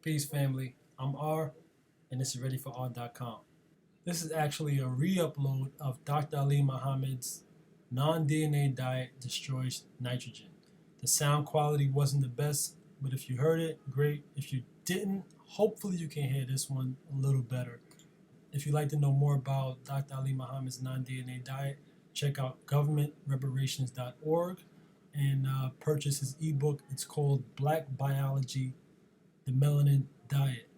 Peace, family. I'm R, and this is readyforr.com. This is actually a re-upload of Dr. Ali Muhammad's non-DNA diet destroys nitrogen. The sound quality wasn't the best, but if you heard it, great. If you didn't, hopefully you can hear this one a little better. If you'd like to know more about Dr. Ali Muhammad's non-DNA diet, check out governmentreparations.org and purchase his ebook. It's called Black Biology, the Melanin Diet.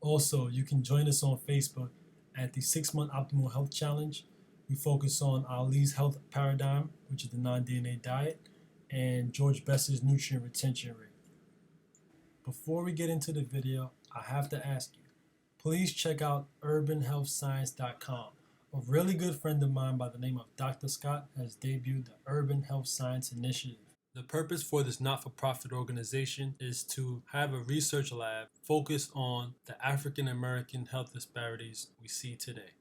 Also, you can join us on Facebook at the 6-month Optimal Health Challenge. We focus on Ali's health paradigm, which is the non-DNA diet, and George Bess's nutrient retention rate. Before we get into the video, I have to ask you, please check out urbanhealthscience.com. A really good friend of mine by the name of Dr. Scott has debuted the Urban Health Science Initiative. The purpose for this not-for-profit organization is to have a research lab focused on the African American health disparities we see today.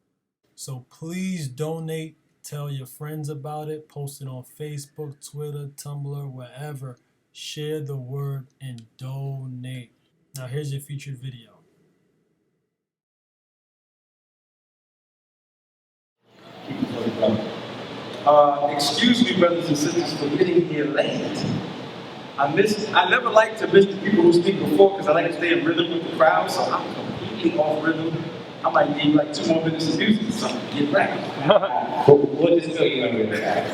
So please donate, tell your friends about it, post it on Facebook, Twitter, Tumblr, wherever. Share the word and donate. Now here's your featured video. Excuse me, brothers and sisters, for getting here late. I never like to miss the people who speak before because I like to stay in rhythm with the crowd, so I'm completely off rhythm. I might need like 2 more minutes of music or something to get back. We'll just fill you in with that.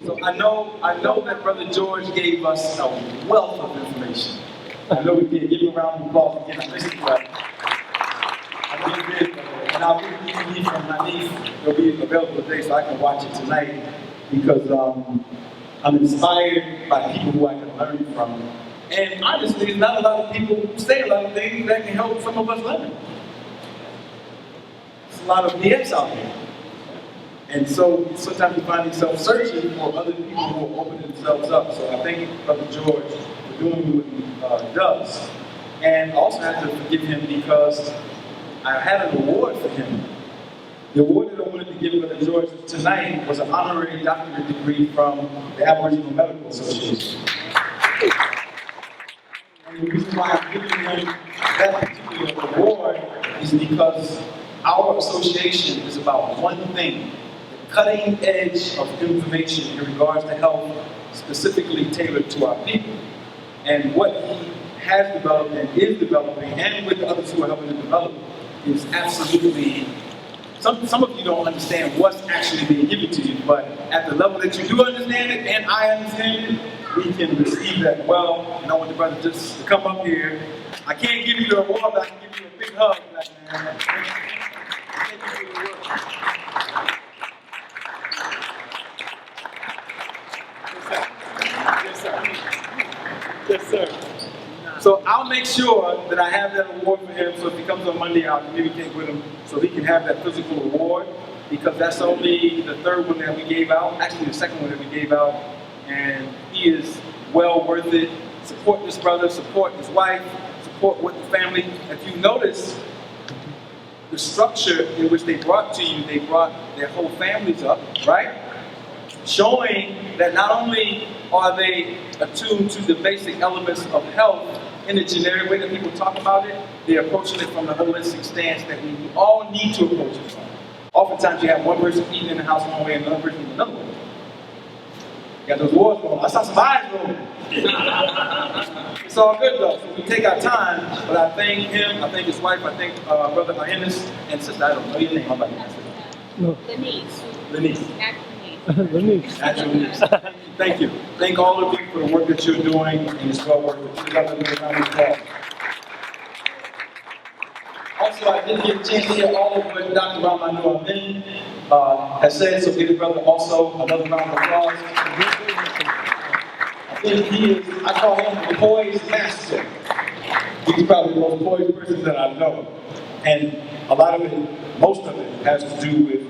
So I know that Brother George gave us a wealth of information. I know we did. Give him a round of applause again. I missed it, right? I know you did. And I'll give the DVD from my niece. It'll be available today so I can watch it tonight because I'm inspired by people who I can learn from. And honestly, there's not a lot of people who say a lot of things that can help some of us learn. There's a lot of BS out there. And so sometimes you find yourself searching for other people who will open themselves up. So I thank Brother George for doing what he does. And I also have to forgive him because I had an award for him. The award that I wanted to give Brother George tonight was an honorary doctorate degree from the Aboriginal Medical Association. And the reason why I'm giving him that particular award is because our association is about one thing, the cutting edge of information in regards to health, specifically tailored to our people. And what he has developed and is developing, and with the others who are helping to develop, is absolutely, some of you don't understand what's actually being given to you, but at the level that you do understand it, and I understand it, we can receive that well. And I want the brother just to come up here. I can't give you the award, but I can give you a big hug, man. Thank you for your work. Yes, sir. Yes, sir. So I'll make sure that I have that award for him, so if he comes on Monday, I'll communicate with him so he can have that physical award, because that's only the 3rd one that we gave out, actually the 2nd one that we gave out, and he is well worth it. Support this brother, support his wife, support with the family. If you notice, the structure in which they brought to you, they brought their whole families up, right? Showing that not only are they attuned to the basic elements of health in the generic way that people talk about it, they're approaching it from the holistic stance that we all need to approach it from. Oftentimes you have one person eating in the house one way and another person eating another way. You got those wars going. I saw some eyes rolling. It's all good though, so we take our time, but I thank him, I thank his wife, I thank Brother Hyenis, and sister, I don't know your name, how about you? No. Lenise. Lenise. Thank you. Thank all of you for the work that you're doing, and it's well worth it. Also, I didn't get a chance to hear all of what Dr. Ramanu Amin has said, so give the brother also another round of applause. I think he is, I call him the poised master. He's probably the most poised person that I know. And a lot of it, most of it, has to do with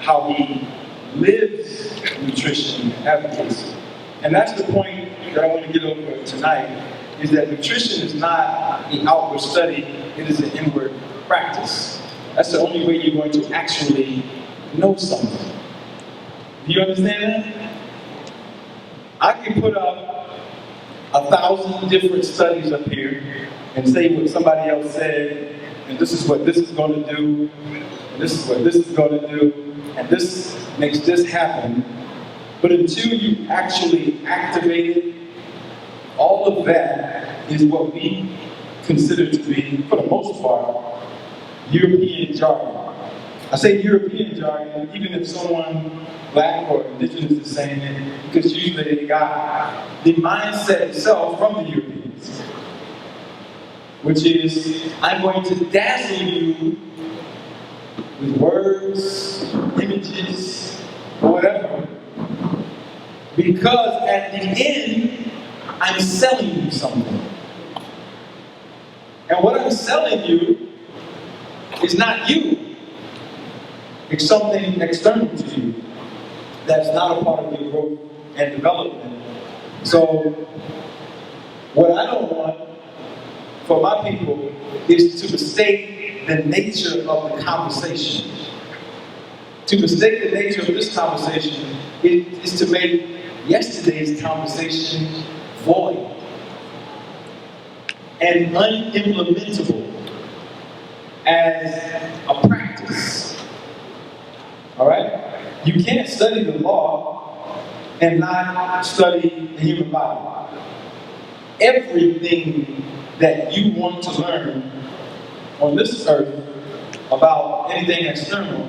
how he lives nutrition and advocacy. And that's the point that I want to get over tonight, is that nutrition is not an outward study, it is an inward practice. That's the only way you're going to actually know something. Do you understand that? I can put up 1,000 different studies up here and say what somebody else said, and this is what this is going to do, and this is what this is going to do, and this makes this happen. But until you actually activate it, all of that is what we consider to be, for the most part, European jargon. I say European jargon, even if someone black or indigenous is saying it, because usually they got the mindset itself from the Europeans, which is, I'm going to dazzle you with words, images, or whatever, because at the end, I'm selling you something. And what I'm selling you is not you. It's something external to you that's not a part of your growth and development. So, what I don't want for my people is to mistake the nature of the conversation. To mistake the nature of this conversation is to make yesterday's conversation void and unimplementable as a practice. All right? You can't study the law and not study the human body. Everything that you want to learn on this earth about anything external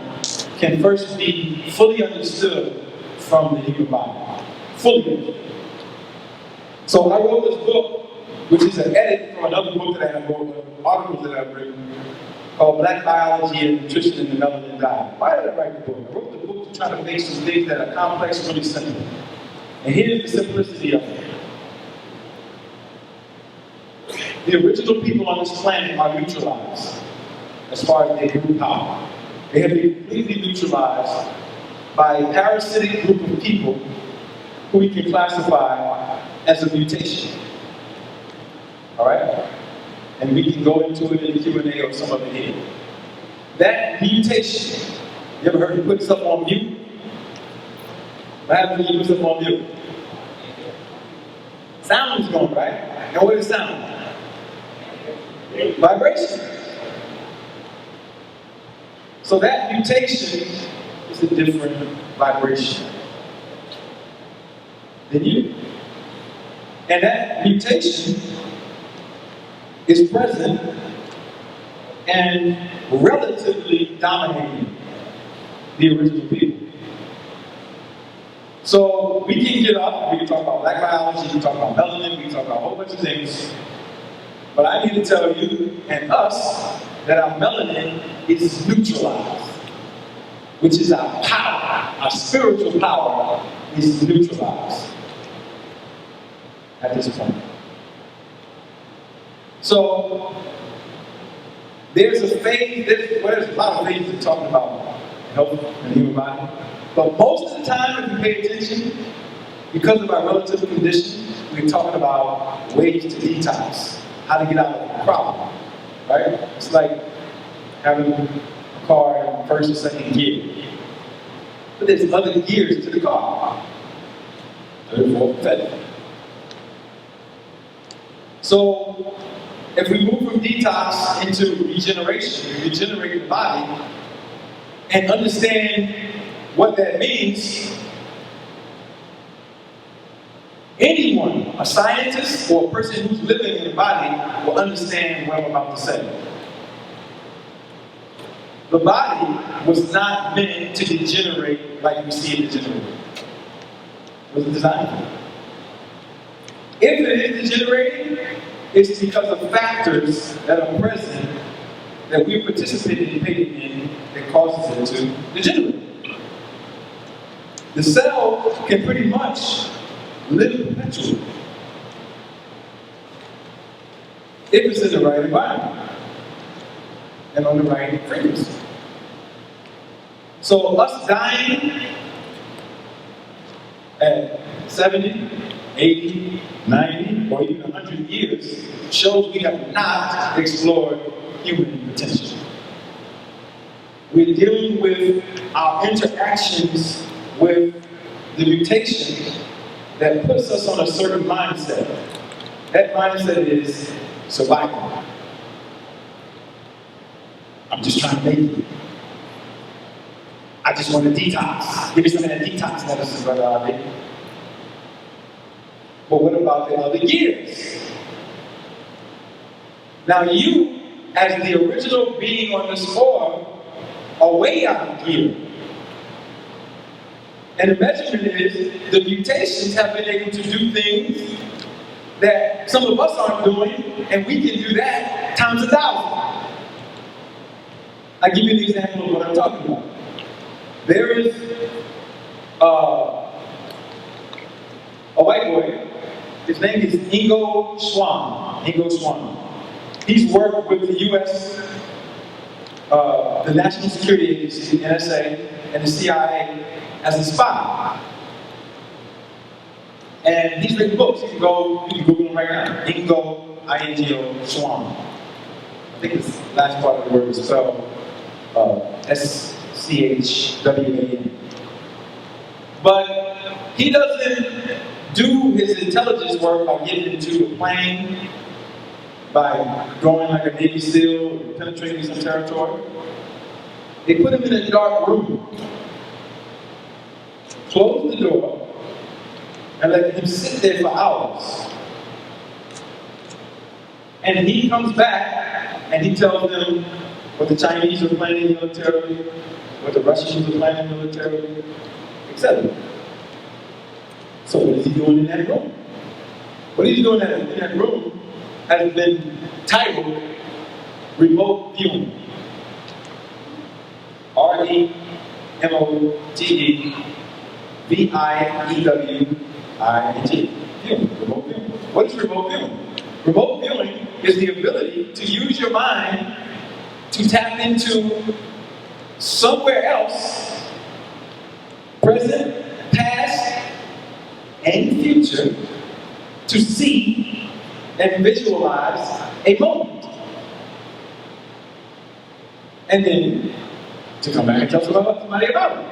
can first be fully understood from the human body. Fully understood. So I wrote this book, which is an edit from another book that I have wrote, articles that I've written, called Black Biology and Nutrition in the Melanin Diet. Why did I write the book? I wrote the book to try to make some things that are complex really simple. And here's the simplicity of it. The original people on this planet are neutralized as far as their group power. They have been completely neutralized by a parasitic group of people who we can classify as a mutation. All right? And we can go into it in the Q&A or some of it here. That mutation, you ever heard of putting stuff on mute? What happens when you put stuff on mute? Sound is going, right? And what is sound? Vibration. So that mutation is a different vibration than you. And that mutation is present and relatively dominating the original people. So we can get up, we can talk about black biology, we can talk about melanin, we can talk about a whole bunch of things. But I need to tell you and us that our melanin is neutralized, which is our power, our spiritual power is neutralized at this point. So there's a phase, there's a lot of phases of talking about health and the human body. But most of the time, if you pay attention, because of our relative condition, we're talking about ways to detox, how to get out of the problem, right? It's like having a car in first or second gear. But there's other gears to the car. Third, fourth, fifth. So, if we move from detox into regeneration, regenerate the body, and understand what that means, anyone, a scientist or a person who's living in the body, will understand what I'm about to say. The body was not meant to degenerate like we see it degenerate. It was designed for. If it is degenerating, it's because of factors that are present that we're participating in that causes it to degenerate. The cell can pretty much live perpetually if it's in the right environment and on the right frequency. So us dying at 70, 80, 90, or even 100 years shows we have not explored human potential. We're dealing with our interactions with the mutation that puts us on a certain mindset. That mindset is survival. I'm just trying to make it. I just want to detox. Give me some of that detox medicine, brother Ali. But what about the other gears? Now you, as the original being on this form, are way out of gear. And the measurement is the mutations have been able to do things that some of us aren't doing, and we can do that times 1,000. I'll give you an example of what I'm talking about. There is a white boy. His name is Ingo Swann. Ingo Swann. He's worked with the U.S., the National Security Agency, the NSA, and the CIA as a spy. And he's written books. You can Google him right now. Ingo, I-N-G-O, Swann. I think the last part of the word is spelled S-C-H-W-A-N. But he doesn't do his intelligence work by getting into a plane, by going like a Navy SEAL, or penetrating some territory. They put him in a dark room, close the door, and let him sit there for hours. And he comes back and he tells them what the Chinese are planning militarily, what the Russians are planning militarily, etc. So what is he doing in that room? What he's doing in that room has been titled remote viewing. R-E-M-O-T-E-V-I-E-W-I-N-G. Viewing, remote viewing. What is remote viewing? Remote viewing is the ability to use your mind to tap into somewhere else, present, past, and future, to see and visualize a moment. And then to come back and tell somebody about it.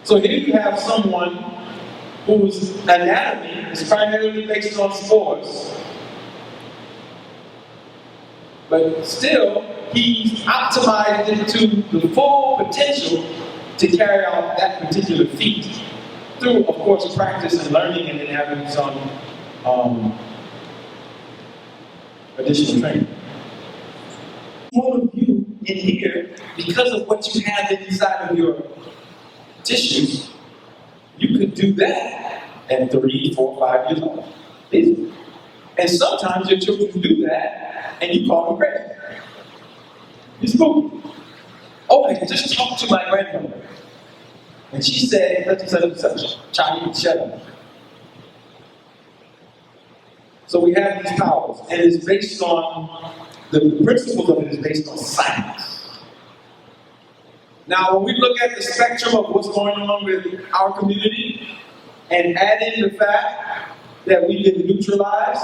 So here you have someone whose anatomy is primarily based on spores, but still he's optimized it to the full potential to carry out that particular feat through, of course, practice and learning, and then having some additional training. All of you in here, because of what you have inside of your tissues, you could do that at 3, 4, 5 years old. Easy. And sometimes your children do that, and you call them crazy. It's spooky. Oh, I just talked to my grandmother, and she said, such and such and such. Child, shut up. So we have these powers, and it's based on, the principles of it is based on science. Now, when we look at the spectrum of what's going on with our community, and add in the fact that we've been neutralized,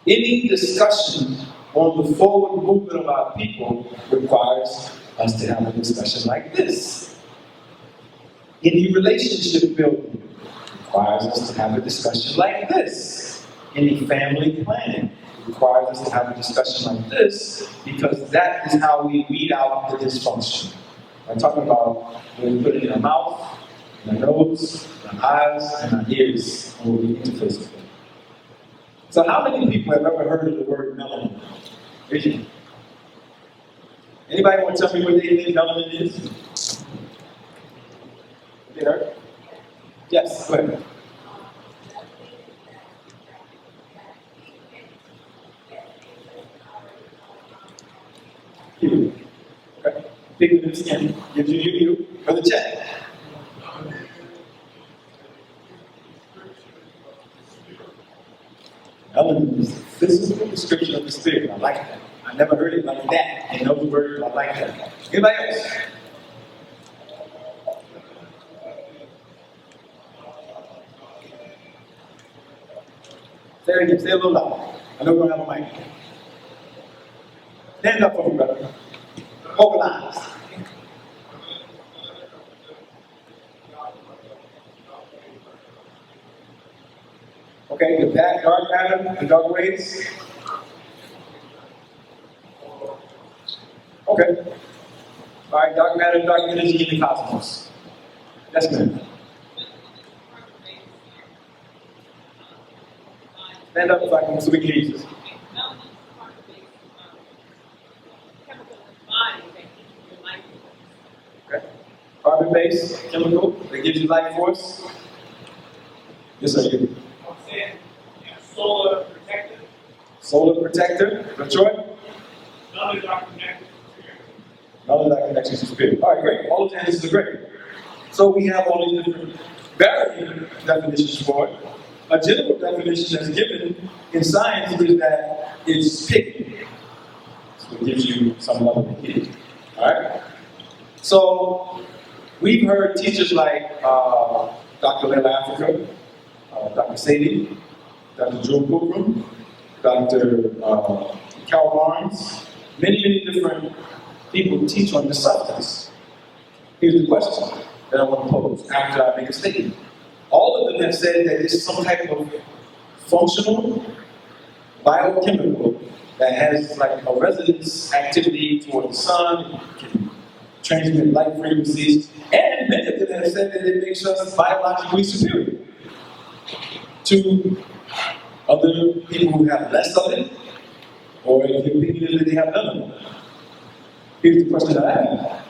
any discussion on the forward movement of our people requires us to have a discussion like this. Any relationship building requires us to have a discussion like this. Any family planning requires us to have a discussion like this, because that is how we weed out the dysfunction. I'm talking about when we put it in our mouth, in our nose, in our eyes, and our ears, and when we interface with it. So how many people have ever heard of the word melanin? Vision. Anybody want to tell me what they think melanin is? You heard? Yes, go ahead. You. Okay. Pigment in the skin gives you for the check. Melanin is the physical description of the spirit. I like that. I never heard it like that in those words. I like that. Anybody else? Say a little louder. I know we don't have a mic. Stand up for me, brother. Organize. Okay, the dark matter, the dark waves. Okay. All right, dark matter, dark energy in the cosmos. Yes, ma'am. Stand up so we can hear you. Okay. Carbon-based chemical that gives you life force. Yes, sir. You. Solar protector. Solar protector. Detroit. None of our connected spirit. None of that connections to spirit. All right, great. All of the answers are great. So we have all these different varying definitions for it. A general definition that's given in science is that it's picking. So it gives you some level of picking. All right? So we've heard teachers like Dr. Lela Africa, Dr. Sadie, Dr. Joe Cookrum, Dr. Cal Barnes, many different people teach on this substance. Here's the question that I want to pose after I make a statement. All of them have said that it's some type of functional biochemical that has like a resonance activity toward the sun, can transmit light frequencies, and many of them have said that it makes us biologically superior to other people who have less of it, or if the opinion is that they have none of it. Here's the question that I have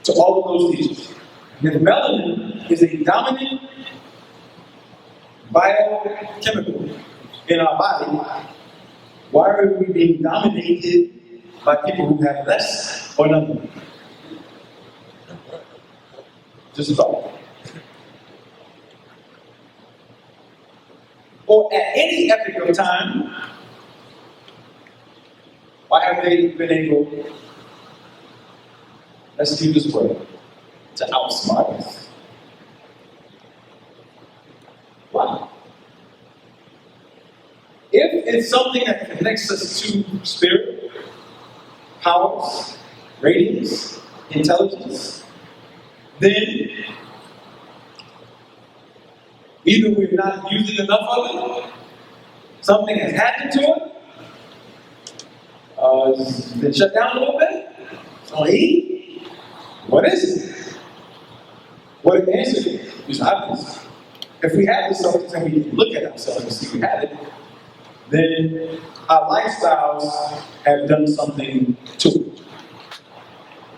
to all of those teachers. If melanin is a dominant biochemical in our body, why are we being dominated by people who have less or nothing? Just a thought. Or at any epoch of time, why have they been able, let's use this word, to outsmart us? Why? If it's something that connects us to spirit, powers, radiance, intelligence, then either we're not using enough of it, something has happened to it, it's been shut down a little bit, it's on E. What is it? What the answer is obvious. If we have this substance and we look at ourselves and see we have it, then our lifestyles have done something to it.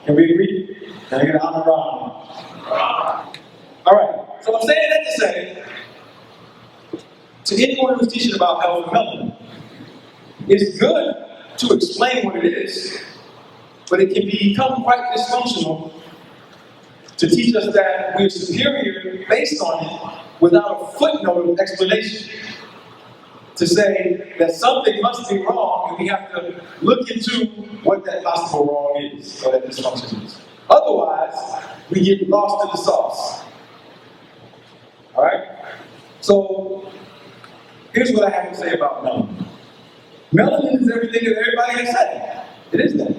Can we agree? Can I get an honor round? All right. So I'm saying that to say, to anyone who's teaching about health and melanin, it's good to explain what it is, but it can become quite dysfunctional to teach us that we're superior based on it without a footnote of explanation. To say that something must be wrong and we have to look into what that possible wrong is, or that dysfunction is. Otherwise, we get lost in the sauce. All right? So, here's what I have to say about melanin. Melanin is everything that everybody has said. It is that.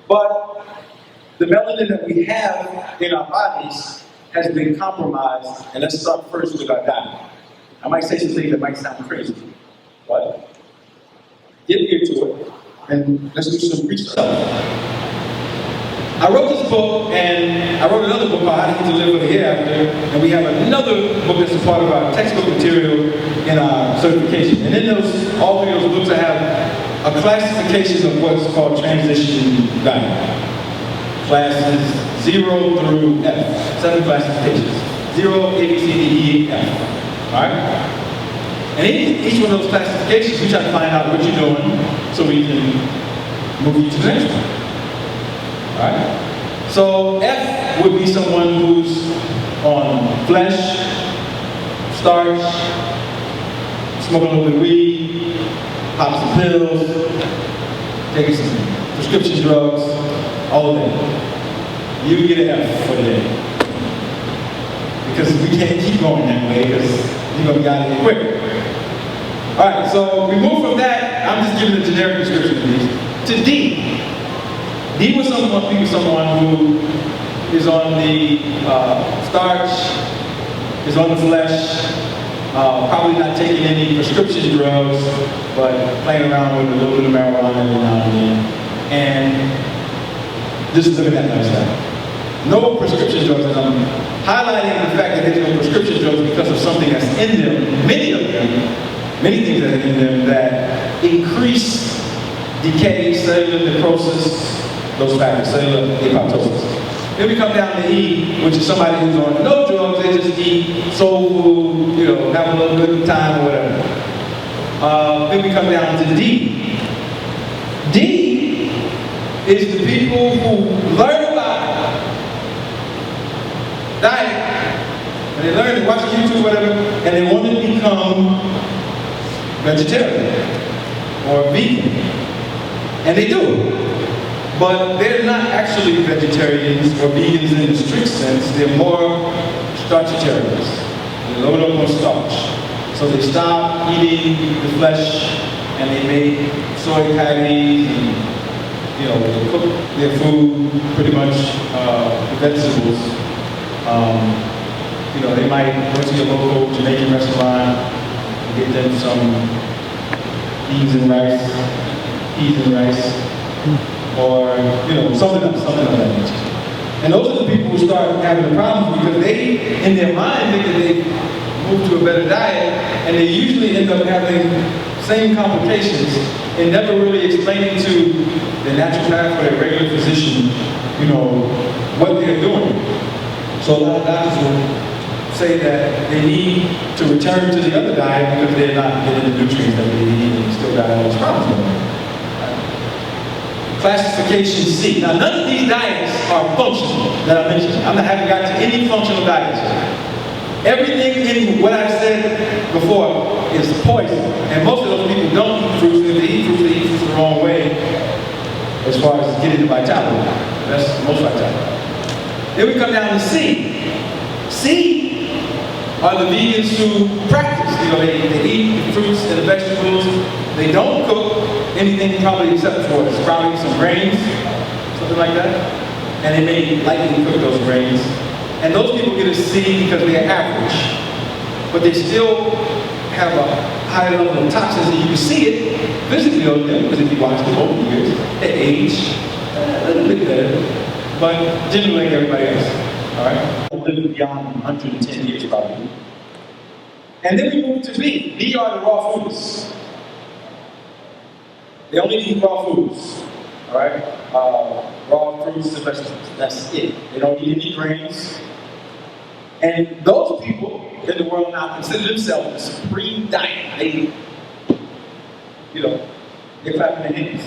But the melanin that we have in our bodies has been compromised, and let's start first with our diet. I might say some things that might sound crazy, but get into it, and let's do some research. I wrote this book, and I wrote another book called How to Get to Live with a Hereafter, and we have another book that's a part of our textbook material in our certification. And in all three of those books, I have a classification of what's called transition diet. Classes 0 through F, 7 classifications. 0, A, B, C, D, E, F. Alright? And in each one of those classifications, we try to find out what you're doing so we can move you to the next one. Alright? So F would be someone who's on flesh, starch, smoking a little bit of weed, pops some pills, taking some prescription drugs, all of that. You get an F for the day. Because we can't keep going that way because you're going to be out of here quick. Alright, so we move from that, I'm just giving a generic description of these, to D. D was someone who is on the starch, is on the flesh, probably not taking any prescription drugs, but playing around with a little bit of marijuana every now and then, and just living that lifestyle. No prescription drugs, and I'm highlighting the fact that there's no prescription drugs because of something that's in them, many of them, many things that are in them that increase decay, cellular necrosis, those factors, cellular apoptosis. Then we come down to E, which is somebody who's on no drugs, they just eat soul food, you know, have a little good time or whatever. Then we come down to D. D is the people who learn about diet, and they learn to watch YouTube, whatever, and they want to become vegetarian or vegan. And they do. But they're not actually vegetarians or vegans in the strict sense. They're more starchitarians. They load up on starch. So they stop eating the flesh and they make soy patties and, you know, they cook their food pretty much vegetables. You know, they might go to your local Jamaican restaurant and get them some peas and rice. Or, you know, something of that nature. And those are the people who start having the problems because they, in their mind, think that they move to a better diet, and they usually end up having same complications and never really explaining to the naturopath or their regular physician, you know, what they're doing. So a lot of doctors will say that they need to return to the other diet because they're not getting the nutrients that they need and still got all those problems going on. Classification C. Now, none of these diets are functional that I mentioned. I haven't gotten to any functional diets. Everything in what I said before is poison. And most of those people don't eat fruits. If they eat fruits the wrong way as far as getting the vitality. That's most vitality. Then we come down to C. C are the vegans who practice. You know, they eat the fruits and the vegetables. They don't cook anything probably except for it's probably some grains, something like that. And they may likely cook those grains. And those people get a C because they're average. But they still have a high level of toxins, and you can see it physically on them, because if you watch them over years, they age a little bit better, but generally like everybody else. Alright? They'll live beyond 110 years probably. And then we move to B. B are the raw foods. They only eat raw foods, all right? Raw fruits and vegetables, that's it. They don't eat any grains. And those people in the world now consider themselves the supreme diet. They, you know, they're clapping their hands.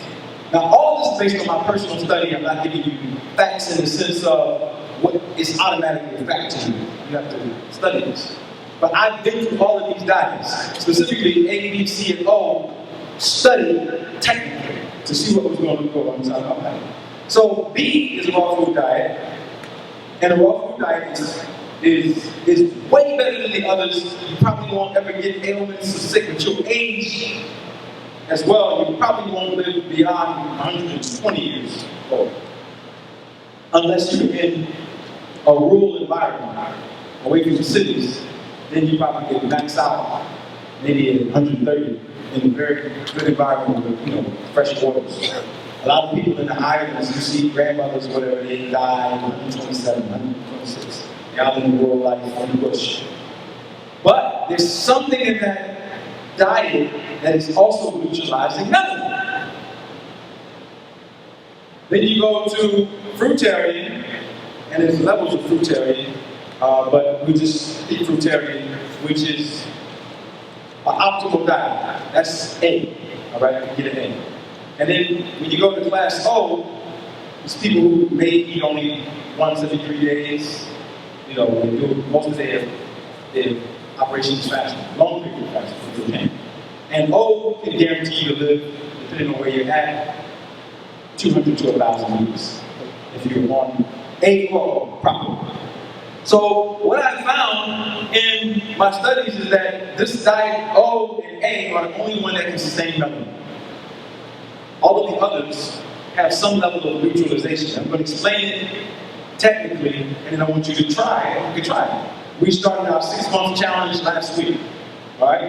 Now, all this is based on my personal study. I'm not giving you facts in the sense of what is automatically a fact to you. You have to study this. But I've been through all of these diets, specifically A, B, C, and O, studied technically to see what was going to go on inside our diet. So B is a raw food diet, and a raw food diet is way better than the others. You probably won't ever get ailments or sick, but you'll age as well. You probably won't live beyond 120 years old, unless you're in a rural environment, away from the cities. Then you probably get maxed out, maybe at 130. In a very good environment with, you know, fresh waters. A lot of people in the islands, you see grandmothers, whatever, they die at 127, 126. They're out in the rural life, on the bush. But there's something in that diet that is also neutralizing melanin. Then you go to fruitarian, and there's levels of fruitarian, but we just eat fruitarian, which is an optimal diet. That's A, all right? Get an A. And then when you go to class O, it's people who may eat only once every 3 days. You know, they do most of their operations fasting, long period of fasting if they can. And O can guarantee you to live, depending on where you're at, 200 to 1,000 years if you're on A or O properly. So what I found in my studies is that this diet, O and A, are the only one that can sustain melanin. All of the others have some level of neutralization. I'm going to explain it technically, and then I want you to try it. You can try it. We started our 6-month challenge last week. All right?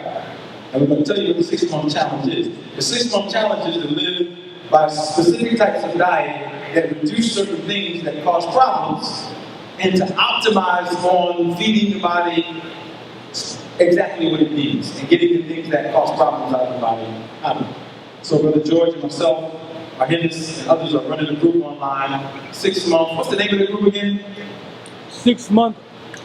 And we're going to tell you what the 6-month challenge is. The 6-month challenge is to live by specific types of diet that reduce certain things that cause problems and to optimize on feeding the body exactly what it needs and getting the things that cause problems out of the body out of it. So Brother George and myself, our Hennis and others are running a group online, 6 months. What's the name of the group again? 6-month.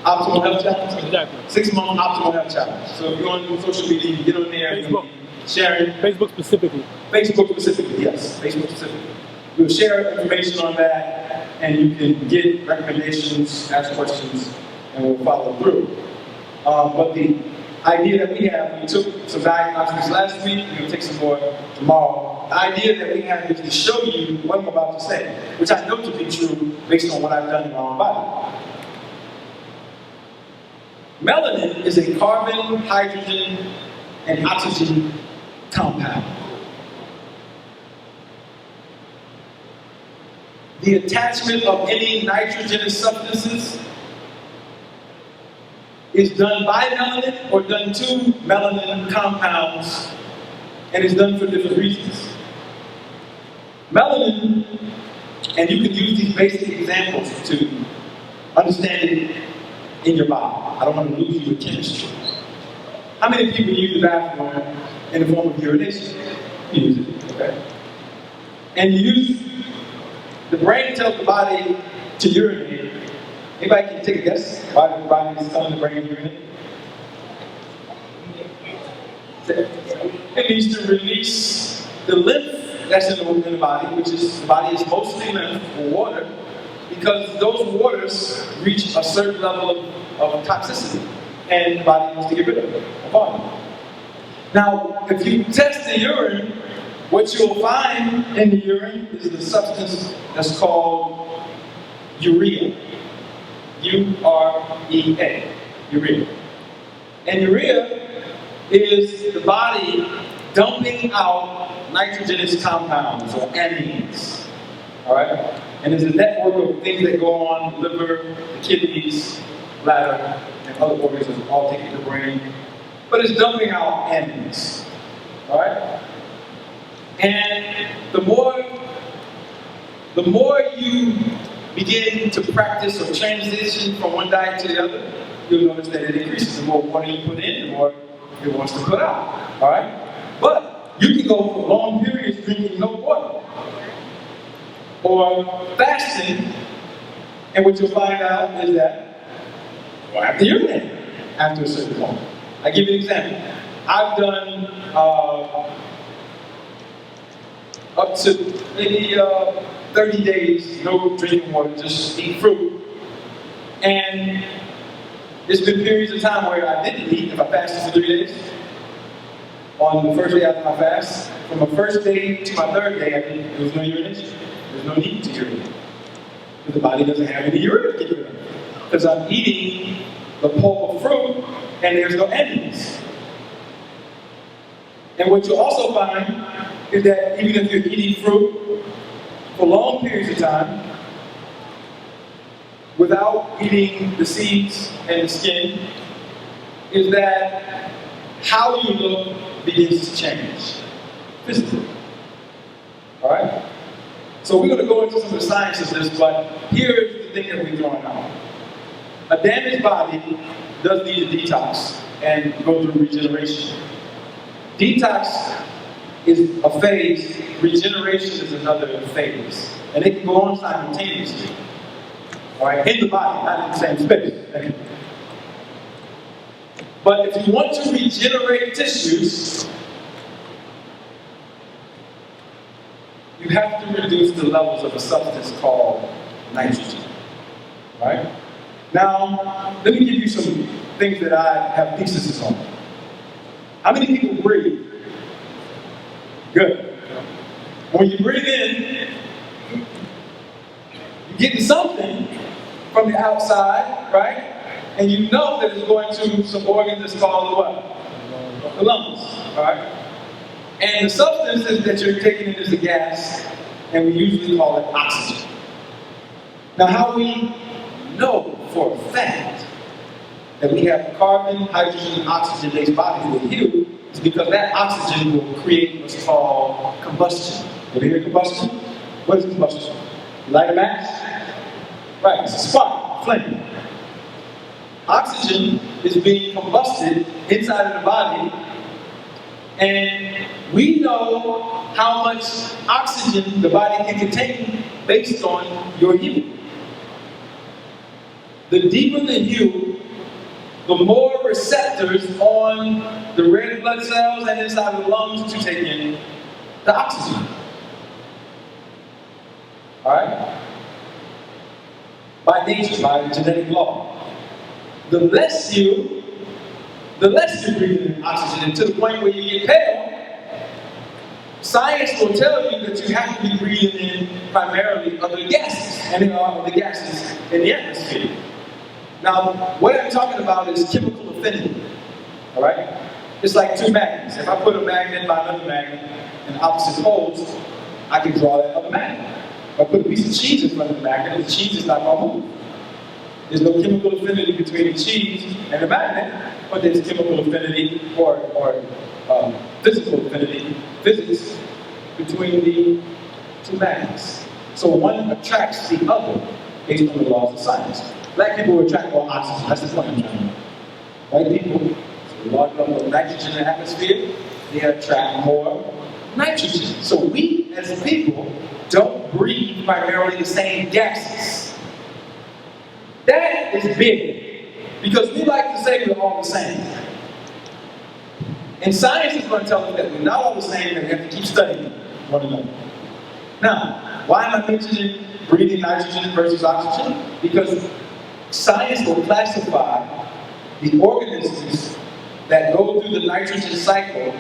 Optimal Health Challenge? Exactly. 6-month Optimal Health Challenge. So if you're on social media, you get on there and Facebook. sharing. Facebook specifically. Facebook specifically, yes. Facebook specifically. We'll share information on that, and you can get recommendations, ask questions, and we'll follow through. But the idea that we have, we took some diagnostics last week, we're going to take some more tomorrow. The idea that we have is to show you what I'm about to say, which I know to be true based on what I've done in my own body. Melanin is a carbon, hydrogen, and oxygen compound. The attachment of any nitrogenous substances is done by melanin or done to melanin compounds, and it's done for different reasons. Melanin, and you can use these basic examples to understand it in your body. I don't want to lose you with chemistry. How many people use the bathroom in the form of urination? You use it, okay? And you use, the brain tells the body to urinate. Anybody can take a guess why the body is telling the brain to urinate? It needs to release the lymph that's in the body, which is, the body is mostly lymph or water, because those waters reach a certain level of toxicity, and the body wants to get rid of it, the body. Now, if you test the urine, what you'll find in the urine is the substance that's called urea. U-R-E-A, urea. And urea is the body dumping out nitrogenous compounds, or amines. All right? And there's a network of things that go on, liver, the kidneys, bladder, and other organs that all take in the brain. But it's dumping out amines. All right? And the more you begin to practice or transition from one diet to the other, you'll notice that it increases. The more water you put in, the more it wants to put out. All right? But you can go for long periods drinking no water, or fasting, and what you'll find out is that you'll have to urinate after a certain point. I'll give you an example. I've done up to maybe 30 days, no drinking water, just eat fruit. And there's been periods of time where I didn't eat if I fasted for 3 days. On the first day after my fast, from the first day to my third day, there was no urination. There's no need to urinate. Because the body doesn't have any urine to get rid of. Because I'm eating the pulp of fruit and there's no amines. And what you'll also find is that even if you're eating fruit for long periods of time, without eating the seeds and the skin, is that how you look begins to change physically. All right? So we're going to go into some of the science of this, but here's the thing that we're throwing out. A damaged body does need a detox and go through regeneration. Detox is a phase, regeneration is another phase. And they can go on simultaneously. All right, in the body, not in the same space. But if you want to regenerate tissues, you have to reduce the levels of a substance called nitrogen. All right? Now, let me give you some things that I have theses on. How many people breathe? Good. When you breathe in, you're getting something from the outside, right? And you know that it's going to some organ that's called what? The lungs, all right? And the substance that you're taking in is a gas, and we usually call it oxygen. Now, how we know for a fact that we have carbon, hydrogen, and oxygen-based bodies with you is because that oxygen will create what's called combustion. Have you heard combustion? What is combustion? You light a match? Right, it's a spark, flame. Oxygen is being combusted inside of the body, and we know how much oxygen the body can contain based on your hue. The deeper the hue, the more receptors on the red blood cells and inside of the lungs to take in the oxygen. Alright? By nature, by genetic law. The less you breathe in oxygen, and to the point where you get pale, science will tell you that you have to be breathing in primarily other gases, and there are other gases in the atmosphere. Now, what I'm talking about is chemical affinity. Alright? It's like two magnets. If I put a magnet by another magnet in opposite poles, I can draw that other magnet. If I put a piece of cheese in front of the magnet, the cheese is not going to move. There's no chemical affinity between the cheese and the magnet, but there's chemical affinity or physical affinity, physics, between the two magnets. So one attracts the other based on the laws of science. Black people attract more oxygen. That's the point I'm trying to make. White people, so a large number of nitrogen in the atmosphere, they attract more nitrogen. So we, as a people, don't breathe primarily the same gases. That is big, because we like to say we're all the same. And science is going to tell us that we're not all the same, and we have to keep studying one another. Now, why am I mentioning breathing nitrogen versus oxygen? Because science will classify the organisms that go through the nitrogen cycle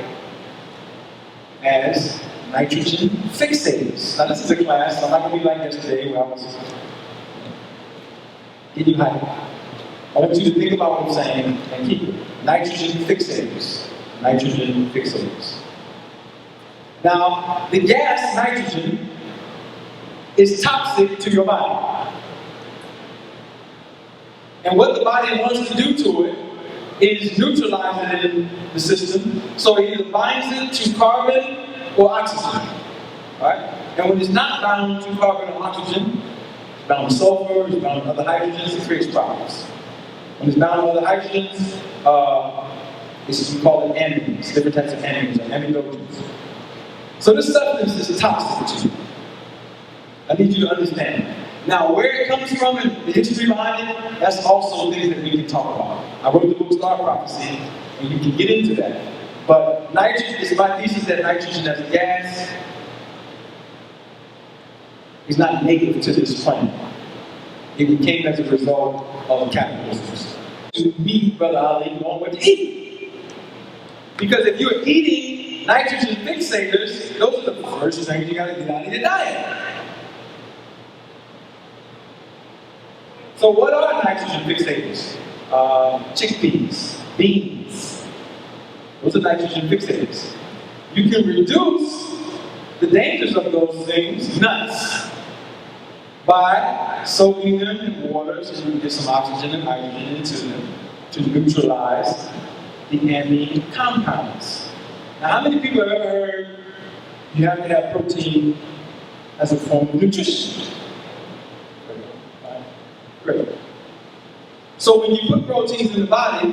as nitrogen fixators. Now, this is a class, I'm not going to be like yesterday where I was getting you hype. I want you to think about what I'm saying and keep it. Nitrogen fixators. Nitrogen fixators. Now, the gas nitrogen is toxic to your body. And what the body wants to do to it is neutralize it in the system, so it either binds it to carbon or oxygen. Alright? And when it's not bound to carbon or oxygen, it's bound to sulfur, it's bound to other hydrogens, it creates problems. When it's bound to other hydrogens, we call it amines, different types of amines, or amidogens. So this substance is toxic to you. I need you to understand. Now, where it comes from and the history behind it, that's also things that we can talk about. I wrote the book Star Prophecy, and you can get into that. But nitrogen, it's my thesis that nitrogen as a gas is not native to this planet. It became as a result of capitalism. To me, Brother Ali, knowing what to eat. Because if you're eating nitrogen fixators, those are the first things you gotta get out of your diet. So what are nitrogen fixators? Chickpeas, beans. Those are nitrogen fixators. You can reduce the dangers of those things, nuts, by soaking them in water so you can get some oxygen and hydrogen into them to neutralize the amine compounds. Now, how many people have ever heard you have to have protein as a form of nutrition? Great. So when you put proteins in the body,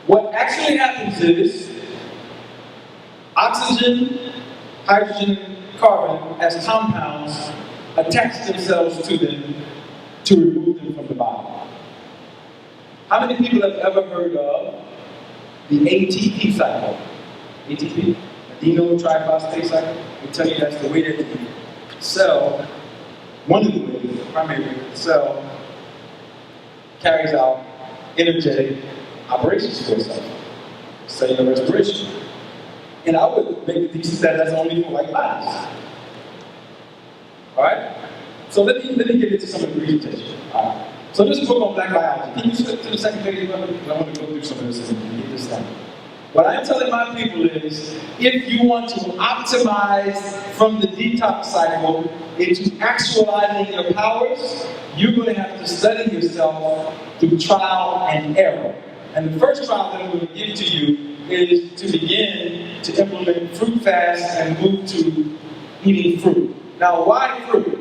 what actually happens is oxygen, hydrogen, and carbon as compounds attach themselves to them to remove them from the body. How many people have ever heard of the ATP cycle? ATP, adenyl triphosphate cycle. I tell you that's the way that the cell, one of the ways, the primary way the cell carries out energetic operations for itself, cellular respiration. And I would make the thesis that that's only for white bodies. Alright? So let me get into some of the presentation. Alright. So this is a book on black biology. Can you flip to the second page? I want to go through some of this and get this done. What I'm telling my people is, if you want to optimize from the detox cycle into actualizing your powers, you're going to have to study yourself through trial and error. And the first trial that I'm going to give to you is to begin to implement fruit fast and move to eating fruit. Now, why fruit?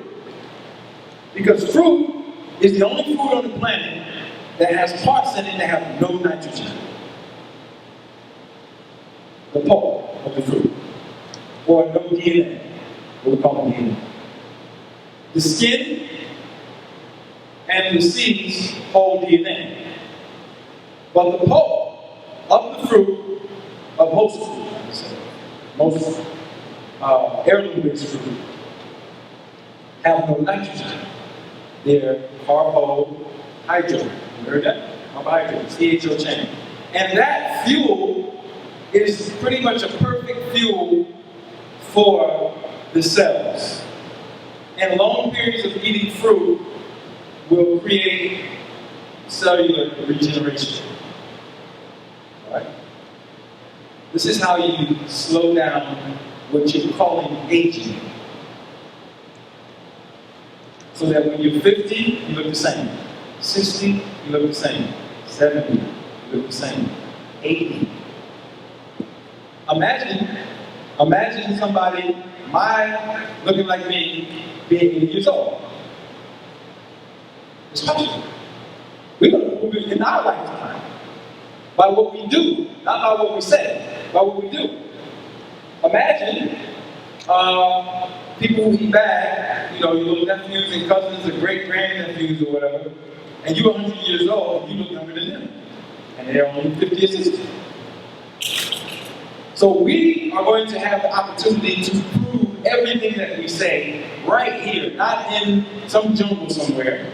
Because fruit is the only food on the planet that has parts in it that have no nitrogen. The pulp of the fruit, or no DNA, what we call DNA. The skin and the seeds hold DNA. But the pulp of the fruit, of most fruit, most heirloom-based fruit, have no nitrogen. They're carbohydrate. You heard that? Carbohydrate, CHO chain. And that fuel is pretty much a perfect fuel for the cells. And long periods of eating fruit will create cellular regeneration. All right? This is how you slow down what you're calling aging. So that when you're 50, you look the same. 60, you look the same. 70, you look the same. 80. Imagine somebody, looking like me, being 80 years old. It's possible. We're going to prove it in our lifetime. By what we do, not by what we say, by what we do. Imagine people who eat bad, your little nephews and cousins and great-grandnephews or whatever, and you're 100 years old and you look younger than them. And they're only 50 or 60. So we are going to have the opportunity to prove everything that we say right here, not in some jungle somewhere,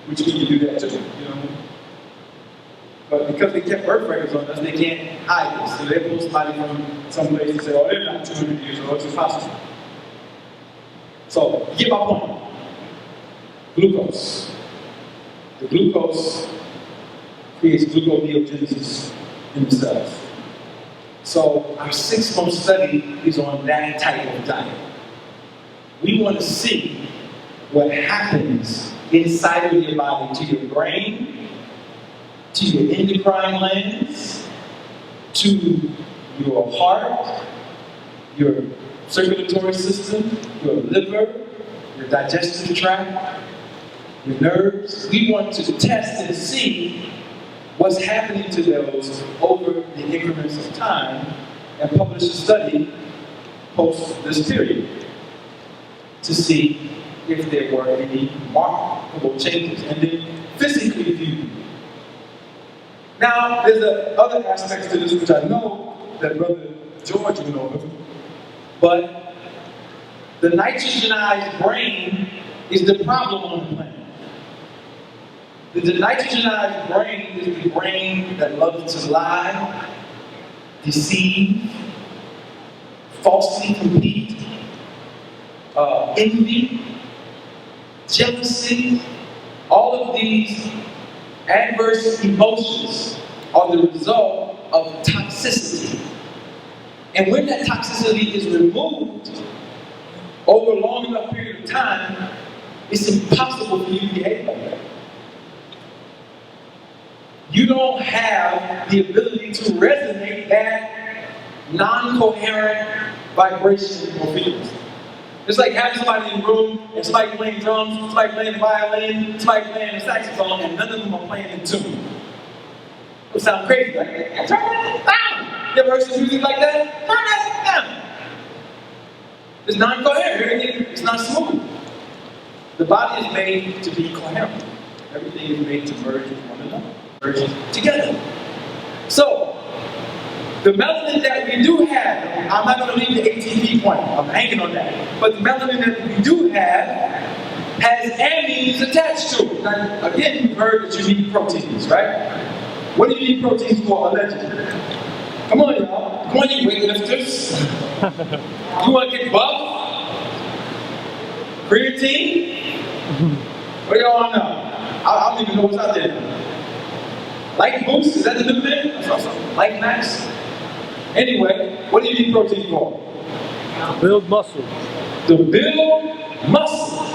which we can do that too, But because they kept birth records on us, they can't hide this. So they pull somebody from some place and say, oh, they're not 200 years old, it's impossible. So, you get my point. Glucose. The glucose creates gluconeogenesis in the cells. So our 6-month study is on that type of diet. We want to see what happens inside of your body to your brain, to your endocrine glands, to your heart, your circulatory system, your liver, your digestive tract, your nerves. We want to test and see what's happening to those over the increments of time and publish a study post this period to see if there were any remarkable changes and then physically view. Now, there's other aspects to this which I know that Brother George went over, but the nitrogenized brain is the problem on the planet. The nitrogenized brain is the brain that loves to lie, deceive, falsely compete, envy, jealousy. All of these adverse emotions are the result of toxicity. And when that toxicity is removed over a long enough period of time, it's impossible for you to behave like that. You don't have the ability to resonate that non-coherent vibration or frequency. It's like having somebody in the room and somebody playing drums, somebody playing the violin, somebody playing the saxophone, and none of them are playing in tune. It would sound crazy, like, turn that down. You ever heard some music like that? Turn that down. It's non-coherent, it's not smooth. The body is made to be coherent. Everything is made to merge with one another. Together. So, the melanin that we do have, I'm not going to leave the ATP point, I'm hanging on that. But the melanin that we do have has amines attached to it. Now, again, you've heard that you need proteins, right? What do you need proteins for, allegedly? Come on, y'all. Come on, you weightlifters. You want to get buff? Creatine? What do y'all want to know? I don't even know what's out there. Life Boost, is that the new thing? Life Max? Anyway, what do you need protein for? Build muscle. To build muscle.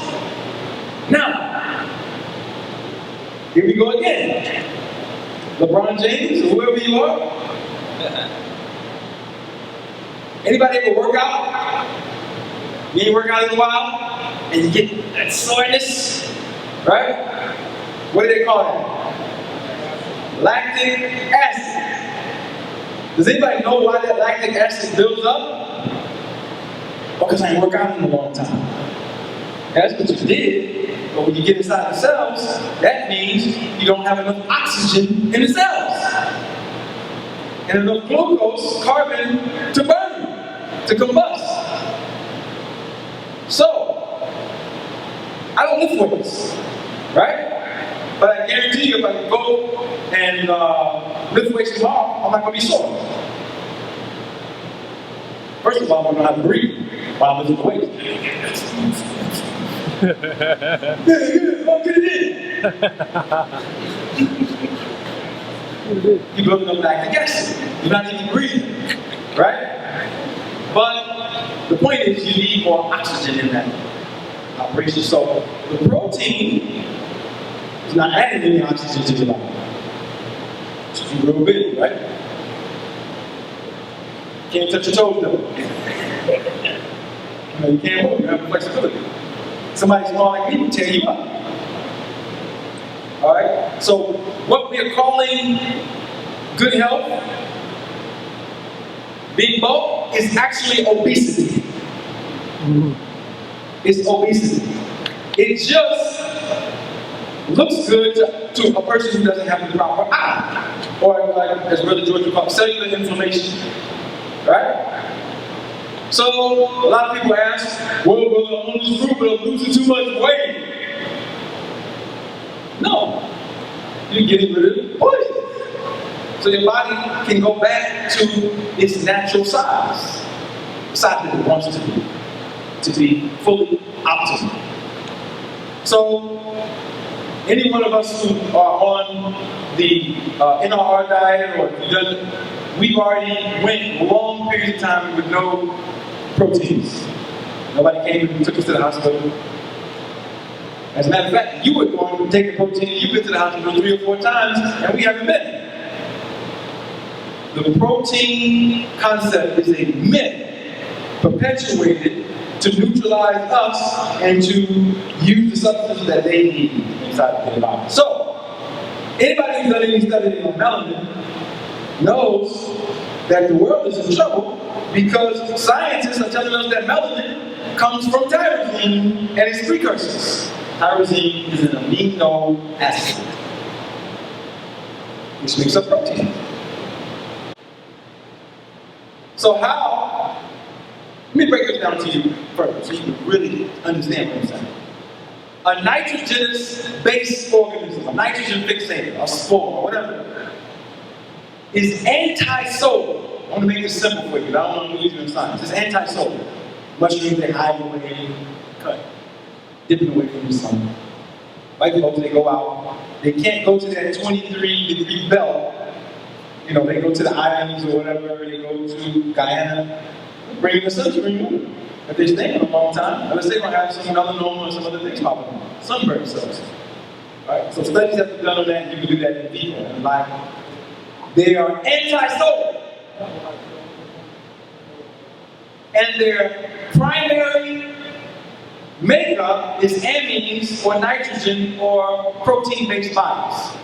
Now, here we go again. LeBron James, or whoever you are. Anybody ever work out? You ain't work out in a while, and you get that soreness, right? What do they call that? Lactic acid. Does anybody know why that lactic acid builds up? Because I ain't worked out in a long time. That's what you did, but when you get inside the cells, that means you don't have enough oxygen in the cells. And enough glucose, carbon, to burn, to combust. So, I don't lift weights, right? But I guarantee you, if I can go and lift weights tomorrow, I'm not going to be sore. First of all, I'm going to know how to breathe while I'm lifting the weights. Get it in. You're building up lactic acid. You're not even breathing, right? But the point is, you need more oxygen in that operation. So the protein is not adding any oxygen to your body. So you're real big, right? Can't touch your toes though. You can't move. You have flexibility. Somebody small like me will tear you up. All right. So what we are calling good health, being bulk, is actually obesity. It's obesity. It just looks good to a person who doesn't have the proper eye, or like as Brother George would call it, cellular inflammation. Right? So a lot of people ask, well, I'm on this fruit, but I'm losing too much weight. No. You're getting rid of the poison. So your body can go back to its natural size. The size that it wants to be fully optimal. So any one of us who are on the NRR diet, or we've already went long periods of time with no proteins. Nobody came and took us to the hospital. As a matter of fact, you were going to take the protein, you've been to the hospital 3 or 4 times, and we haven't been. The protein concept is a myth perpetuated to neutralize us and to use the substances that they need inside of their body. So, anybody who's done any study on melanin knows that the world is in trouble because scientists are telling us that melanin comes from tyrosine and its precursors. Tyrosine is an amino acid, which makes up protein. So how, let me break this down to you first so you can really understand what I'm saying. A nitrogenous-based organism, a nitrogen fixator, a spore, whatever, is anti-solar. I want to make this simple for you, but I don't want to lose you in science. It's anti-solar. Mushrooms, they hide away, cut, dipping away from the sun. White folks, they go out. They can't go to that 23-degree belt. You know, they go to the islands or whatever, they go to Guyana, bring the sunscreen with them. If they're staying a long time, unless they're going to have some melanoma or some other things popping up, sunburn cells. Right? So studies have been done on that, you can do that in vivo, in live. They are anti-solar. And their primary makeup is amines or nitrogen or protein-based bonds.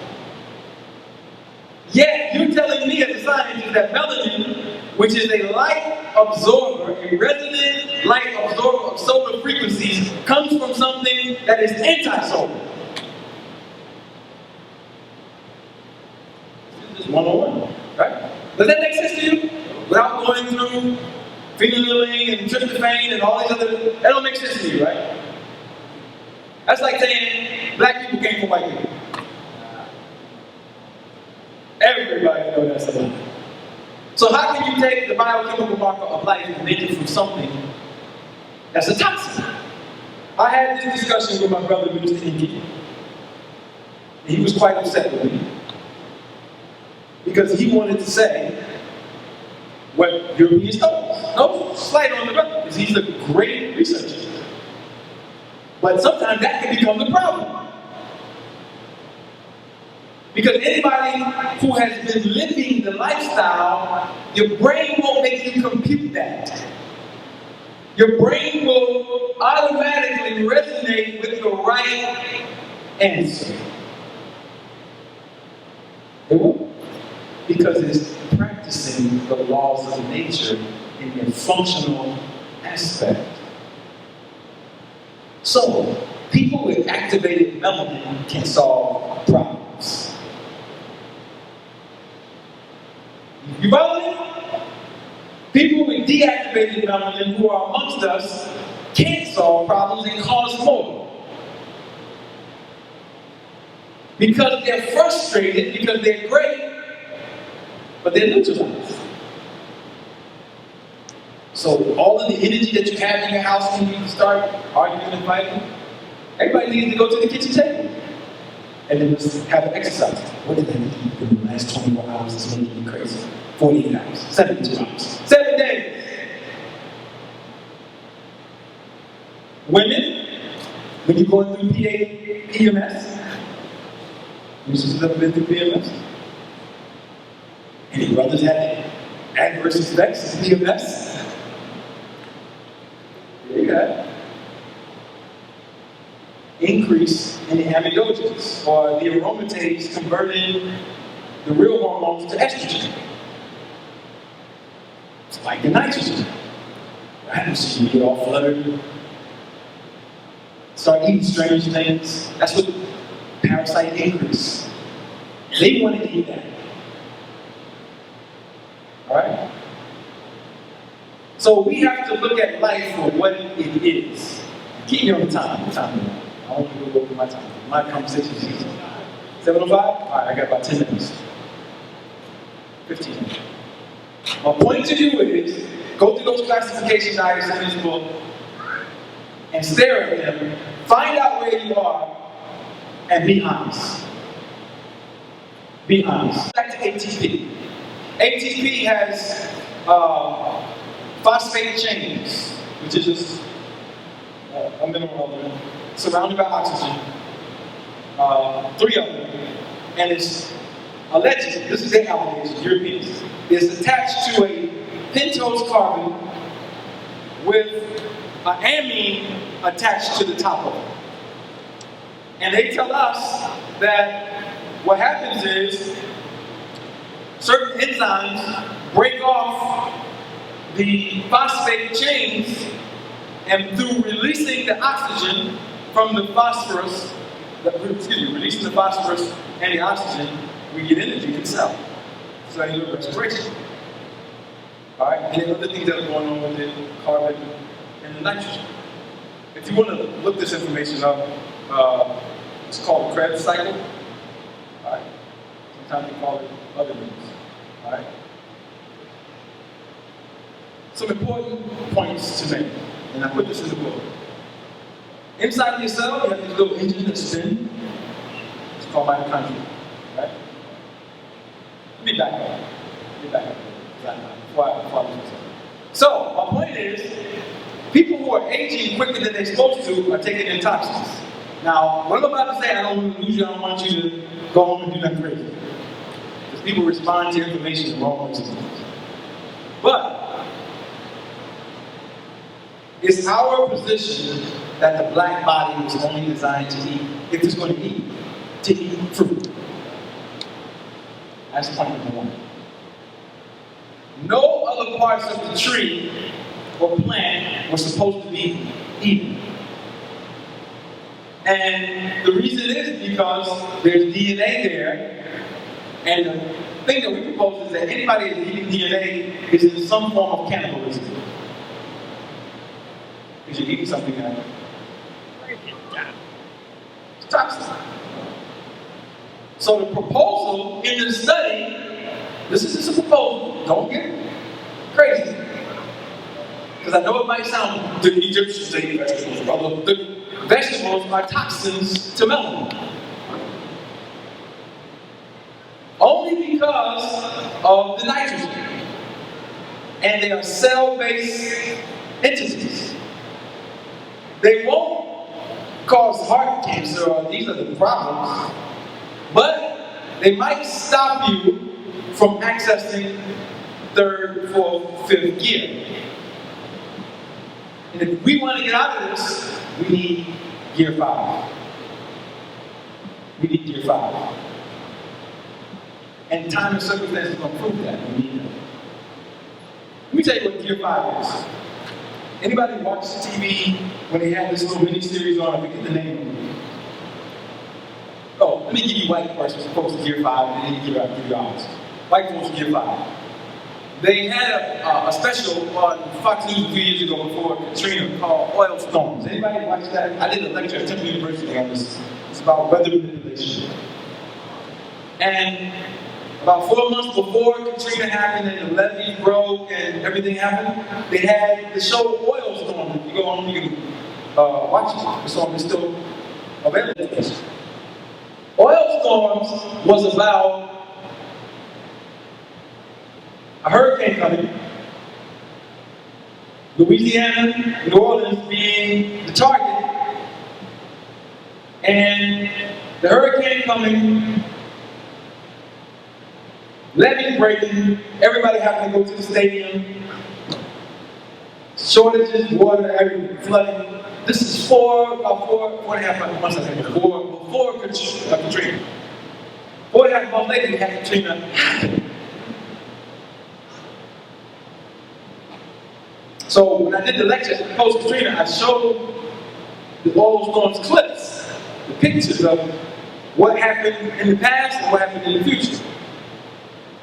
Yet, you're telling me as a scientist that melanin, which is a light absorber, a resonant light absorber of solar frequencies, comes from something that is anti-solar. This is just 101, right? Does that make sense to you? Without going through phenylalanine and tryptophan and all these other, that don't make sense to you, right? That's like saying black people came from white people. Everybody knows that's a lie. So how can you take the biochemical marker of life and make it from something that's a toxin? I had this discussion with my brother, Mr. Inky. And he was quite upset with me. because he wanted to say what Europeans told. No slight on the brother, because he's a great researcher. But sometimes that can become the problem. Because anybody who has been living the lifestyle, your brain won't make you compute that. Your brain will automatically resonate with the right answer. It will. Because it's practicing the laws of nature in their functional aspect. So, people with activated melanin can solve problems. You follow me? People with deactivated melanin who are amongst us can't solve problems and cause more. Because they're frustrated, because they're great, but they're neutralized. So all of the energy that you have in your house when you start arguing and fighting, everybody needs to go to the kitchen table. And then just have an exercise. What did I eat in the last 24 hours that's making me crazy? 48 hours, 72 hours, 7 days. Women, when you're going through PMS, you just never been through PMS? Any brothers had adverse effects of PMS? There you go. Increase in the amidogens, or the aromatase converting the real hormones to estrogen. It's like the nitrogen. What happens to you? You get all fluttered. Start eating strange things. That's what parasite increase. They want to eat that. Alright? So we have to look at life for what it is. Keep me on the time. What time is it? I want you to go over my time. My conversation is easy. 7:05? Alright, I got about 10 minutes. 15. My point to you is, go through those classification diets in this book and stare at them, find out where you are, and be honest. Be honest. Back to ATP. ATP has phosphate chains, which is just a mineral element surrounded by oxygen. 3 of them. And it's allegedly, this is their allegation, Europeans, is attached to a pentose carbon with an amine attached to the top of it. And they tell us that what happens is certain enzymes break off the phosphate chains, and through releasing the oxygen from the phosphorus, releasing the phosphorus and the oxygen, we get energy in the cell. Cellular respiration. Alright? And then other things that are going on with the carbon and the nitrogen. If you want to look this information up, it's called the Krebs cycle. Alright? Sometimes they call it other names. Alright? Some important points to make, and I put this in the book. Inside your cell, you have this little engine that spins. It's called mitochondria. Right? Let me back up. Before I lose myself. So, my point is, people who are aging quicker than they're supposed to are taking in toxins. Now, what I'm about to say, I don't want to lose you. I don't want you to go home and do nothing crazy. Because people respond to information the wrong way sometimes. But it's our position that the black body was only designed to eat, if it's going to eat fruit. That's point number 1. No other parts of the tree or plant were supposed to be eaten. And the reason is because there's DNA there, and the thing that we propose is that anybody that's eating DNA is in some form of cannibalism. Because you're eating something that it's toxic. So the proposal in the study, this is just a proposal, don't get crazy. Because I know it might sound, the Egyptians ate vegetables, brother. The vegetables are toxins to melanin. Only because of the nitrogen. And they are cell-based entities. They won't cause heart cancer, or these are the problems, but they might stop you from accessing third, fourth, fifth gear. And if we want to get out of this, we need gear 5. We need gear 5. And time and circumstances are going to prove that. We need that. Let me tell you what gear 5 is. Anybody watch TV when they had this little mini-series on? I forget the name of it. Oh, let me give you white folks gear 5, and then give you ours. White folks gear 5. They had a special on Fox News a few years ago before Katrina called Oil Storms. Anybody watch that? I did a lecture at Temple University on this. It's about weather manipulation. And about 4 months before Katrina happened and the levees broke and everything happened, they had the show Oil Storms. If you go on, you can watch it. The song is still available. Oil Storms was about a hurricane coming, Louisiana, New Orleans being the target, and the hurricane coming, levees breaking, everybody having to go to the stadium, shortages, water, everything, flooding. This is four and a half months, I think, before Katrina. 4.5 months later, we had Katrina happen. So when I did the lecture post-Katrina, I showed the Oil Storms clips, the pictures of what happened in the past and what happened in the future.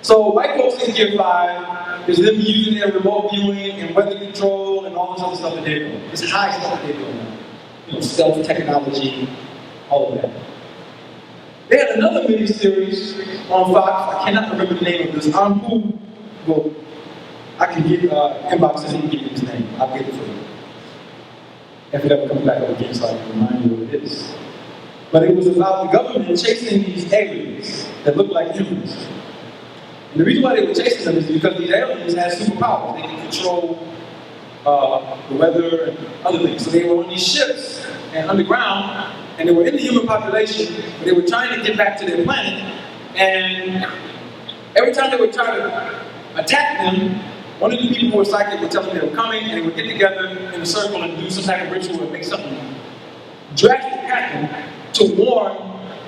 So white folks in Gear 5 is them using their remote viewing and weather control and all this other stuff that they're doing. This high stuff that they're doing now. You know, stealth technology, all of that. They had another mini-series on Fox. I cannot remember the name of this. Well, I can get inbox and he can give you his name. I'll get it for you. If it ever comes back up again, so I can remind you what it is. But it was about the government chasing these aliens that look like humans. And the reason why they were chasing them is because these aliens had superpowers. They could control the weather and other things. So they were on these ships and underground, and they were in the human population, but they were trying to get back to their planet. And every time they would try to attack them, one of the people who were psychic would tell them they were coming, and they would get together in a circle and do some type of ritual and make something drastic happen to warn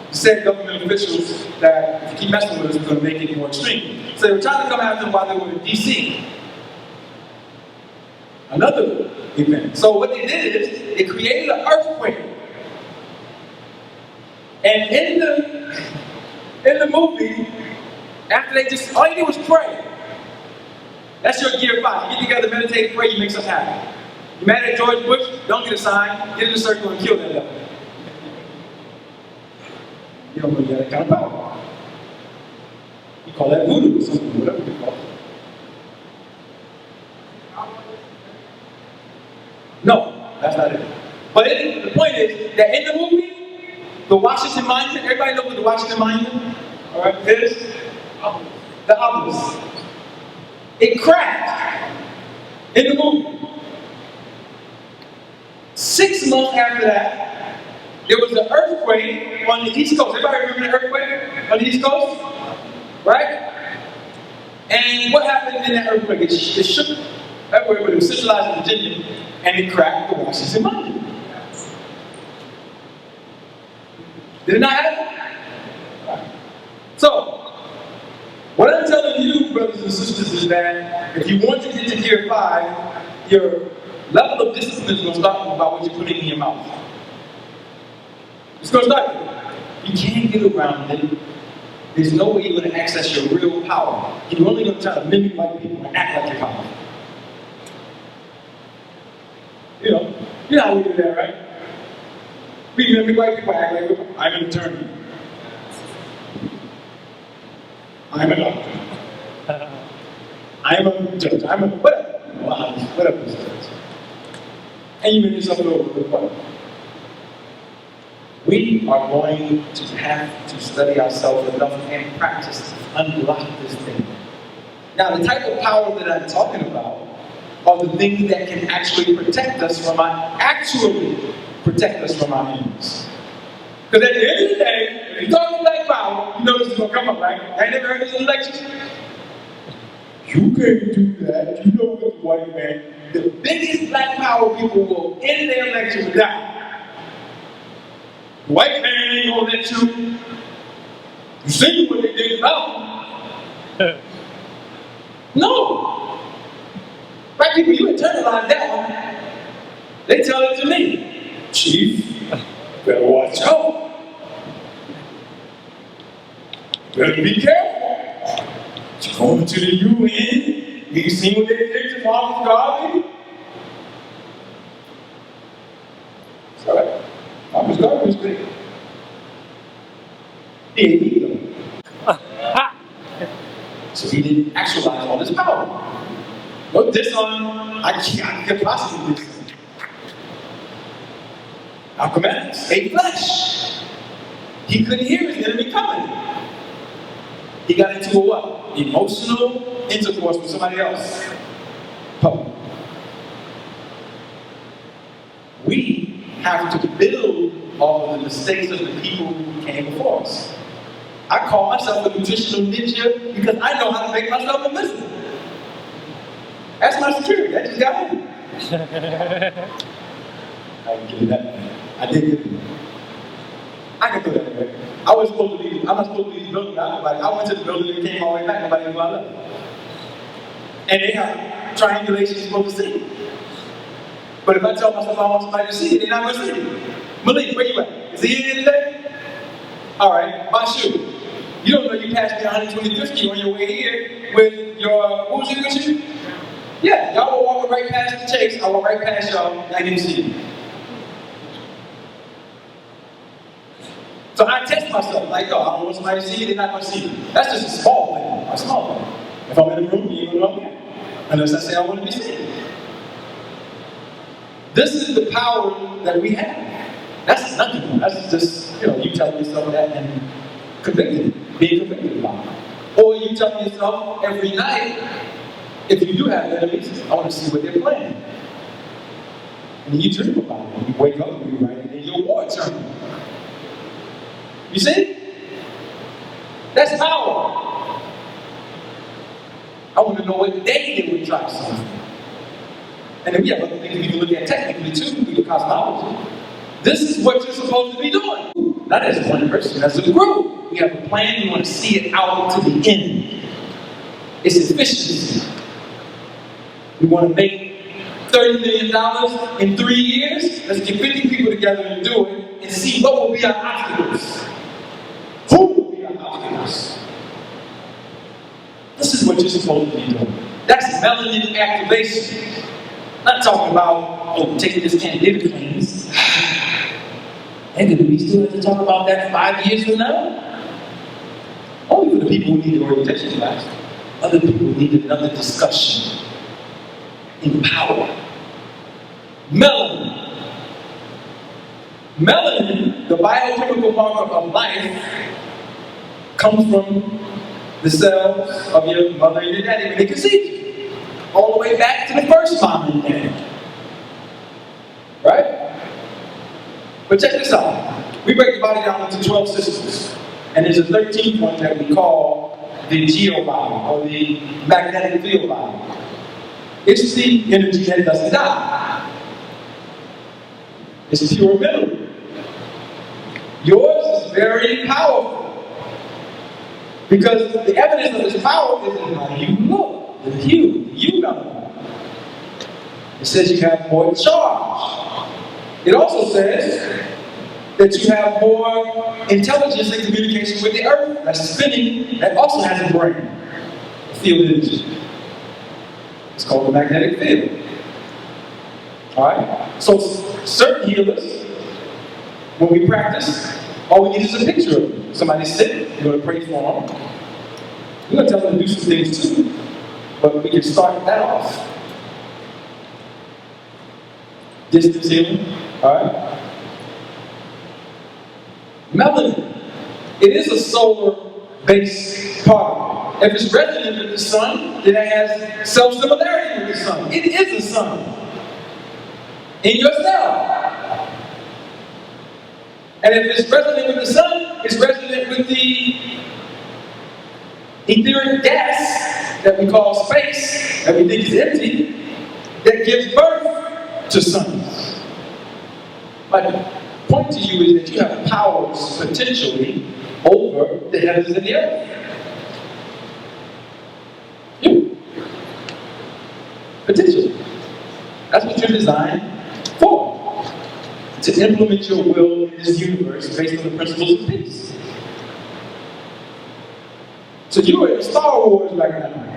the said government officials that if you keep messing with us, we're going to make it more extreme. So they were trying to come after them while they were in D.C. Another event. So what they did is they created an earthquake. And in the movie, after they just, all you did was pray. That's your gear 5. You get together, meditate, pray, you make something happen. You mad at George Bush? Don't get a sign. Get in a circle and kill that devil. You don't know you got that kind of power. You call that voodoo or something, whatever you call it. No, that's not it. But the point is that in the movie, the Washington Monument, everybody knows what the Washington Monument, all right, is? The obelisk. It cracked in the movie. 6 months after that, there was an earthquake on the East Coast. Everybody remember the earthquake on the East Coast? Right? And what happened in that earthquake? It shook everywhere, but it was centralized in Virginia, and it cracked the Washington Monument. Did it not happen? Right. So, what I'm telling you, brothers and sisters, is that if you want to get to gear 5, your level of discipline is going to start by what you're putting in your mouth. It's going to start there. You can't get around it. There's no way you're going to access your real power. You're only going to try to mimic white people and act like you're powerful. You know how we do that, right? We mimic white people, act like I'm an attorney. I'm a doctor. I'm a judge. I'm a whatever. And you make yourself feel over with what? we are going to have to study ourselves enough and practice to unlock this thing. Now, the type of power that I'm talking about are the things that can actually protect us from our enemies. Because at the end of the day, if you talk about black power, you know this is going to come up, right? I ain't never heard this in lectures. You can't do that. You know what the white man, the biggest black power people will end their lecture with that. The white man ain't gonna let you. You see what they did about him. No. Black people, you internalize that one. They tell it to me. Chief, better watch out. Better be careful. You're going to the UN. You seen what they did to Marcus Garvey? It's all right. Marcus Garvey was great. He didn't need them. So he didn't actualize all his power. Look, this on, I can't possibly do this. Malcolm X ate flesh. He couldn't hear his enemy coming. He got into a what? Emotional intercourse with somebody else. Public. We have to build off of the mistakes of the people who came before us. I call myself a nutritional ninja because I know how to make myself invisible. That's my security. I just got in. I didn't get that. I did get it. I can do that anyway. I was supposed to leave. I'm not supposed to leave the building. I went to the building and came all the way back. Nobody knew I left. And they have triangulation you're supposed to see. But if I tell myself I want somebody to see it, they're not going to see it. Malik, where you at? Is he here today? All right, my shoe. You don't know you passed me 125th on your way here with your, who was it with you? Yeah, y'all were walking right past the chase. I walked right past y'all, and I didn't see you. So I test myself, like, yo, I don't want somebody to see you, they're not going to see you. That's just a small thing, a small thing. If I'm in a room, you know what I'm here. Unless I say I want to be seen. This is the power that we have. That's nothing. That's just, you telling yourself that and being convicted about it. Or you telling yourself every night, if you do have enemies, I want to see what they're planning. And then you dream about it. And you wake up and you write it in your war journal. You see? That's power. I want to know what day they would try something. And then we have other things we can look at technically too, through the cosmology. This is what you're supposed to be doing. Not as one person, as a group. We have a plan, we want to see it out to the end. It's efficiency. We want to make $30 million in 3 years. Let's get 50 people together and do it and see what will be our obstacles. Who will be our obstacles? This is what you're supposed to be doing. That's melanin activation. Not talking about, taking this candida cleanse. And do we still have to talk about that 5 years from now? Only for the people who need the orientation class. Other people need another discussion. Empower. Melanin. Melanin, the biochemical marker of life, comes from the cells of your mother and your daddy when they conceived you. All the way back to the first mom and dad. Right? But check this out. We break the body down into 12 systems. And there's a 13th one that we call the geobody, or the magnetic field body. It's the energy that doesn't die. It's pure memory. Yours is very powerful. Because the evidence of its power is in how you look, the hue memory. It says you have more charge. It also says that you have more intelligence and communication with the earth that's spinning, that also has a brain, a field energy. It's called the magnetic field. Alright? So certain healers, when we practice, all we need is a picture of them. Somebody's sick, you're going to pray for them. We're going to tell them to do some things too. But we can start that off. Distance healing. Alright? Melanin. It is a solar-based particle. If it's resonant with the sun, then it has self-similarity with the sun. It is the sun in your cell. And if it's resonant with the sun, it's resonant with the etheric gas that we call space, that we think is empty, that gives birth to suns. My point to you is that you have powers potentially over the heavens and the earth. You. Potentially. That's what you're designed for. To implement your will in this universe based on the principles of peace. So you are in Star Wars right now.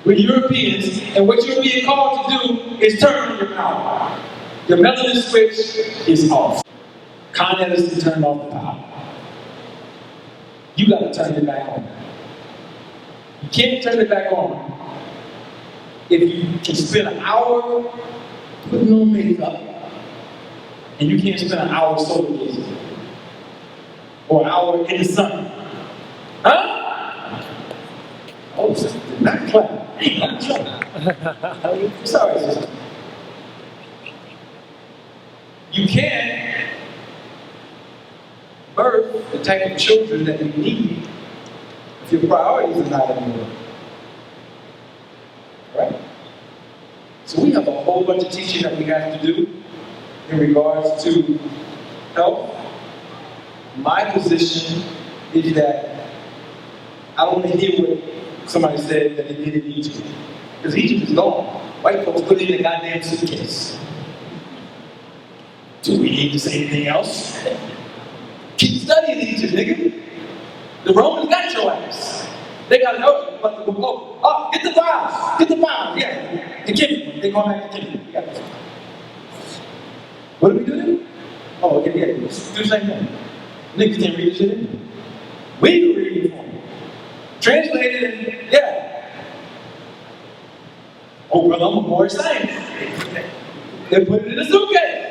We're Europeans, and what you're being called to do is turn on your power. Your melanin switch is off. Con Ed is to turn off the power. You got to turn it back on. You can't turn it back on if you can spend an hour putting on makeup, and you can't spend an hour solar gazing, or an hour in the sun. Huh? Oh, sister, not clap. Sorry, sister. You can't birth the type of children that you need if your priorities are not in order. Right? So we have a whole bunch of teaching that we have to do in regards to health. My position is that I don't want to hear what somebody said that they did in Egypt. Because Egypt is gone. White folks put it in a goddamn suitcase. Do we need to say anything else? Keep studying Egypt, nigga. The Romans got your ass. They got to know. Oh, get the files. Get the files. Yeah. The kid. They're going back to the kid. Yeah. What do we do? Oh, okay, yeah. Do the same thing. Niggas can't read this shit anymore. We can read it for them. Translated and, yeah. Oh, brother, I'm a Morris scientist. They put it in a suitcase.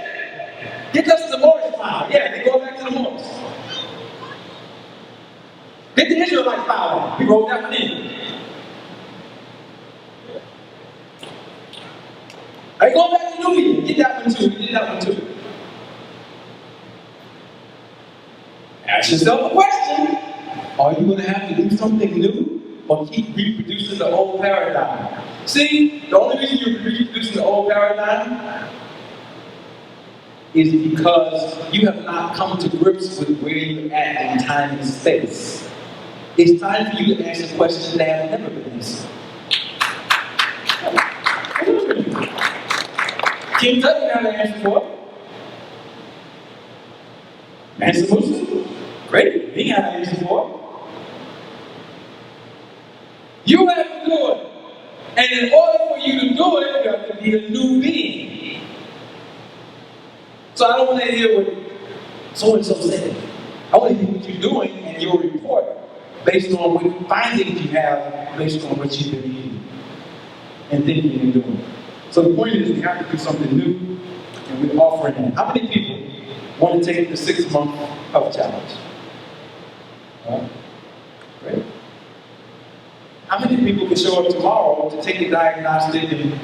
Get us the Morris file. Yeah, they go back to the Morris. Get the Israelite file. We wrote that one in. Hey, go back to Nubia. Get that one too. We did that one too. Ask yourself a question. Are you going to have to do something new or keep reproducing the old paradigm? See, the only reason you're reproducing the old paradigm is because you have not come to grips with where you're at in time and space. It's time for you to answer questions that have never been answered. Kentucky had an answer for it. Mansa Musa? Great. He had an answer for it. You have to do it. And in order for you to do it, you have to be a new being. So I don't want to hear what so-and-so said. I want to hear what you're doing and your report based on what findings you have based on what you've been eating and thinking and doing. So the point is we have to do something new and we're offering that. How many people want to take the 6-month health challenge? Great. How many people can show up tomorrow to take the diagnostic and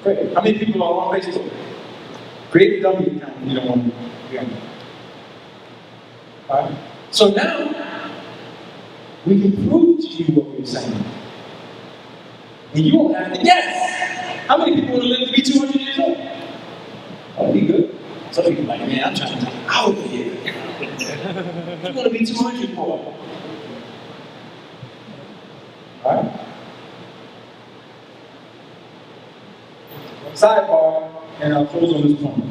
great? How many people are on Facebook? Create a dummy account if you don't want to be on it. Alright? So now we can prove to you what we're saying. And you won't have to guess. How many people want to live to be 200 years old? That would be good. Some people are like, man, I'm trying to get out of here. You want to be 200 for? Alright? Sidebar, and I'll close on this point.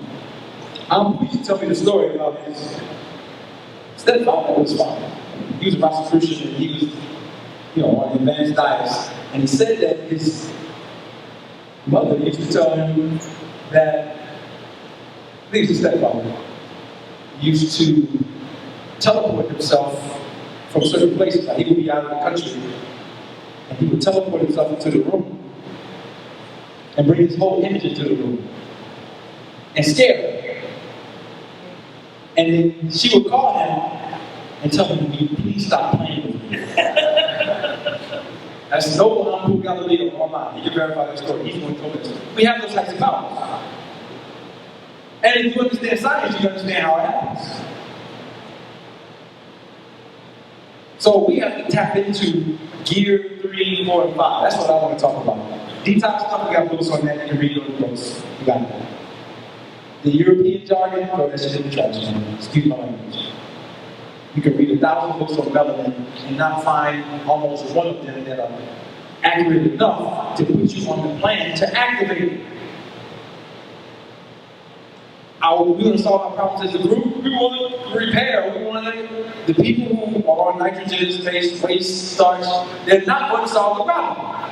He used to tell me the story about his stepfather and his father. He was a Rosicrucian and he was, on advanced diets. And he said that his mother used to tell him that, I think his stepfather used to teleport himself from certain places. Like he would be out of the country and he would teleport himself into the room and bring his whole image into the room and scare her. And then she would call him and tell him, "Will you please stop playing with me?" That's Noble Abu Galileo online. He can verify that story. He's going to tell that story. We have those types of powers. And if you understand science, you understand how it happens. So we have to tap into gear 3, 4, and 5. That's what I want to talk about. Detox stuff, we got books on that. You can read those books. You got that. The European jargon, throw that shit in the trash can. Excuse my language. You can read 1,000 books on melanin and not find almost one of them that are accurate enough to put you on the plan to activate it. We're going to solve our problems as a group. We want to repair. We want the people who are on nitrogen, space, waste, starch, they're not going to solve the problem.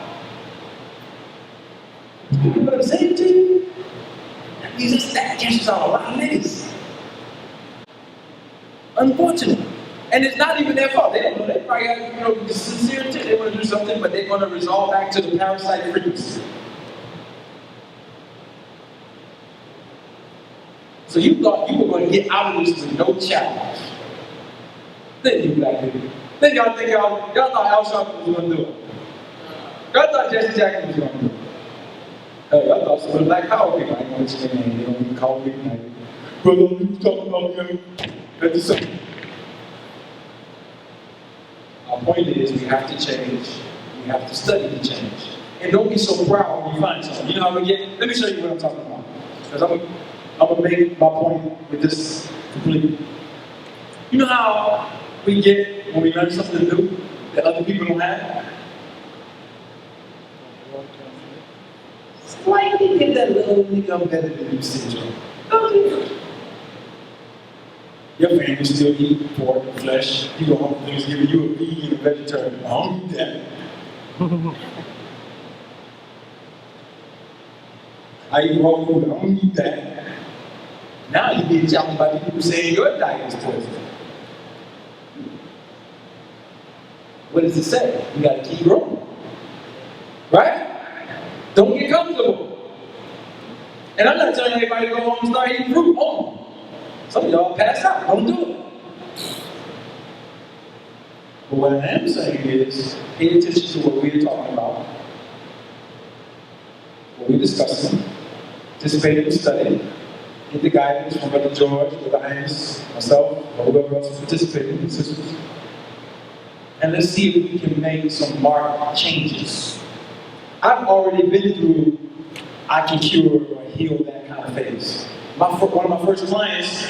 You know what I'm saying to you? That means that catches out a lot of niggas. Unfortunately. And it's not even their fault. They don't know. They probably have, the sincerity. They want to do something, but they're going to resolve back to the parasite frequency. So you thought you were going to get out of this with no challenge. Then you black people. Then y'all thought Al Sharpton was going to do it. Y'all thought Jesse Jackson was going to do it. Y'all thought some of the black power people. I ain't going to say name. They don't even call me. Brother, you talking about him? That's the same. Our point is we have to change. We have to study to change. And don't be so proud when you find something. You know how we get? Let me show you what I'm talking about. Because I'm going to make my point with this completely. You know how we get when we learn something new that other people don't have? Slightly get that little nigga I'm better than you syndrome. Don't do it. Your family still eat pork and flesh. You go home for Thanksgiving, you a vegan and vegetarian. I don't eat that. I eat raw food, I don't eat that. Now you're being challenged by the people saying your diet is poison. What does it say? You gotta keep growing. Right? Don't get comfortable. And I'm not telling everybody to go home and start eating fruit. Oh. Some of y'all pass out. Don't do it. But what I am saying is, pay attention to what we're talking about, what we're discussing, participate in the study, get the guidance from Brother George, Brother Hines, myself, or whoever else is participating, the sisters. And let's see if we can make some marked changes. I've already been through I can cure or heal that kind of phase. One of my first clients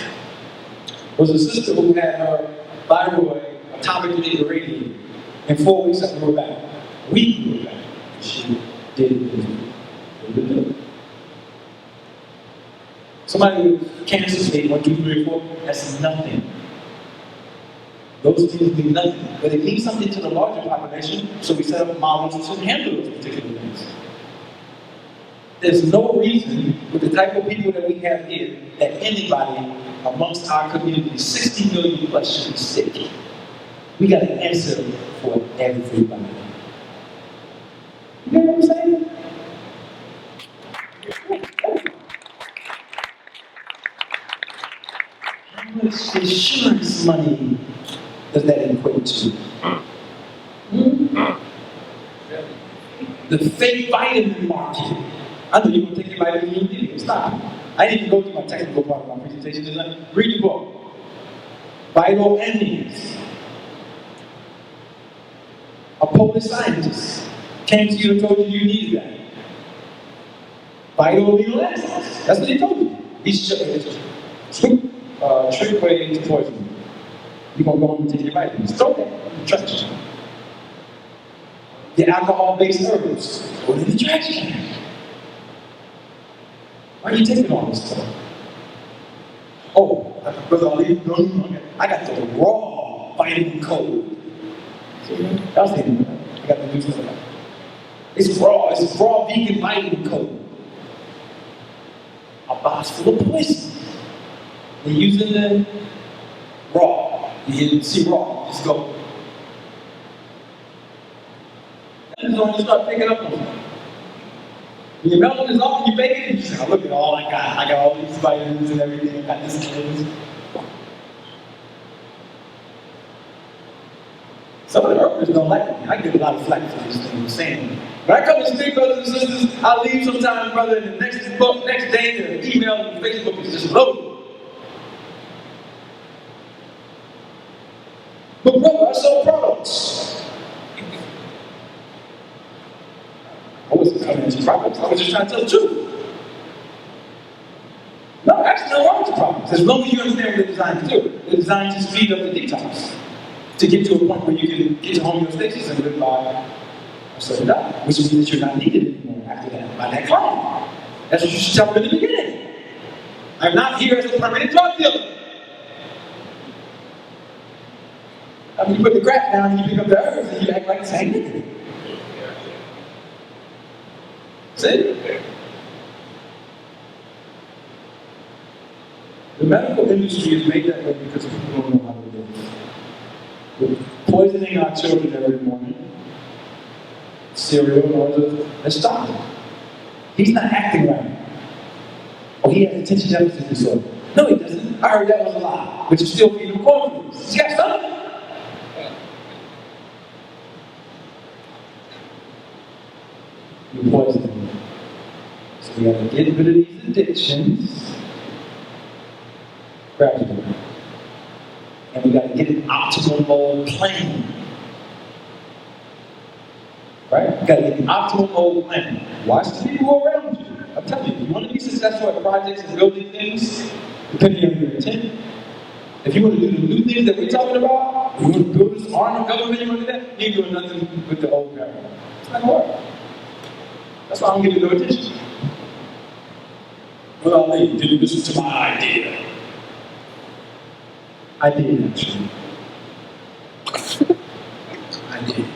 was a sister who had her thyroid atomically irradiated. In 4 weeks, I grew her back. We grew her back. She didn't do it. Somebody with cancer stage 1, 2, 3, 4, that's nothing. Those things mean nothing. But it means something to the larger population, so we set up models to handle those particular things. There's no reason, with the type of people that we have here, that anybody amongst our community, 60 million plus, should be sick. We got an answer for everybody. You know what I'm saying? How much insurance money does that equate to? The fake vitamin market. I know you're going to take your vitamin you need it. Stop. I didn't even go through my technical part of my presentation. Just read the book. Vital endings. A Polish scientist came to you and told you you needed that. Vital amino acids. That's what he told you. He's trick way to poison. You're going to go home and take your vitamins. Throw that in the trash. The alcohol-based herbs. Go in the trash can. Why are you taking all this stuff? Oh, Brother Ali, I got the raw vitamin code. I was thinking, I got the new stuff. It's raw vegan vitamin code. A box full of poison. They're using the raw. You see raw, just go. And then you start picking up on it. When your melanin is off and you bake it, you say, oh, look at all I got. I got all these vitamins and everything. I got this and this. Some of the workers don't like me. I get a lot of flack for these things I'm saying. When I come to speak, brothers and sisters, I leave sometimes, brother, and the next day, the email and Facebook is just loaded. But brother, I sell products. I wasn't coming at your products. I was just trying to tell the truth. No, actually, no wrong with the products. As long as you understand what they're designed to do. They're designed to speed up the detox. To get to a point where you can get to homeostasis and live by a certain diet, which means that you're not needed anymore after that, by that client. That's what you should tell them in the beginning. I'm not here as a permanent drug dealer. I mean, you put the crack down and you pick up the herbs and you act like the same nigga. See? The medical industry is made that way because people don't know how to live. We're poisoning our children every morning. Cereal and all this. Let's stop him. He's not acting right. Oh, he has attention deficit disorder. No, he doesn't. I heard that was a lie. But you still feed him cornflakes. He's got something. You're poisoning him. So we gotta get rid of these addictions gradually. And we gotta get an optimal mode plan. Right? We gotta get an optimal mode plan. Watch the people who are around you. I'm telling you, if you want to be successful at projects and building things, depending on your intent, if you want to do the new things that we're talking about, you want to build this arm of government, you want to do that, you're doing nothing with the old paradigm. It's not gonna work. That's why I'm getting no attention. Well, they didn't listen to my idea. I did, actually. I did.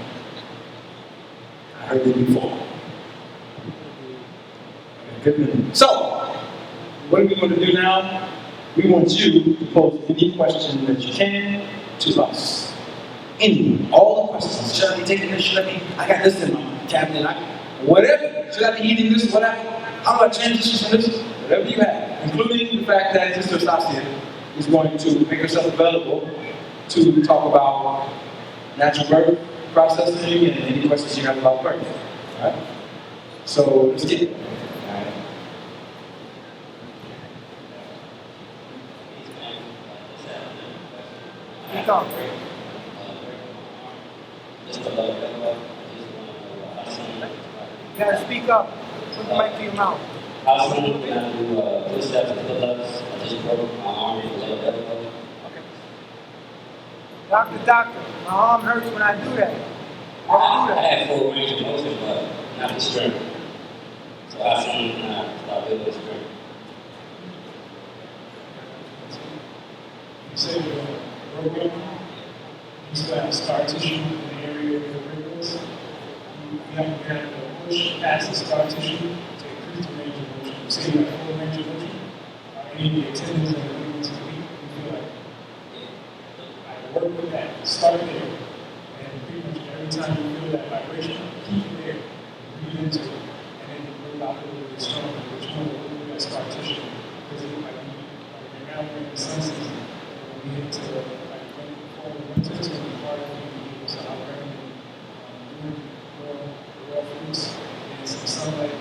I heard it before. So, what are we going to do now? We want you to pose any question that you can to us. Any, all the questions. Should I be taking this? Should I be? I got this in my cabinet. Whatever. Should I be eating this? Whatever. How do I transition from this? Whatever you have, including the fact that Sister Stasia is going to make herself available to talk about natural birth processing and any questions you have about birth. All right. So let's get it. Speak up. You gotta speak up. Put the mic to your mouth. I was wondering if I do push-ups and pull-ups. I just broke my arm and leg elbow. Okay. Doctor, my arm hurts when I do that. Don't do I that. had full range of motion, but not the strength. So I seen when I start building strength. You say you're program, you still have scar tissue in the area of your wrinkles. You have to kind of push past the scar tissue to increase the range of motion. You say you have full range of motion. Any of the attendants that are able to week, you feel like I work with that, start there, and pretty much every time you feel that vibration, keep it there, breathe into it, and then you work out a little bit stronger, which one will move that scar tissue. Because it might be right now we're in the sun season. We get to before the winter is going to be harder for you to be able to operate doing raw fruits and some sunlight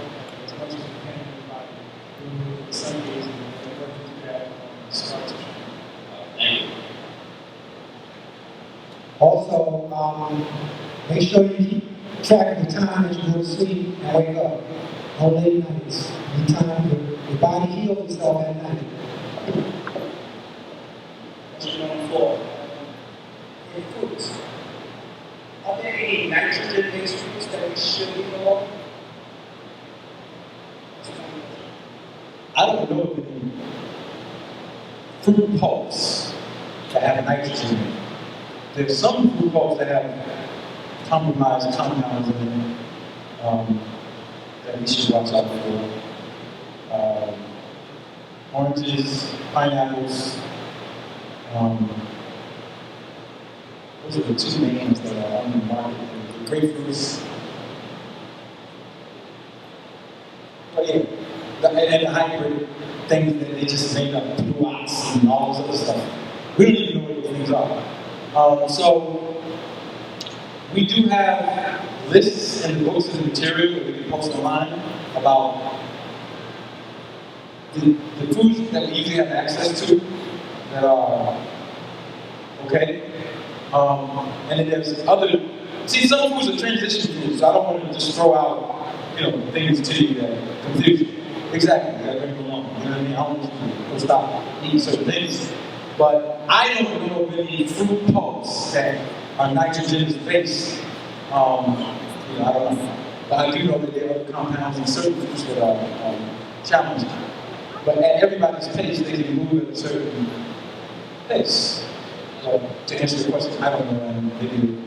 as much as you can in your body. Doing the sun gazing and working through that scar tissue. Thank you. Also, make sure you keep track of the time that you go to sleep and wake up. No late nights. The time your body heals itself at night. For fruits. Are there any nitrogen-based fruits that we should eat along? I don't know of any fruit pulps that have nitrogen in it. There's some fruit pulps that have compromised compounds in them that we should watch out for. Oranges, pineapples. Those are the two main ones that are on the market. The grapefruits. But yeah, and the hybrid things that they just made up, lots and all this other stuff. We don't even know what those things are. So we do have lists and books and material that we can post online about the foods that we usually have access to that are okay. And then there's other, see, some foods are transition foods, so I don't want to just throw out, things to you that confuse you. Exactly, that bring along. You know what I mean? I don't want to stop eating certain things. But I don't know of any fruit pulps that are nitrogen-based. I don't know. But I do know that there are other compounds in certain foods that are challenging. But at everybody's pace, they can move at a certain pace. So to answer your question, I don't know, and maybe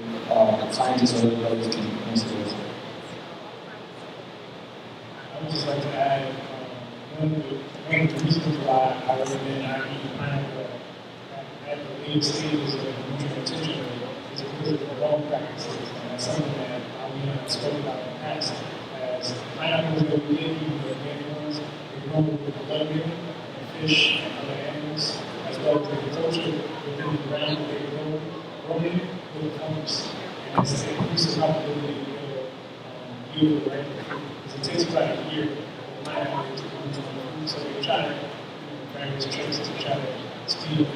scientists or others can answer this. I would just like to add one of the reasons why I recommend I eat pineapple at the later stages of nutrient retention is because of the wrong practices. And that's something that we have spoken about in the past. As pineapples that we get, even the organic ones, they grow with blood milk and fish and other animals, as well as agriculture within the ground that they grow in with the fungus. And it's an increased probability of yield the right food. Because it takes about a year for pineapple to produce one food. So they try to, various tricks to try to speed up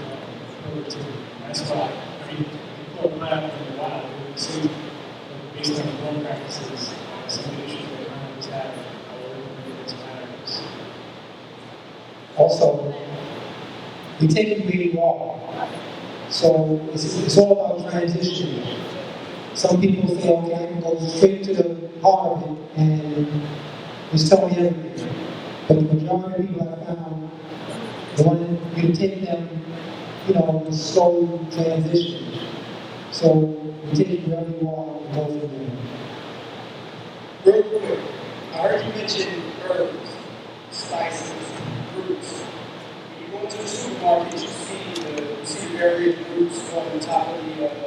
productivity. That's why, if you put a pineapple in the wild, it would save, based on the growing practices, some of the issues that pineapples have, I would recommend it to pineapples. Also, we take it really raw. So it's all about transition. Some people say, okay, I can go straight to the heart of it and just tell me everything. But the majority of people I found, they want you to take them, in slow transition. So we take it really raw and go from there. Real quick, I heard you mention herbs, spices, fruits. When you go to the supermarket, you see various fruits on the top of the top of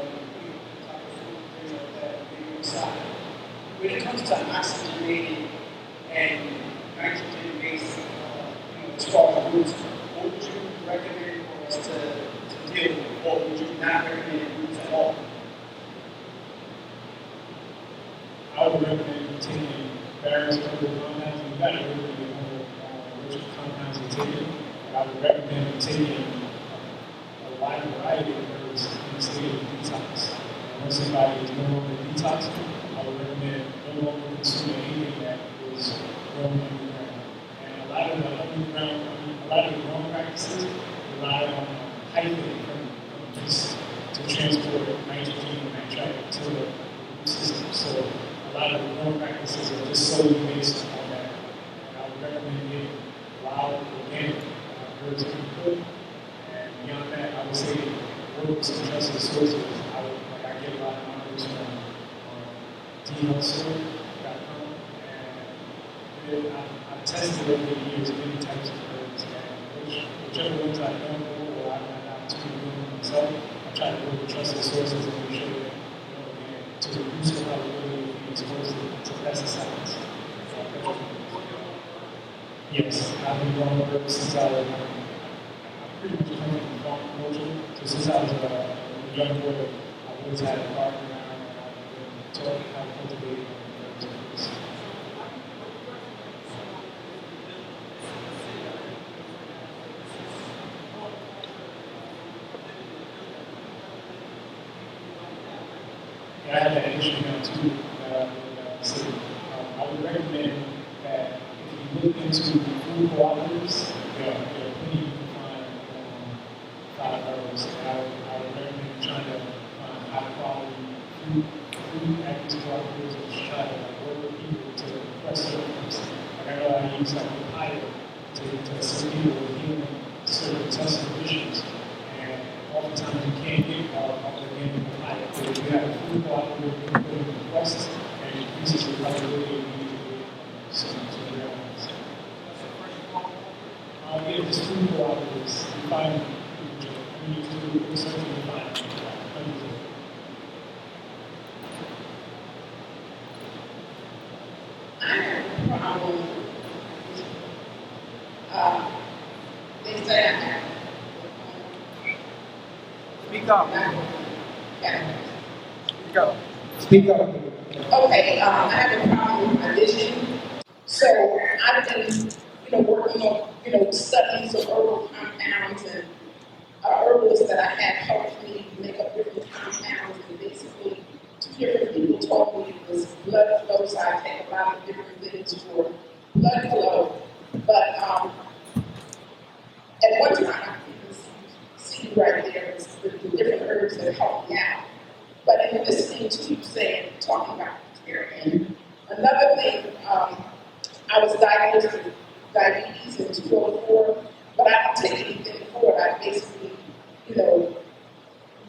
food, things like that, maybe on the side. When it comes to oxygenating and nitrogen-based, as far as roots, what would you recommend for us to deal with, or would you not recommend roots at all? I would recommend taking various herbal compounds. You've got to really know which compounds you're taking. But I would recommend taking a wide variety of herbs in the state of detox. And once somebody is no longer detoxing, I would recommend no longer consuming anything that is grown underground. And a lot of the growing practices rely on hydrating from yeast to transport nitrogen and nitrite to the root system. So a lot of the growing practices are just solely based on that. And I would recommend getting wild, organic herbs if you could. And beyond that, I would say work with some trusted sources. I get a lot of my herbs from DHealthStore.com. And I've tested over the years many types of herbs. And whichever ones I don't know or I've had an opportunity to do myself, I try to work with trusted sources and make sure that, to reduce the probability of being exposed to pesticides. Yes, I've been growing herbs since I was, I pretty much come from farm culture. So since I was a young boy, I always had a garden around and I've been taught how to cultivate herbs and fruits. I have that issue now too. So I would recommend that if you look into food cooperatives, there are plenty you can find five herbs. I would recommend trying to find high quality food at these cooperatives and just try to work with people to request certain. I know I use papaya to assist people with healing certain intestinal issues. Oftentimes you can't get organic papaya. So if you have a food cooperative, you can put in requests and it increases the probability of you to get some grounds. Yeah, just food cooperatives. You find when you do research, you find hundreds of them. I have a problem. They say I have. Speak up. Yeah. Speak up. Speak up. Okay, I have a problem with addiction. So I've been, working on, studies of herbal compounds and herbalists that I had helped me make up different compounds, and basically 2 different people told me it was blood flow, so I take a lot of different things for blood flow. But at one time, you can see right there the different herbs that help me out. But in listening to you talking about here, and another thing, I was diagnosed with diabetes in 2004, but I don't take anything for it. I basically,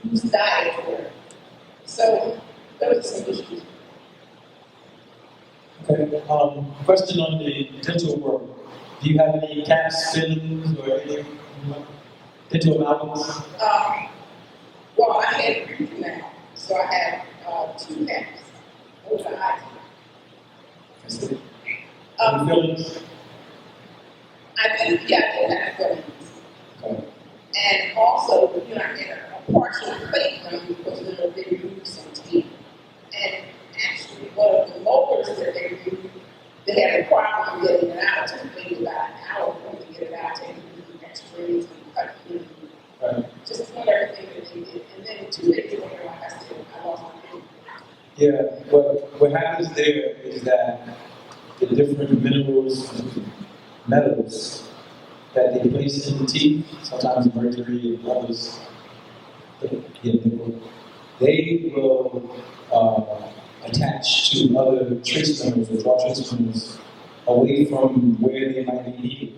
use diet for it. So there was some issues. Okay. Question on the dental work. Do you have any caps, fillings, or any dental amalgams? Well, I had 3 now, so I have 2 caps. Those are high. Fillings? I think, I did have fillings. Okay. And also, I had a partial plate done because they removed some teeth. And actually, one of the molars that they removed, they had a problem getting it out. It took maybe about an hour for them to get it out. They had to do x-rays and cut it. Right. Just doing everything that they did. And then 2 days later, like I said, I lost my hand. Yeah, what happens there is that the different minerals and metals that they place in the teeth, sometimes mercury and others, they will attach to other trace minerals or draw trace minerals away from where they might be needed,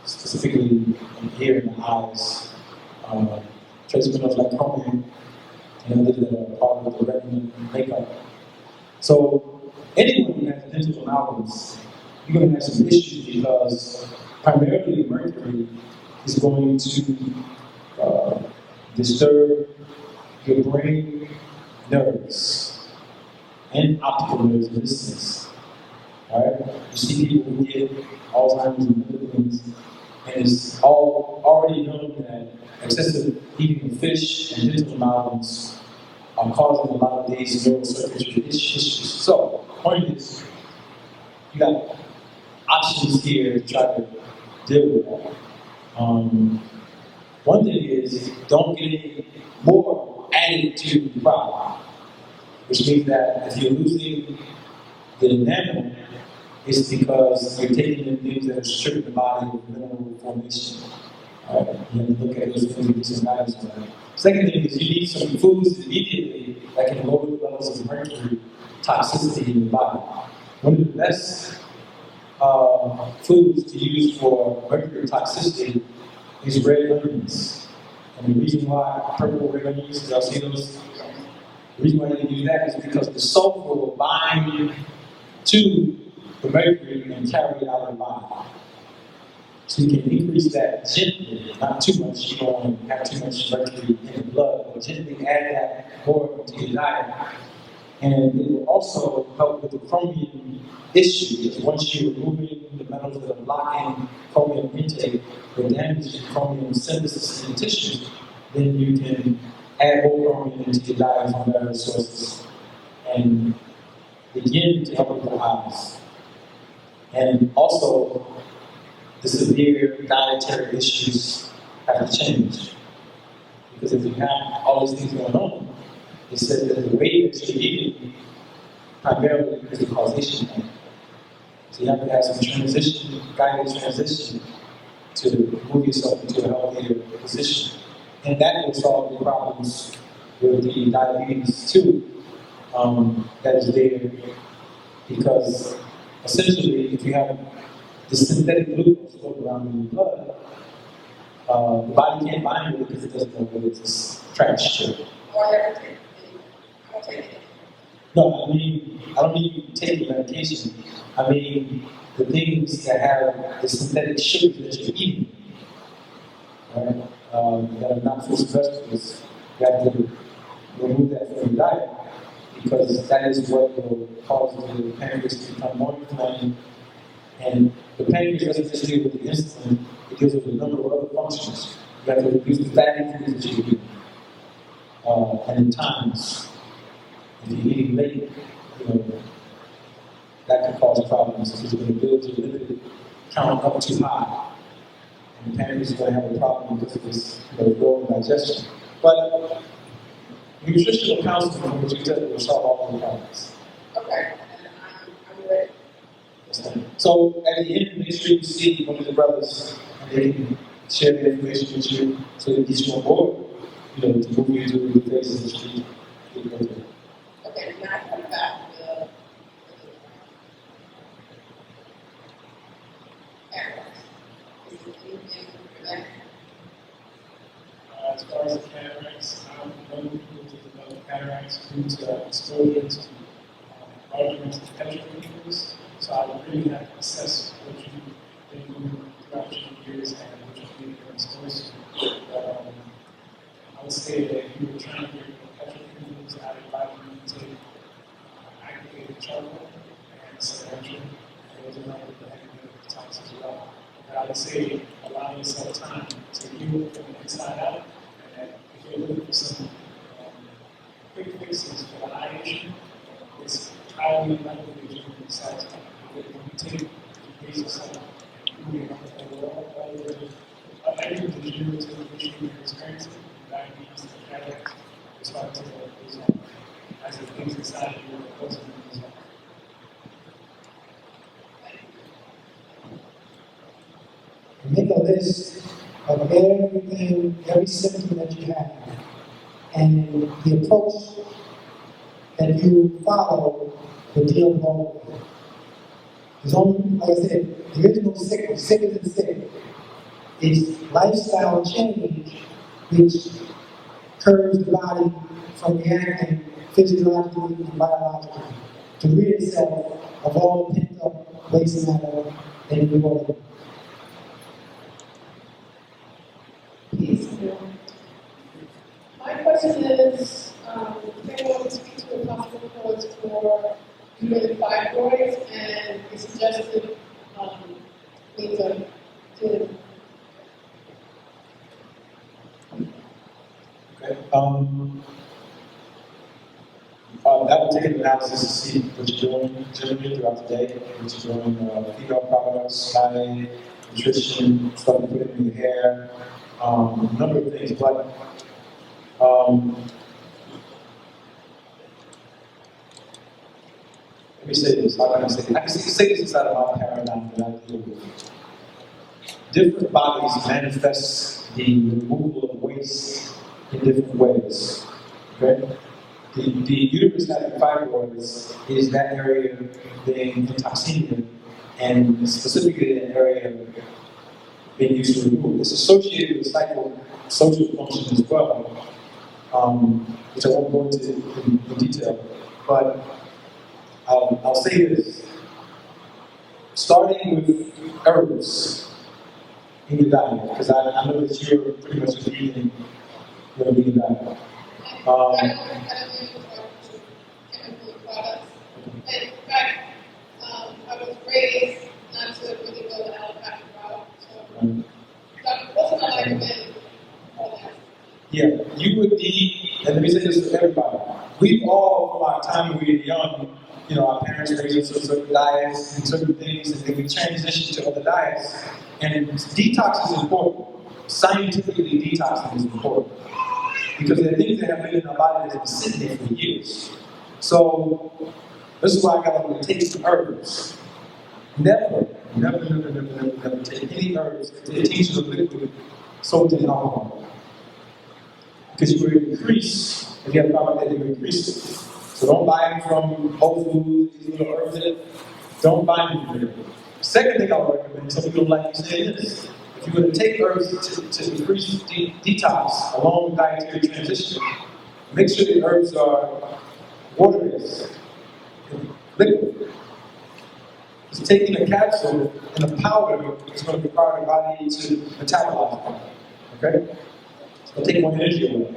specifically here in the eyes. Trace minerals like chromium and others that are part of the retina makeup. So anyone who has dental amalgams, you're going to have some issues because primarily mercury is going to disturb your brain nerves and optical nerves in this sense. Alright? You see people who get Alzheimer's and other things, and it's already known that excessive eating of fish and dental amalgams are causing a lot of these neurocircuitry issues. So, the point is, you got options here to try to deal with that. One thing is, don't get any more added to the problem, which means that if you're losing the enamel, it's because you're taking in things that are stripping the body of mineral formation. You have to look at those things and do some guidance on that. Second thing is you need some foods immediately that can lower the levels of mercury toxicity in the body. One of the best foods to use for mercury toxicity is red onions. And the reason why purple red onions, y'all see those? The reason why you can use that is because the sulfur will bind to the mercury and carry it out of the body. So you can increase that gently, not too much. You don't want to have too much mercury in the blood, but gently add that more into your diet. And it will also help with the chromium issue, because once you're removing the metals that are blocking chromium intake or damaging chromium synthesis in tissue, then you can add more chromium into your diet from various sources and begin to help with the eyes. And also, the severe dietary issues have to change. Because if you have all these things going on, it said that the way that you're eating primarily is the causation point. So you have to have some transition, guided transition to move yourself into a healthier position. And that will solve the problems with the diabetes too, that is there. Because essentially, if you have the synthetic glucose floating around in your blood, the body can't bind with it because it doesn't know whether it's trash. No, I don't mean you take medication. I mean the things that have the synthetic sugars that you're eating, right? That are not fruits and vegetables. You have to remove that from your diet because that is what will cause the pancreas to become more inflamed. And the pancreas doesn't just deal with the insulin, it deals with a number of other functions. You have to reduce the fatty foods that you eat. And in times, If you're eating late, that can cause problems because you're going to build your lipid count up too high. And the pancreas is going to have a problem because of this growing digestion. But nutritional counseling, from what you said, will solve all the problems. Okay, I'm ready. So at the end, make sure you see one of the brothers and they can share the information with you so that you on board, to move you through the phases that you need to go through. Okay, now I come back to the cataracts. Is there anything for that? As far as the cataracts, known people to develop cataracts due to exposure to large amounts of petrochemicals. So I would really have to assess what you've been doing throughout your years and what you've been exposed to. But I would say that if you were trying to get petrochemicals out of your body, you would take activated charcoal and cilantro. Those are not the activated toxins as well. But I would say allow yourself time to heal from the inside out. And if you're looking for some quick fixes for the eye issue, it's highly unlikely that you're going to be satisfied. When you take the basis of moving all the every degenerative issue you're experiencing, diabetes, cataracts, it's hard to resolve. As the things inside of you are closing to resolve. Make a list of everything, every symptom that you have, and the approach that you follow to deal with all of it. There's only, like I said, the original sickness, sick isn't sick. It's lifestyle change which curbs the body from reacting physiologically and biologically to rid itself of all the pent-up waste matter in the world. My question is, if anyone would speak to a possible cause for uterine fibroids and the suggested things to Okay. That will take an analysis to see what you're doing generally throughout the day, what you're doing, female products, diet, nutrition, stuff you put in your hair, a number of things. But let me say this. How can I say this? I can say this inside of my paradigm that I deal with. Different bodies manifest the removal of waste in different ways. Okay? The uterus having fibroids is that area being toxinated, and specifically that area being used to remove. It's associated with social function as well, which I won't go into in detail. But I'll say this. Starting with herbs in your diet, because I know that you're pretty much a vegan diet. In fact, I was raised not to really go the allopathic route, so what's my recommend for that? Yeah, you would need, and let me say this to everybody. We've all, from our time when we were young, our parents raised us on certain diets and certain things, and then we transitioned to other diets. And detox is important. Scientifically, detoxing is important. Because there are things that have been in our body that have been sitting there for years. So, this is why I got to take some herbs. Never take any herbs to a tincture of liquid soaked in alcohol. Because you will increase, if you have a problem with that, you will increase it. So don't buy them from Whole Foods, these little herbs in it. Don't buy them from there. Second thing I would recommend, some people don't like to say this, if you're going to take herbs to increase detox along with dietary transition, make sure the herbs are water-based, liquid. Because taking a capsule and a powder is going to require the body to metabolize it. Okay? It's going to take more energy away.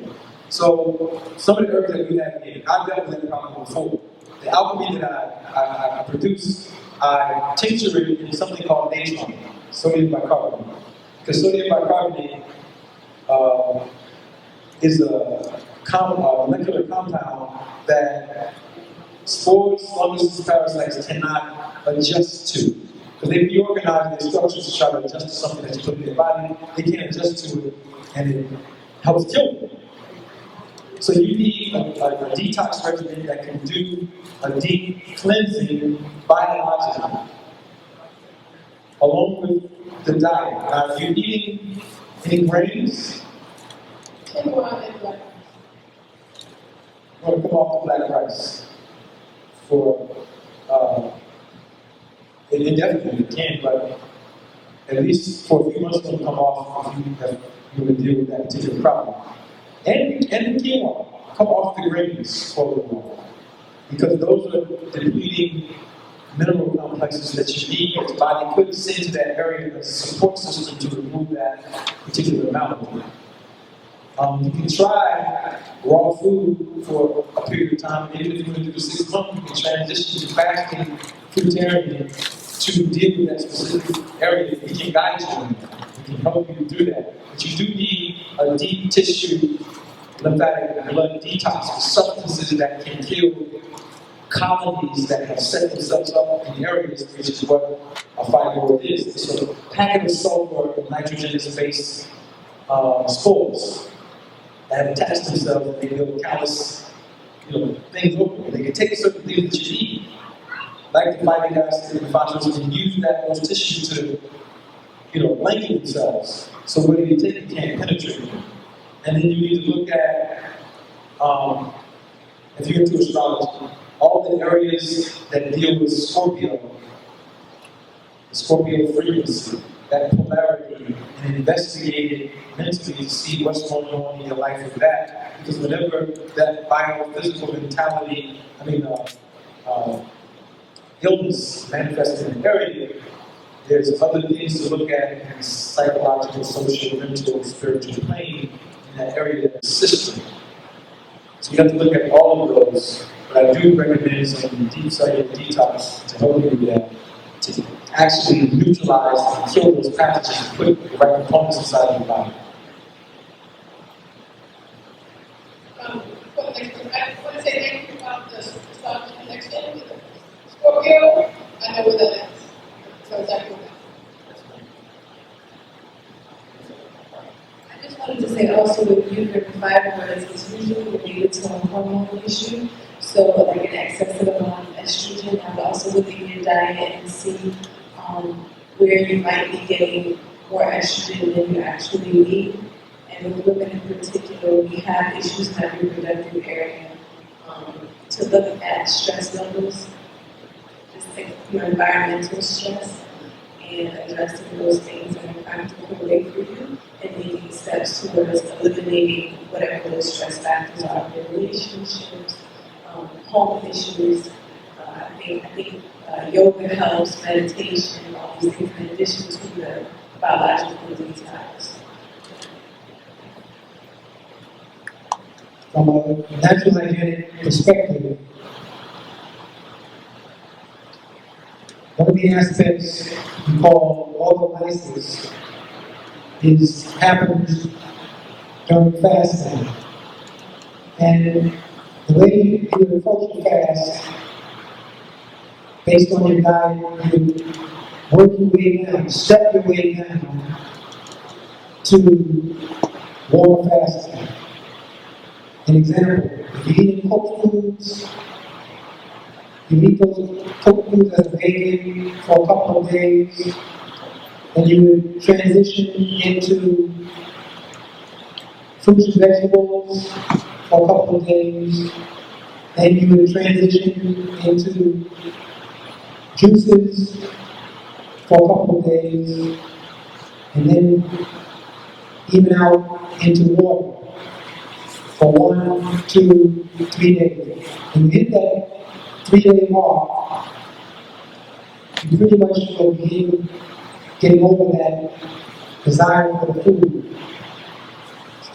So, some of the herbs that we have here, I've dealt with that problem before. The alchemy that I produce, I tincture it in something called Day2, sodium bicarbonate. Because sodium bicarbonate is a molecular compound that spores, funguses, parasites cannot adjust to. Because they reorganize their structures to try to adjust to something that you put in their body. They can't adjust to it, and it helps kill them. So you need a detox regimen that can do a deep cleansing biologically, along with the diet. Now, if you're eating any grains, I'm going to come off the black rice for, indefinitely, it can, but at least for a few months it's going to come off if you're going to deal with that particular problem. And the quinoa, come off the grains for a little while. Because those are depleting mineral complexes that you need. Your body couldn't send to that area as a support system to remove that particular amount of it. You can try raw food for a period of time, and even if you're going to do the 6 months, you can transition to fasting, fruitarian, to deal with that specific area. We can guide you in that. We can help you do that. But you do need a deep tissue lymphatic and blood detox with substances that can kill colonies that have set themselves up in areas, which is what a fibroid is. It's a packet of sulfur and nitrogen-based spores that have attached themselves and they build callous, things open. They can take certain things that you eat, like the phytic acid and phosphorus, and use those tissues to, blanket themselves. So whether you take it, can't penetrate it. And then you need to look at, if you're into astrology, all the areas that deal with Scorpio, the Scorpio frequency, that polarity, and investigate it mentally to see what's going on in your life with that. Because whenever that biophysical mentality, illness manifests in an area, there's other things to look at in the psychological, social, mental, spiritual plane in that area of the system. So you have to look at all of those. But I do recommend some deep cellular detox to help you with that, to actually neutralize and kill those pathogens and put the right components inside of your body. I want to say thank you about the connection with the Scorpio. I know what that is. So exactly what I just wanted to say also with uterine fibroids, it's usually related to a hormonal issue. So like an excessive amount of estrogen, I would also look at your diet and see where you might be getting more estrogen than you actually need. And with women in particular, we have issues in that reproductive area to look at stress levels, just like environmental stress, and addressing those things in a practical way for you, and making steps towards eliminating whatever those stress factors are in relationships, home issues. I think yoga helps, meditation, all these things in addition to the biological detox. From a natural hygienic perspective, one of the aspects we call autolysis happens during fasting. And the way you approach the fast, based on your diet, you work your way down, step your way down to water fasting. An example, if you're eating cooked foods, you eat those cooked foods as a vegan for a couple of days, and you would transition into fruits and vegetables for a couple of days, then you would transition into juices for a couple of days, and then even out into water for 1, 2, 3 days. When you hit that 3-day mark, you pretty much will be getting over that desire for the food.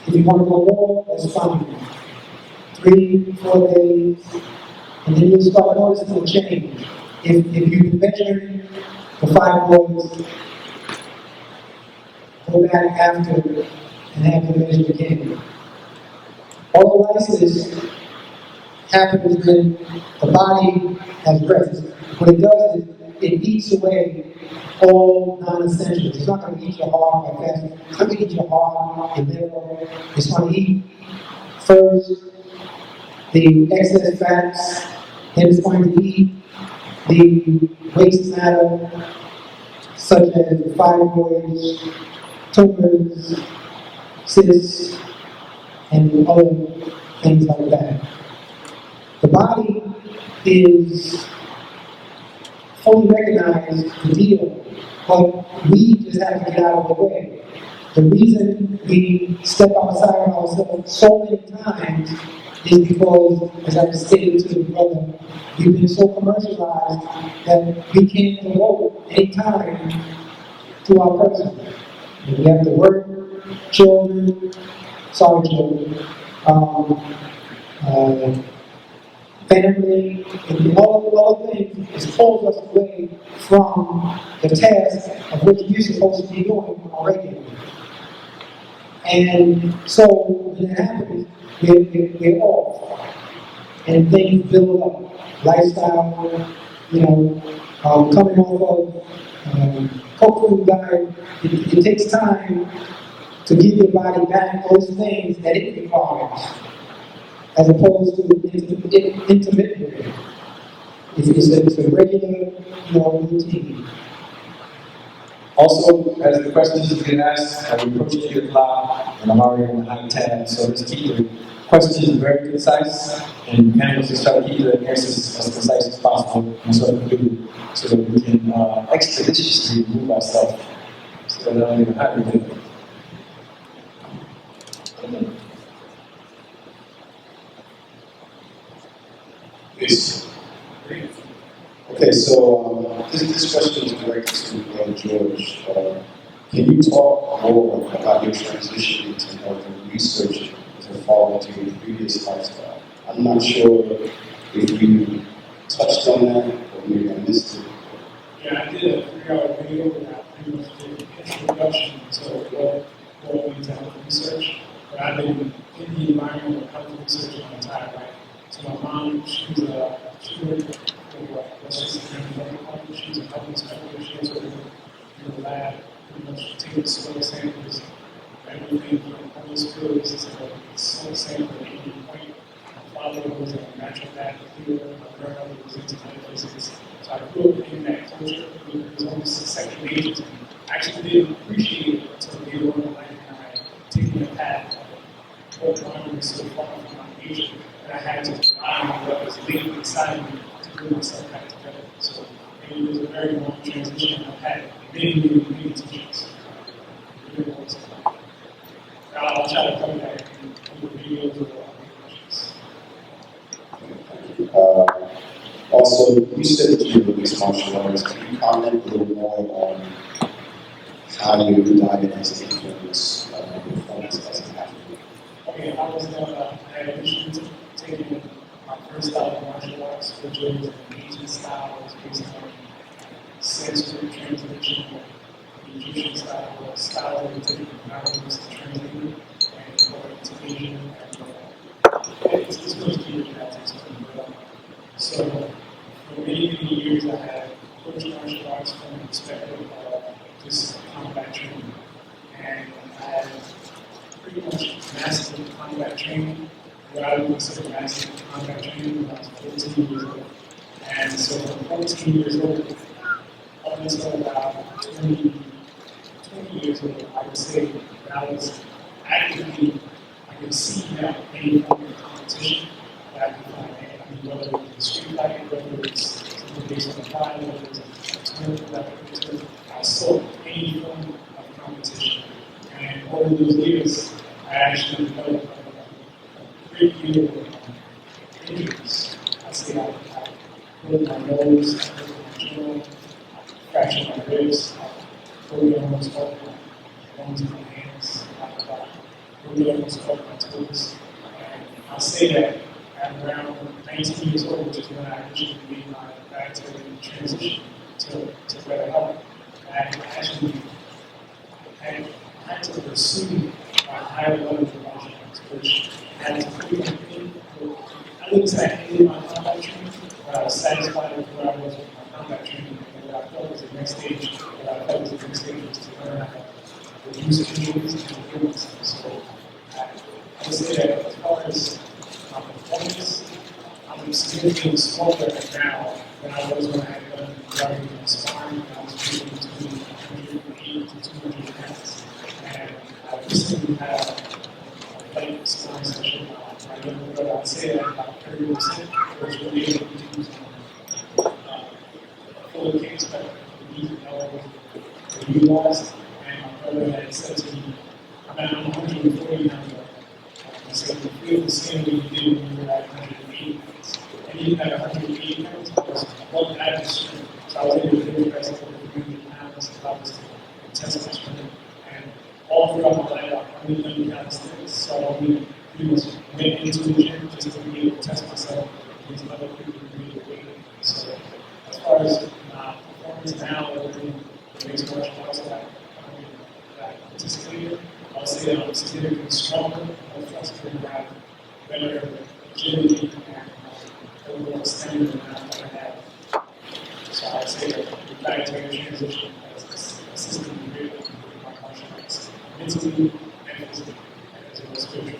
If you want to go more, that's fine. 3, 4 days, and then you'll start noticing a change. If you've been measuring for fibroids, go back after and have them measured again. Autolysis happens when the body has rest. What it does is it eats away all non-essentials. It's not going to eat your heart like that. It's not going to eat your heart, your liver. It's going to eat first the excess fats, then it's going to eat the waste matter, such as fibroids, tumors, cysts, and other things like that. The body is fully recognized the deal, but we just have to get out of the way. The reason we step outside of ourselves so many times is because, as I just stated to the brother, we've been so commercialized that we can't devote any time to our person. We have to work, children, family, and all the other things is pulls us away from the task of what you're supposed to be doing already. And so when it happens, we're off. And things build up. Lifestyle, coming off of cook food diet, it takes time to give your body back those things that it requires, as opposed to intermittent. It's a regular, routine. Also, as the questions have been asked, we're approaching 8 o'clock, and I'm already on the high 10, so let's keep the questions very concise, and panelists just try to keep the answers as concise as possible, and so that we can expeditiously move ourselves, so that I don't get highly difficult. Yes. Okay, so this question is directed to George. Can you talk more about your transition into health and research to fall into your previous lifestyle? I'm not sure if you touched on that or maybe I missed it. Yeah, I did a 3-hour video where I pretty much did an introduction to what brought me to health research. But I've been in the environment of health research my entire life. So my mom, she worked for Bess. She was a health inspector. She was in the lab, pretty much taking soil samples, everything from homeless pills to soil sample at any point. My father was a naturopath healer. My grandmother was into metaphysics. So I grew up in that culture. It was almost a second nature to me. I actually didn't appreciate it until later on in life when I taken the path of what climbing was so far from my nature. And I had to find what was latent inside me to put myself back together. So it was a very long transition. I've had many teachers. I'll try to cover that in the videos or questions. Also, you said that you released martial arts. Can you comment a little more on how your diet has influenced performance as an athlete? Okay, I had initially taken my first style of martial arts, which was an Asian style. It was based on sensory transmission, the Egyptian style, or style that we take from mountains to translate and going to Asian. And it's supposed to be a practice. So, for many years, I had approached martial arts from the perspective of just combat training. And I had pretty much mastered combat training, what I would consider mastered combat training when I was 14 years old. And so from 14 years old, up until about 20 years old, I would say that I was actively, I could see now any form of competition that I could find. Whether it was street fighting, whether it was something based on the fire, whether it was a turn, I saw any form of competition. And over those years, I actually developed a great deal of injuries. I say I broke my nose, I broke my jaw, I fractured my ribs, I broke almost all my bones in my hands, I broke almost all my toes. And I'll say that at around 19 years old, which is when I initially made my dietary transition to better health. I actually had to pursue a higher level of martial arts, which had to I wouldn't say I hated my combat training, but I was satisfied with where I was with my combat training, and what I felt was the next stage, what I felt was the next stage was to learn how to reduce injuries and heal myself. So I would say that as far as my performance, I'm significantly smaller now than I was when I had done driving and sparring. I was doing between 180 to 200 pounds. And I recently had a light sparring session. I don't know what I'd say that about 30% was really able to use full kicks, but the knee and elbow were utilized. And my brother had said to me, I'm at 140 now. He said, you feel the same way you did when you were at 180 pounds. And even at 180 pounds, I was one average strength. So I was able to do the rest of the 300 pounds if I was to test my strength. And all throughout my life, I really learned calisthenics. So we pretty much went into the gym just to be able to test myself against other people who really weight. So as far as my performance now, in the mixed martial arts that I participated, I would say I'm significantly stronger, more flexible, and have better agility and overall stamina than I've ever had. So I would say that the dietary transition has assisted me greatly in my martial arts, mentally and physically, as well as spiritually.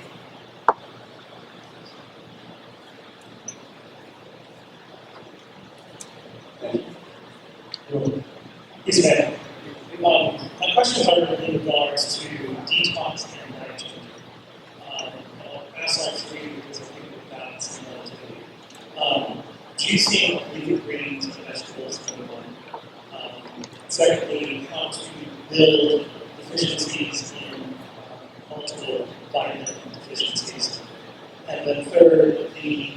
Yes, ma'am. My questions are in regards to detox and nitrogen. I'll ask all three because I think we're balancing relatively. Juicing leafy greens and vegetables, number one. Secondly, how to build deficiencies in multiple vitamin deficiencies. And then third, the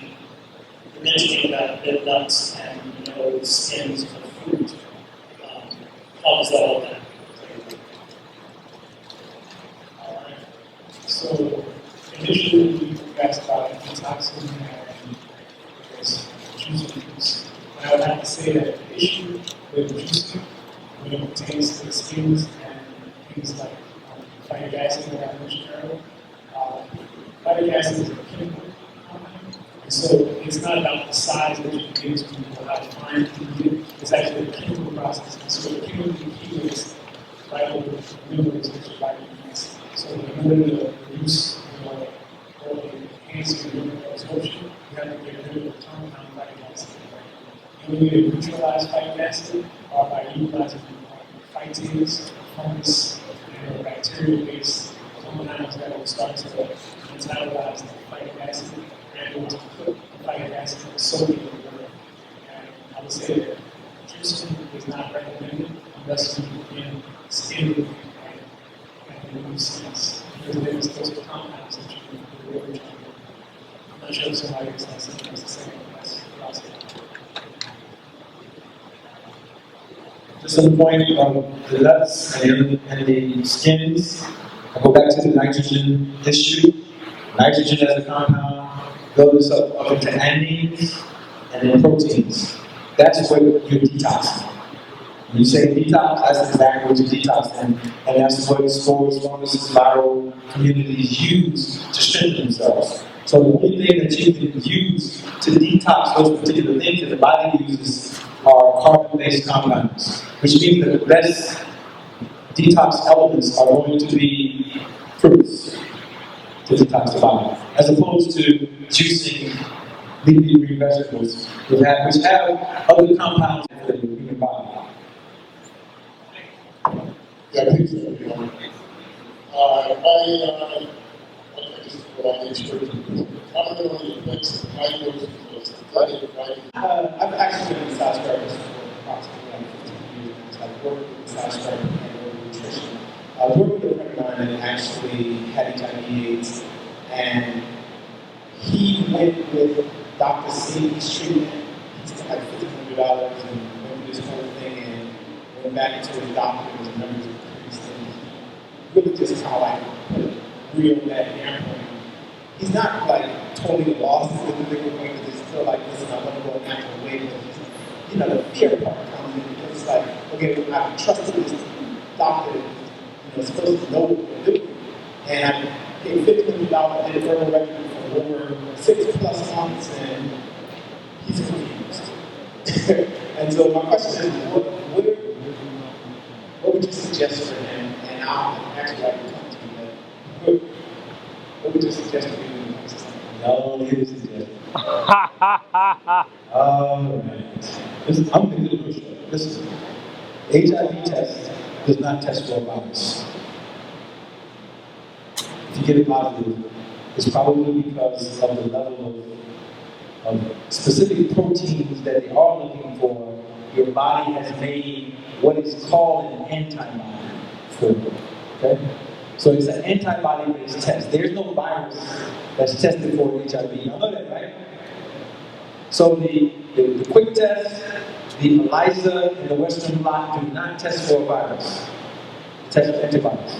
mentioning about nib nuts and skins of fruit. How does that all that? Alright. So initially we asked about detoxing and juicing foods. And I would have to say that the issue with juicing when it pertains to the skins and things like phytic acid that I mentioned earlier, phytic acid is a chemical compound. And so it's not about the size that you can get to people, how fine you can get it. It's actually a chemical process. And so the chemical accumulates right over the minerals that your body needs. So in order to reduce or enhance your mineral absorption, you have to get rid of the compound phytic acid. The only way to neutralize phytic acid are by utilizing phytates, fungus, and bacterial-based compounds that will start to metabolize the phytic acid and will put the phytic acid in the sodium in the water. And I would say that juicing is not recommended unless you begin skin and remove seeds, because there's those compounds that you can really try to do. I'm not sure if somebody else has something else to say on this process. Just on the point of the nuts and the skins, I go back to the nitrogen issue. Nitrogen as a compound goes up into amines and then proteins. That's what you're detoxing. When you say detox, that's exactly what you're detoxing. And that's what spores, funguses, viral communities use to strengthen themselves. So the only thing that you can use to detox those particular things that the body uses are carbon-based compounds, which means that the best detox elements are going to be fruits to detox the body, as opposed to juicing leafy green vegetables, which have other compounds in the human body. Yeah, I think so. I just provide the experience. I'm going to fix the diagnosis I've actually been in massage therapist for approximately 15 years. I've worked with massage therapy and nutrition. I worked with a friend of mine that actually had HIV/AIDS, and he went with Dr. C's treatment. He spent like $1,500 and went through this whole thing and went back into his doctor and his numbers increased. And he really just kind of like put real that damper. He's not like totally lost with the bigger way, because he's still like, listen, I want to go a natural way, but he's, the fear part comes in, because it's like, okay, I trusted this doctor, supposed to know what to do, and I paid $1,500, I did a verbal record for over 6+ months, and he's confused. And so my question is, what would you suggest for him? And I'll actually like to come to you. What would you suggest for him when it comes to something? No, he was suggesting. Listen, I'm going to do it. Listen, HIV test does not test for a virus. If you get it positive, it's probably because of the level of specific proteins that they are looking for. Your body has made what is called an antibody for it. Okay? So it's an antibody-based test. There's no virus that's tested for HIV. Y'all know that, right? So the quick test, the ELISA, and the Western blot do not test for a virus. They test for antibodies.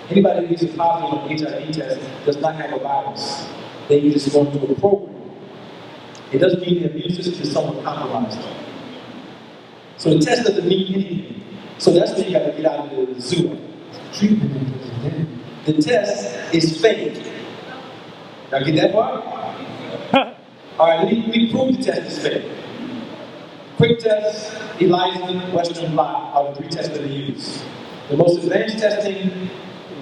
Anybody who uses positive on an HIV test does not have a virus. They just go through a program. It doesn't mean the immune system is somewhat compromised. So the test doesn't mean anything. So that's when you got to get out of the zoo. Treatment. The test is fake. Now get that part? All right, let me prove the test is fake. Quick test, ELISA, Western blot are the 3 tests that they use. The most advanced testing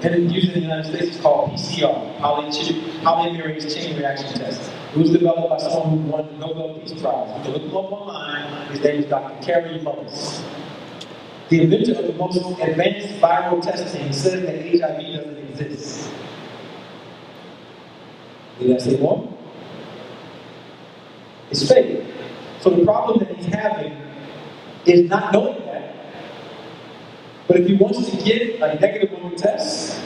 used in the United States is called PCR, polymerase chain reaction test. It was developed by someone who won the Nobel Peace Prize. You can look him up online. His name is Dr. Kerry Mullis. The inventor of the most advanced viral testing says that HIV doesn't exist. Did I say more? It's fake. So the problem that he's having is not knowing that. But if he wants to get a negative on the test,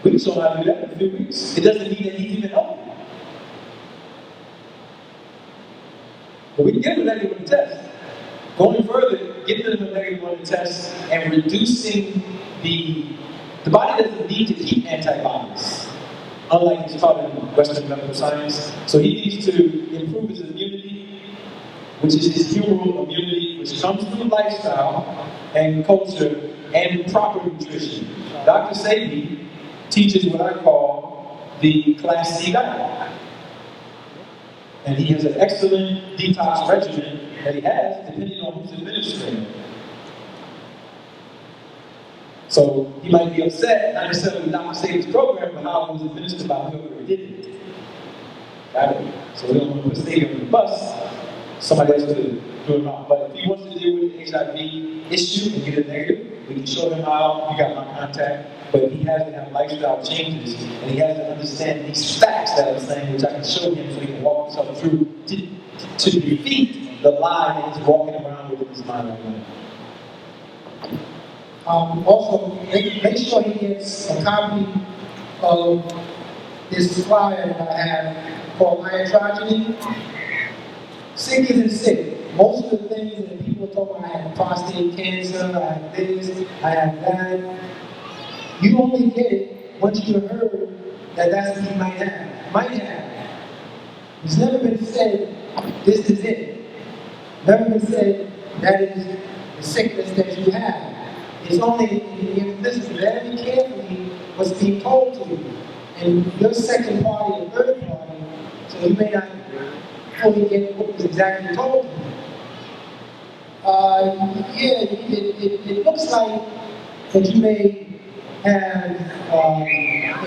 we can show him how to do that in a few weeks. It doesn't mean that he's even healthy. But we can get him a negative on the test. Going further, getting them a negative on the test and reducing the body doesn't need to keep antibodies, unlike it's taught in Western medical science. So he needs to improve his immunity, which is his humoral immunity, which comes through lifestyle and culture and proper nutrition. Dr. Sebi teaches what I call the Class C diet. And he has an excellent detox regimen that he has, depending on who's administering. So he might be upset, not necessarily with Dr. Sebi's program, but how it was administered by whoever did it. Got it? So we don't want to put Sebi on the bus. Somebody else could do it wrong. But if he wants to deal with the HIV issue and get it negative, we can show him how. You got my contact. But he has to have lifestyle changes, and he has to understand these facts that I'm saying, which I can show him so he can walk himself through to defeat the lie that he's walking around with in his mind right now. Also, make sure he gets a copy of this flyer that I have called Iatrogeny. Sick isn't sick. Most of the things that people talk about, I have prostate cancer, I have this, I have that. You only get it once you heard that that's what you might have. Might have. It's never been said, this is it. Never been said, that is the sickness that you have. It's only, you listen very carefully what's being told to you. And your second party and third party, so you may not fully get what was exactly told to you. It looks like that you may have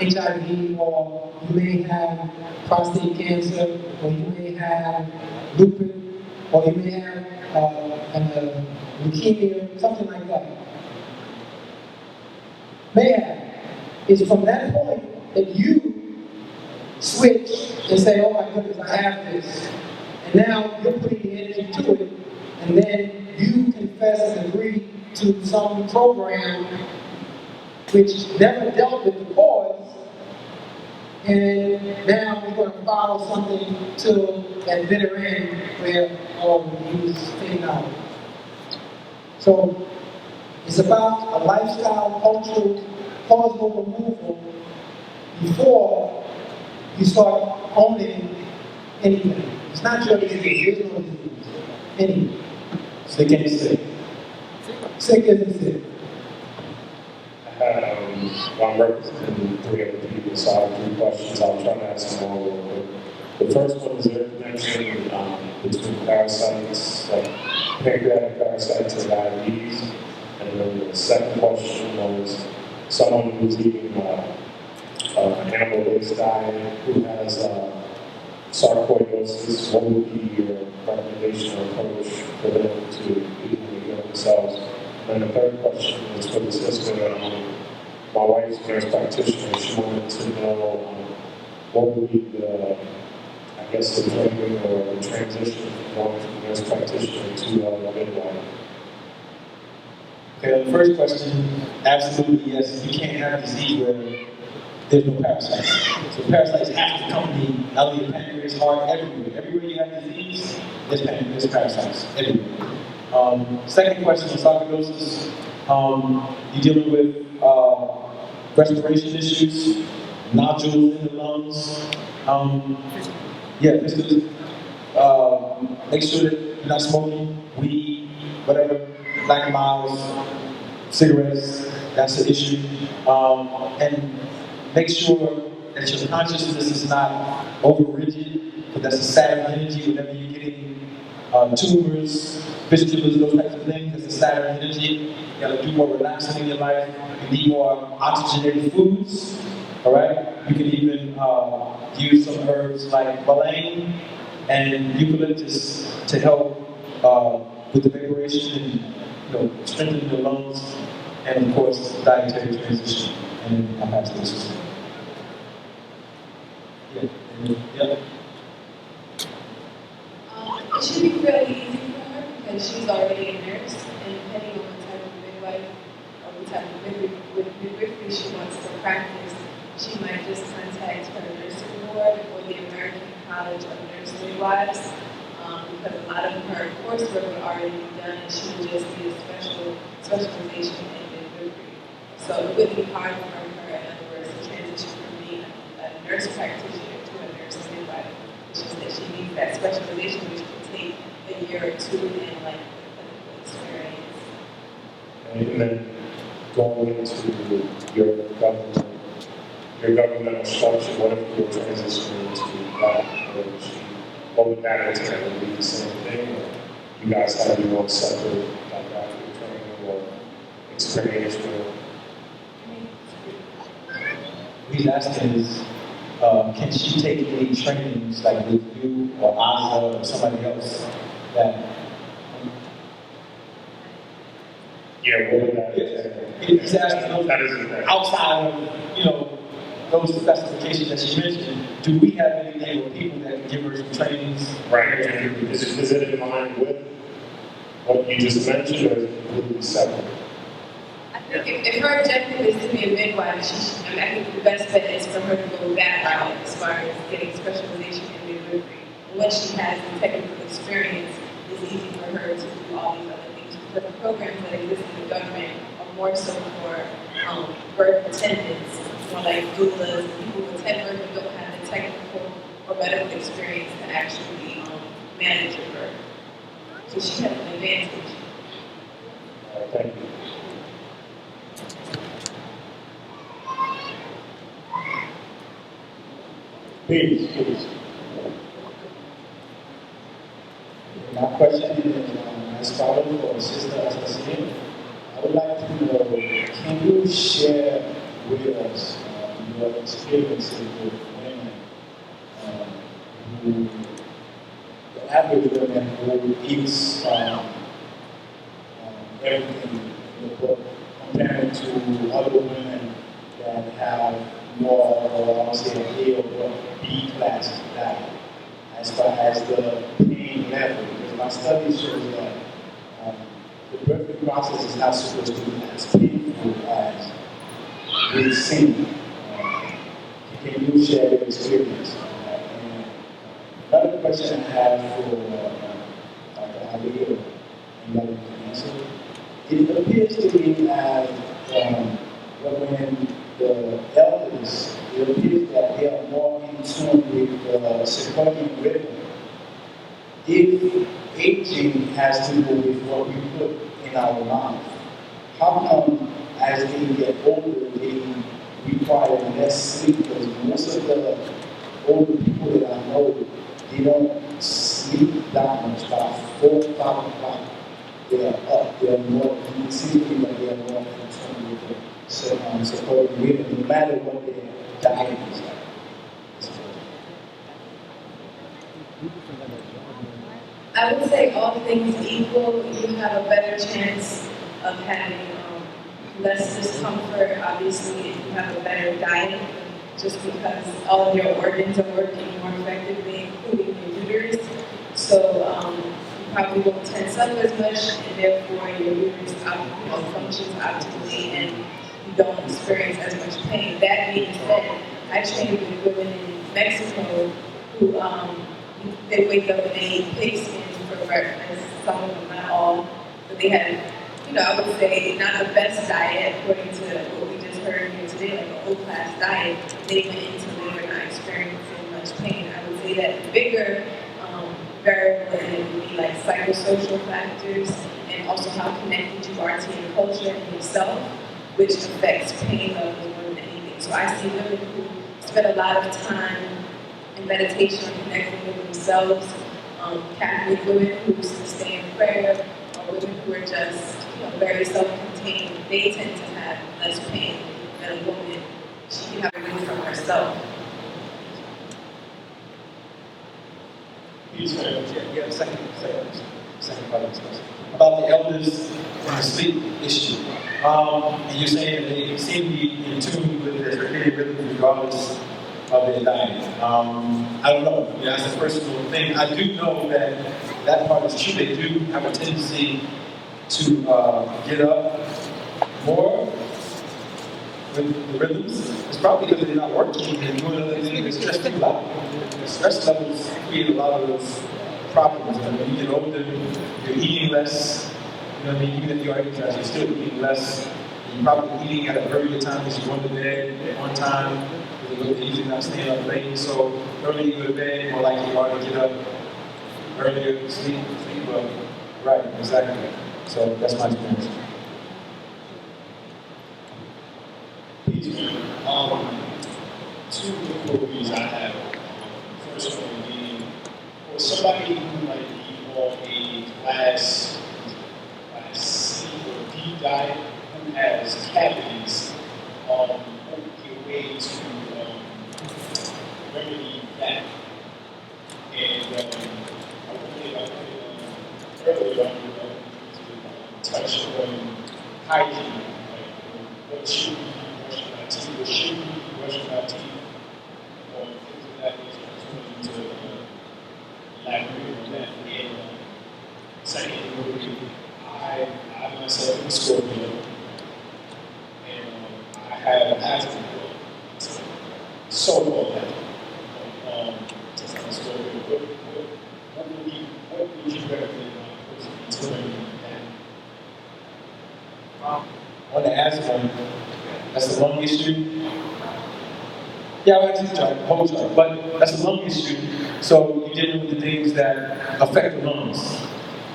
HIV, or you may have prostate cancer, or you may have lupus, or you may have leukemia, something like that. May have. It's from that point that you switch and say, oh my goodness, I have this. And now you're putting the energy to it, and then you confess and agree to some program which never dealt with the cause, and now we're going to follow something till that bitter end where, oh, he was staying out. So it's about a lifestyle, cultural, causal removal before you start owning anything. It's not your disease, there's no disease. Anything. Sick ain't sick. Sick isn't sick. Well, I'm representing 3 other people, so I have 3 questions. I'll try to ask them all real quick. The first one is there a connection between parasites, like pancreatic parasites and diabetes? And then the second question was someone who's eating animal-based diet who has sarcoidosis, what would be your recommendation or approach for them to eat themselves? And the third question is for the sister. My wife's a nurse practitioner. She wanted to know what would be the training or the transition from going from nurse practitioner to midwife. Okay, the first question, absolutely yes. You can't have a disease where there's no parasites. So parasites have to accompany the pancreas, heart, everywhere. Everywhere you have disease, there's parasites, everywhere. Second question on sarcoidosis, you're dealing with respiration issues, nodules in the lungs. Make sure that you're not smoking, weed, whatever, black miles, cigarettes, that's an issue. And make sure that your consciousness is not over rigid, because that's a Saturn energy. Whenever you're getting tumors, fistulas, those types of things, that's a Saturn energy. You gotta do more relaxing in your life. You need more oxygenated foods. All right. You can even use some herbs like melanin and eucalyptus to help with the vibration and strengthen the lungs, and of course dietary transition. And I'll pass this. It should be fairly easy for her because she's already a nurse, and depending on what type of midwife or what type of midwifery she wants to practice, she might just contact her nursing board or the American College of Nurse Midwives, because a lot of her coursework would already be done, and she would just need a specialization in midwifery. So it would be hard for her, in other words, to transition from being a nurse practitioner to a nurse midwife. It's just that she needs that specialization, which can take a year or 2 in like clinical experience. And then going into your governmental structure, what if you're transitioning to black, what would that entail? Would it be the same thing, or you guys have your own separate graduate training or experience with? What he's asking is, can she take any trainings like with you or Asa or somebody else that? Yeah, what would that entail? He's asking outside of those specifications that she mentioned. Do we have anything or people that can give her some trainings? Right. Is it in line with what you just mentioned, or is it completely separate? I think if her objective is to be a midwife, I think the best bet is for her to go that route as far as getting specialization in midwifery. And once she has the technical experience, it's easy for her to do all these other things. Because the programs that exist in the government are more so for birth attendants, more like doulas, people who attend birth and don't have the technical or medical experience to actually manage a birth. So she has an advantage. Thank you. Please. My question is as follows for Sister Assassine. I would like to know, can you share with us your experiences with women who, the average women who eats everything in the book, compared to other women that have more, or I would say A or B class diet, as far as the pain level? Because my study shows that the birthing process is not supposed to be as painful as we see. Can you share your experience on that? And another question I have for Dr. Abigail, and Dr. Vanessa, it appears to me as when the elders, it appears that they are more in tune with the circadian rhythm. If aging has to do with what we put in our mouth, how come as they get older, they require less sleep because most of the older people that I know, they don't sleep that much. By 4, 5 o'clock, they are up. They are more, it seems to me that they are more in tune with the circadian rhythm, no matter what their diet is like. I would say all things equal, you have a better chance of having less discomfort, obviously, if you have a better diet, just because all of your organs are working more effectively, including your uterus. So you probably won't tense up as much, and therefore your uterus functions optimally, and you don't experience as much pain. That being said, I trained with women in Mexico who they wake up and they eat pig skin for breakfast. Some of them, not all, but they had, I would say, not the best diet according to what we just heard here today, like an old-class diet. They went into labor not experiencing much pain. I would say that the bigger variable in it would be like psychosocial factors and also how connected you are to your culture and yourself, which affects pain levels more than anything. So I see women who spend a lot of time in meditation and connecting with themselves, Catholic women who stay in prayer, or women who are just very self-contained. They tend to have less pain than a woman. She can have it from herself. Yeah, second part of this question. About the elders and the sleep issue. And you're saying that they seem to be in tune with their circadian rhythm regardless of their diet. I don't know. That's a personal thing. I do know that part is true. They do have a tendency to get up more with the rhythms. It's probably because they're not working and doing other things that stress people out. The stress levels create a lot of those problems. And when you get older, you're eating less. You know what I mean? Even if you are exercising, you're still eating less. And you're probably eating at an earlier time because you're going to bed on time. They're usually not staying up late. So earlier you go to bed, more likely you are to get up earlier, sleep well. Right, exactly. So that's my experience. Two inquiries I have. First one being, for somebody who might be on a class C or D diet who has cavities, what would be a way to remedy that? And I earlier to touch on hygiene, like what should be brushing my teeth, what should be brushing my teeth, or things of that nature. I just wanted to elaborate on that. And secondly, I myself am a Scorpio, and I have asthma, so-called asthma. Since I'm a Scorpio, what would you recommend my person to remedy that? On the asthma, that's a lung issue. Yeah, I'll answer the whole chart, but that's a lung issue. So you're dealing with the things that affect the lungs.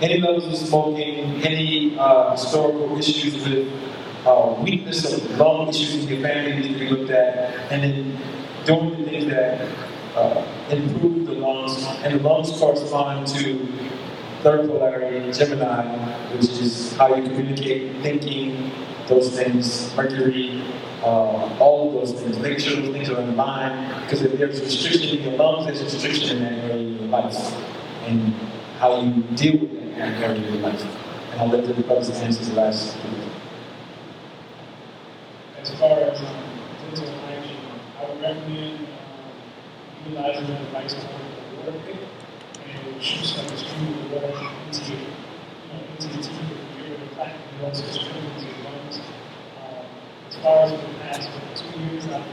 Any levels of smoking, any historical issues with weakness of lung issues in your family need to be looked at, and then doing the things that improve the lungs, and the lungs correspond to third polarity, Gemini, which is how you communicate, thinking, those things, Mercury, all of those things. Make sure those things are in line, because if there's restriction in your lungs, there's restriction in that area of your life, and how you deal with that area of your life. And I'll let the brothers answer the last question. As far as dental hygiene, I would recommend utilizing the device called the water pick and shoot some extreme water into your teeth and get rid of plaque and also stream into your lungs. As far as the past 2 years, I've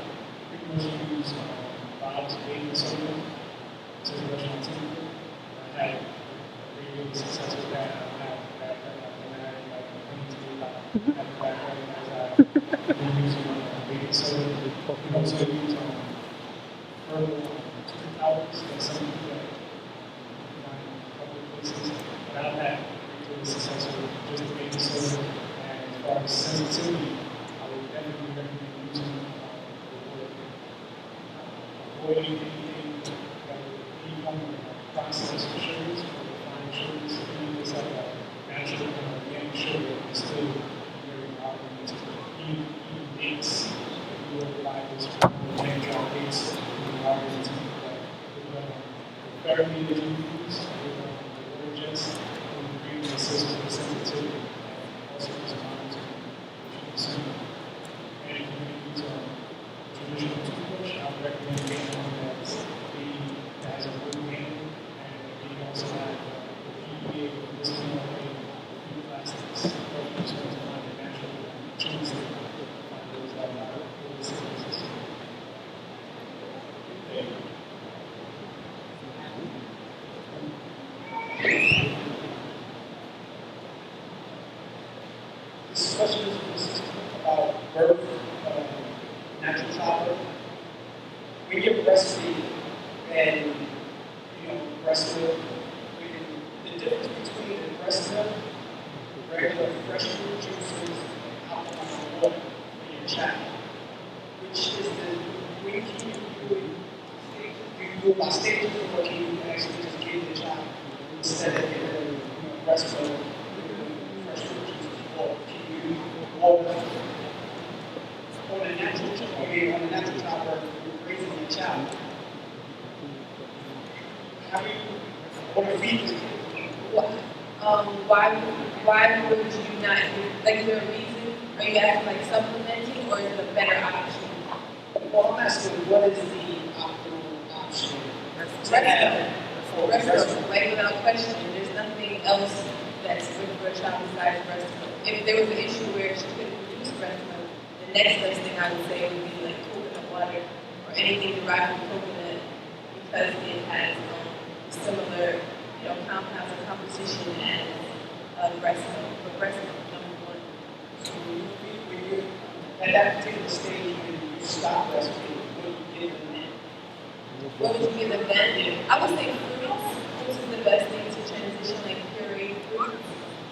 pretty much used bottles of baking soda to brush my teeth. I had really success with that. I don't have bad breath. I've been at it like 20 to have bad breath as I've been using baking soda. We also use herbal tooth powders that some people that find in public places. But I've had really success with just baking soda. And as far as sensitivity, I would definitely recommend using it's still very important to eat dates. If you go to buy this land dry dates, you are going to the therapy that you use, the urges, and bring the system to sensitivity, and also just monitor what you consume. And if you use a traditional toothbrush, I would recommend getting one that has a wood handle, and you also have the PPA with this plastics. Just want to find a natural choose that find those that are really serious. This question is about birth, natural childbirth. When you're breastfeeding and breast milk, the difference between the breast milk, regular fresh fruit juices, and alkaline water for your child, which is when you do it by stages, or can you actually just give the child instead of giving breast milk, fresh fruit juices, or can you water on a natural childbirth, raising your child? How do you, what are feeding? Why would you not, like, is there a reason? Are you asking, like, supplementing, or is it a better option? Well, I'm asking, what is the optimal option? Breast milk, like, without question. There's nothing else that's good for a child besides breast milk. If there was an issue where she couldn't produce breast milk, the next best thing I would say would be, like, coconut water or anything derived from coconut, because it has similar compounds and composition as breast milk. But breast milk, number one. So when you at that particular stage, when you stop breastfeeding, what do you give them then? What would you give them then? I would say fruits. Fruits is the best thing to transition, like pureed fruits.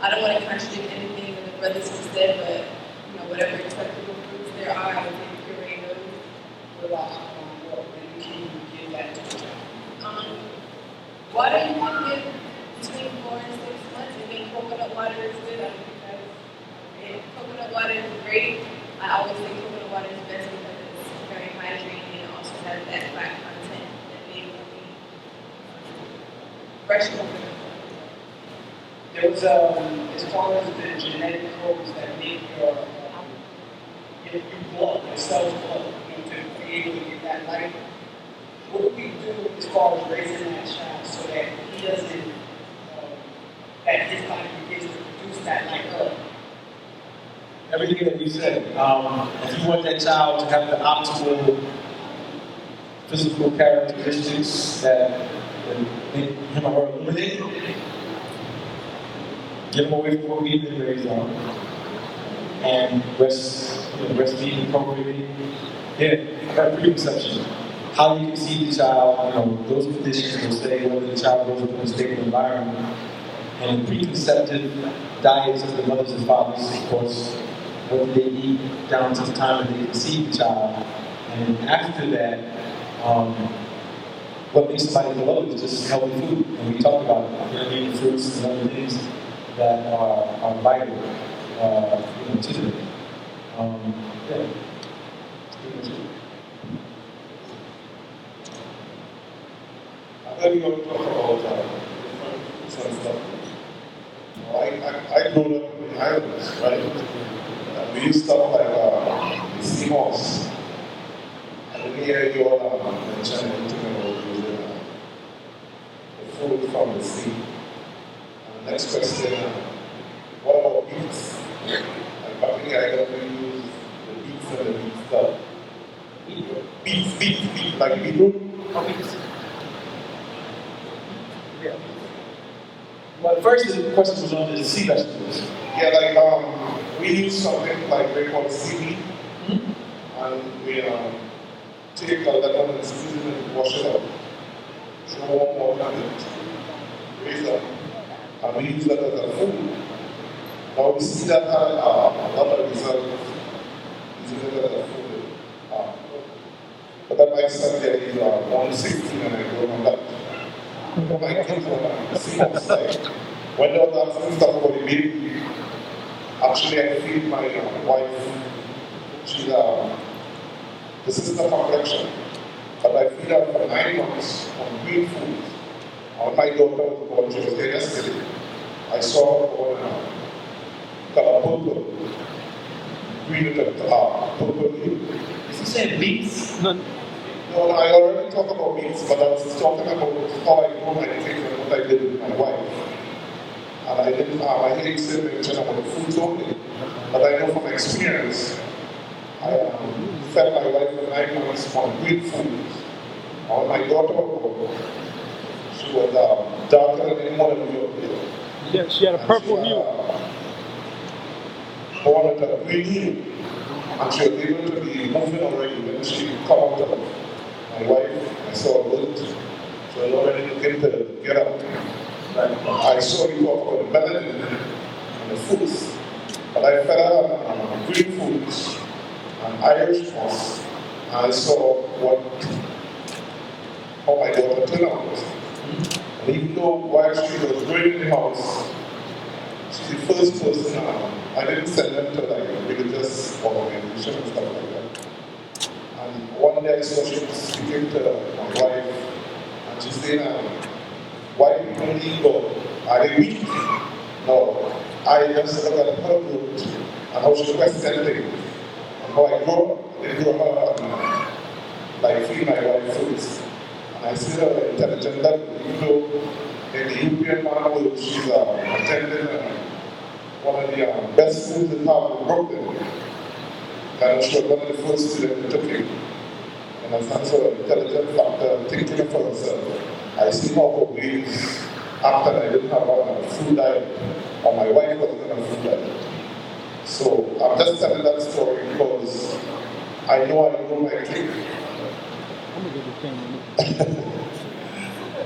I don't want to contradict anything that the brothers have said, but whatever acceptable fruits there are, I would say puree those. What about when can you give that to the child? Water you can give between 4 and 6 months. Again, coconut water is good. I think coconut water is great. I always say coconut water is best because it's very hydrating and it also has that fat content that they will need. Fresh coconut. There was as far as the genetic codes that make your blood, your cells blood, to be able to get that light. What do we do as far as raising that child so that he doesn't, that his body begins to produce that light early? Everything that you said. If you want that child to have the optimal physical characteristics that make him or her illuminate, get him away from what we've been raised on, and breastfeeding appropriately. Yeah, preconception. How you conceive the child, those conditions will say whether the child grows up in a stable environment. And the preconceptive diets of the mothers and fathers, of course, what do they eat down to the time that they conceive the child. And after that, what makes somebody grow up is just healthy food. And we talk about eating fruits and other things that are vital to them. Yeah. I thought you were talking about different foods and stuff. I grew up in the islands, right? We used stuff like the seahorse. I didn't hear you all mention anything about using the food from the sea. Next question, what about beets? Like back in the island, we use the beets and the beet stuff. Beets, like beetroot. Yeah. Well, first the question was on the sea vegetables. Yeah, like we use something like we call seaweed, and we take a lemon and squeeze it and wash it up. Throw warm water in it, raise up, and we use that as a food. Now we see that a lot of results using it as a food. But that might start getting 116 and I go on that. My kids were seeing outside. When they were asking stuff about the baby, Actually, I feed my wife. She's the sister complexion. But I feed her for 9 months on green food. My daughter was born, she was there yesterday. I saw her on color purple. Green with purple hue. Is he saying beets? No, I already talked about beets, but I was talking about how I grow my cake and what I did with my wife. And I didn't say mention about foods only, but I know from experience, I fed my wife for 9 months on green food. On my daughter, she was darker than anyone in New York. Yeah, she had a purple hue. Born with a green hue. And she was able to be moving already when she come out of my wife. I saw a little. She was already looking to get up. I saw you talk about the melanin and the foods. But I fed her on green foods and Irish moss. And I saw how my daughter turned out. And even though while she was growing in the house, she's the first person, I didn't send them to like religious organization and stuff like that. And one day I saw she was speaking to my wife, and she said, why people need God? Are they weak? No. I just look at her growth and how she questioned things. And how I grew up, I grew her like feed my wife foods. And I see her intelligent level, even though in the European world she's attending one of the best schools in Harvard, Brooklyn. And she was one of the first students to take. And I sense her intelligent factor, thinking for herself. I see how her ways after I didn't have a food diet, or my wife wasn't on a food diet. So I'm just telling that story because I know I grow my cake.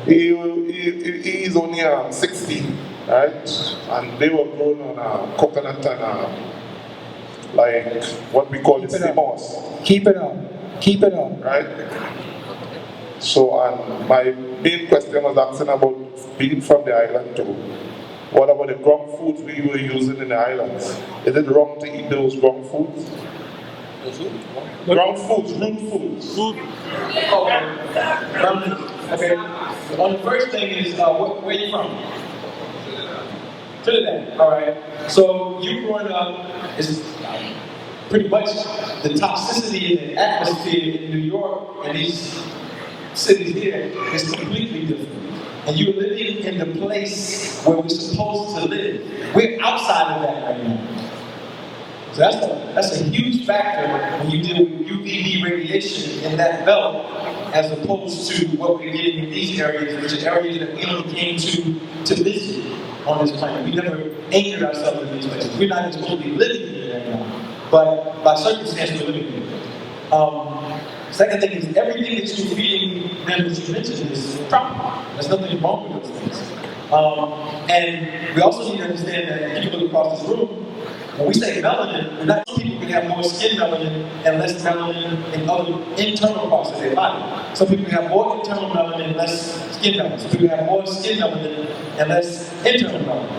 He's only 16, right? And they were grown on coconut and like what we call the moss. Keep it up. Keep it up. Right? So, and my main question was asking about being from the island too. What about the ground foods we were using in the islands? Is it wrong to eat those ground foods? Ground foods, root foods. Okay. Well, the first thing is, where are you from? Trinidad. All right. So you growing up is pretty much the toxicity in the atmosphere in New York and these cities here is completely different. And you're living in the place where we're supposed to live. We're outside of that right now. So that's a huge factor when you deal with UVB radiation in that belt, as opposed to what we're getting in these areas, which are areas that we only came to visit on this planet. We never anchored ourselves in these places. We're not even supposed to be living here right now, but by circumstance we're living here. Second thing is everything that you're feeding them that you mentioned is proper. There's nothing wrong with those things. And we also need to understand that if you look across this room, when we say melanin, we're not some people can have more skin melanin and less melanin in other internal parts of their body. Some people have more internal melanin and less skin melanin. Some people have more skin melanin and less internal melanin.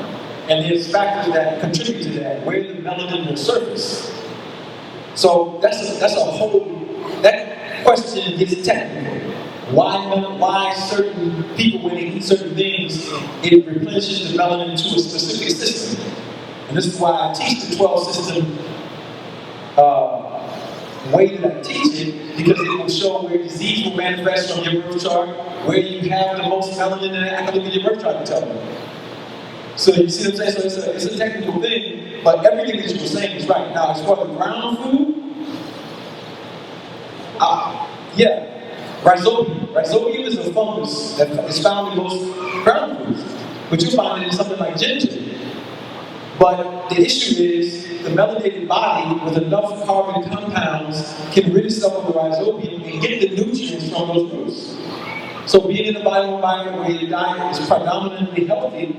And there's factors that contribute to that, where the melanin will surface. So that's a whole, that question gets technical. Why certain people, when they eat certain things, it replenishes the melanin to a specific system. And this is why I teach the 12 system way that I teach it, because it will show where disease will manifest from your birth chart, where you have the most melanin, and I can look at your birth chart to tell you. So you see what I'm saying? So it's a technical thing, but everything that you were saying is right. Now, as far as ground food, rhizobium. Rhizobium is a fungus that is found in most ground foods, but you find it in something like ginger. But the issue is the melanated body with enough carbon compounds can rid itself of the rhizobium and get the nutrients from those roots. So being in a bioenvironment where your diet is predominantly healthy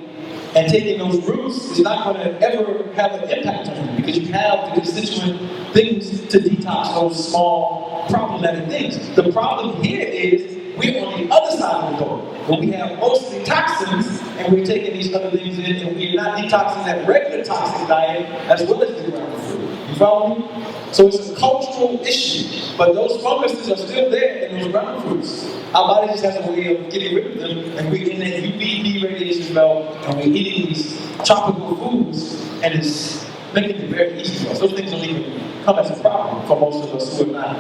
and taking those roots is not going to ever have an impact on you because you have the constituent things to detox those small problematic things. The problem here is we're on the other side of the boat, where we have mostly toxins and we're taking these other things in and we're not detoxing that regular toxic diet as well as the ground fruit. You follow me? So it's a cultural issue, but those funguses are still there in those ground fruits. Our body just has a way of getting rid of them, and we're in that UVB radiation belt, and we're eating these tropical foods, and it's making it very easy for us. Those things don't even come as a problem for most of us who are not,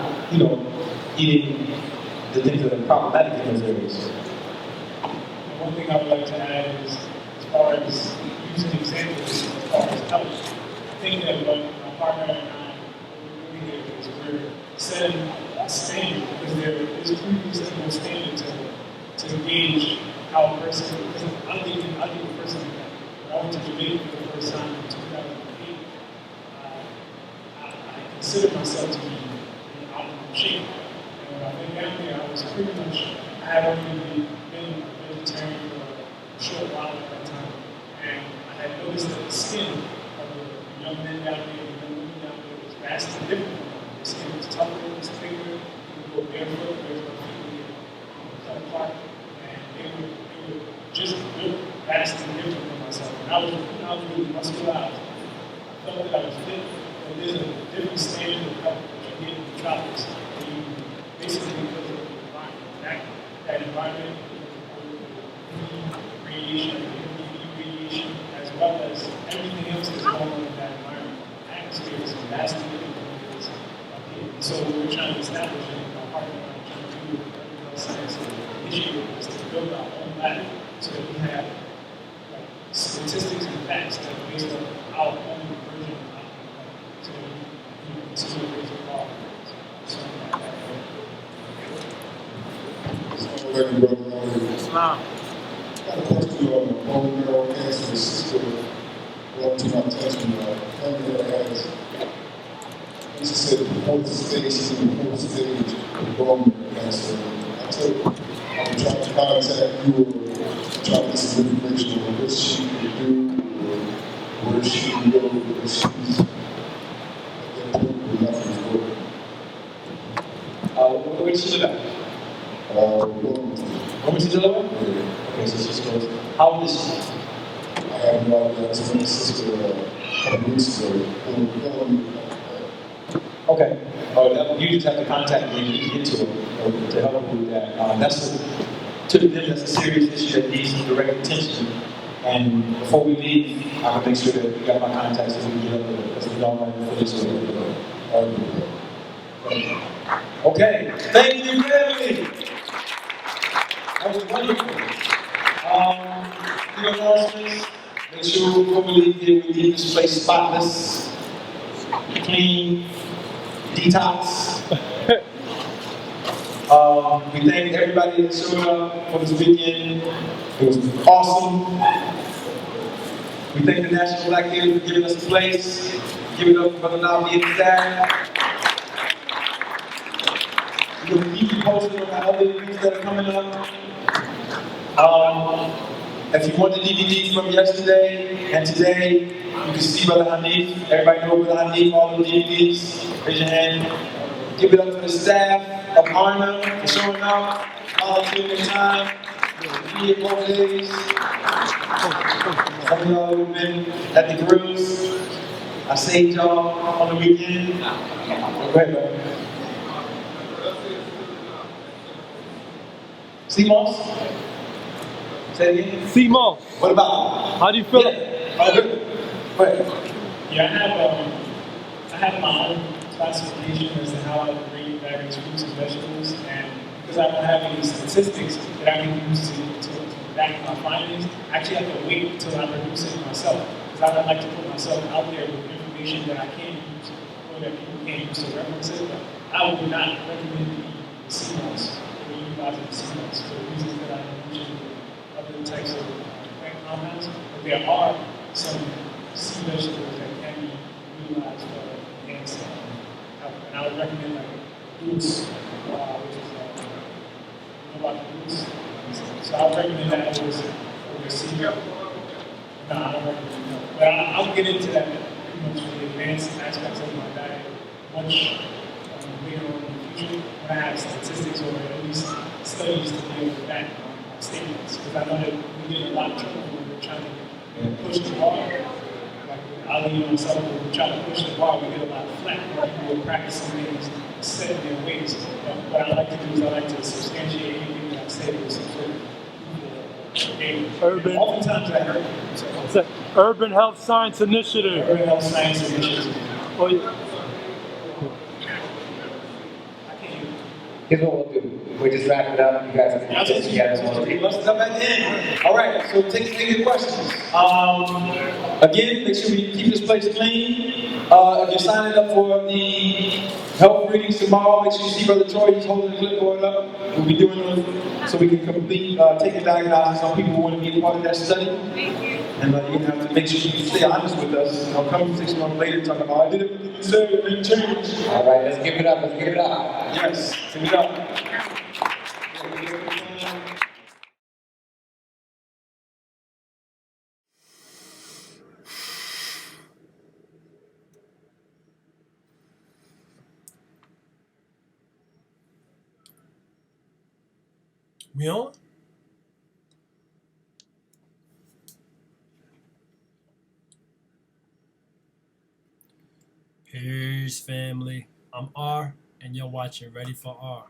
eating the things that are problematic in those areas. One thing I would like to add is, as far as using examples, as far as health, I think that what my partner and I are doing here is we're setting a standard, because there is previously no standard to gauge how a person, because I'll give a person that when I went to Jamaica for the first time in 2008, I considered myself to be in optimal shape. And when I went down there, I was pretty much, I had already been vegetarian for a short while at that time, and I had noticed that the skin of the young men down there and the young women down there was vastly different from mine. Their skin was tougher, it was thicker, you could go barefoot, there's no feet would get cut apart, and they were just built vastly different from myself. And I was really muscularized. I felt that I was fit, but there's a different standard of health that you get in the tropics. And you basically, because of the environment, that environment, radiation, UV radiation, as well as everything else that's going on in that environment. The atmosphere is vastly different from what it is up here. So what we're trying to establish, and our partner and I are trying to do with ReUpload science initiative, is to build our own lab so that we have statistics and facts that are based on our own version of our so that we can continue to raise the bar. Islam. I got a question on bone marrow cancer. The sister brought to my attention bone marrow has, she said, the fourth stage of bone marrow cancer. I was trying to contact you or try to get some information on what she could do or where she can go because she's at that point where nothing's working. Where did she live at? Wilmington, Delaware? Okay, so she's close. How old is she? I have no idea. That's my sister a couple weeks ago. Okay. You just have to contact me to get to her to help you with that. To them, that's a serious issue that needs some direct attention. And before we leave, I will make sure that we got my contacts so we can get up there because we don't want to finish it. Okay. Thank you, family. That was wonderful. Your announcements. Make sure before we leave here, we leave this place spotless, clean, detox. We thank everybody that showed up for this weekend. It was awesome. We thank the National Black Theater for giving us a place. Give it up for the Navi and staff. We're going to keep you posted on the other events that are coming up. If you want the DVD from yesterday and today, you can see Brother Hanif. Everybody know Brother Hanif, all the DVDs. Raise your hand. Give it up for the staff of Arna for showing up, volunteering their time. Here 4 days. Some of y'all who've been at the grills. I saved y'all on the weekend. Go ahead, bro. CMOS? Say it again? CMOS. What about? How do you feel? Yeah. Oh, good. Go ahead. Yeah, I have my own classification as to how I would rate various fruits and vegetables, and because I don't have any statistics that I can use to back my findings, I actually have to wait until I produce it myself, because I don't like to put myself out there with information that I can't use or that people can't use to reference it. But I would not recommend the CMOS or utilizing the CMOS for the reasons that I mentioned with other types of plant compounds. But there are some sea vegetables that can be utilized for enhanced health. And I would recommend like roots, which is about the roots. So I would recommend that over sea. No, I don't recommend that. But I'll get into that pretty much for the advanced aspects of my diet much later on in the future when I have statistics or at least studies to be able to back my statements. Because I know that we get a lot of trouble when we're trying to and push the bar. Like Ali and myself will try to push the bar, we get a lot of flack. People will practice some things, set in their ways. But what I like to do is I like to substantiate anything that I say with some sort of data. Urban. Oftentimes I heard. It's an Urban Health Science Initiative. Urban Health Science Initiative. Oh, yeah. Here's what we'll do. We'll just wrap it up. You guys have to get together. He must up at the end. All right, so take your questions. Again, make sure we keep this place clean. If you're signing up for the health readings tomorrow, make sure you see Brother Troy. He's holding the clipboard up. We'll be doing them so we can complete, take a diagnosis on people who want to be a part of that study. And you're going to have to make sure you stay honest with us. Don't come 6 months later talking about, I did everything you said, it didn't change. All right, let's give it up. Let's give it up. Yes, give it up. We on? Peace, family. I'm R, and you're watching Ready for R.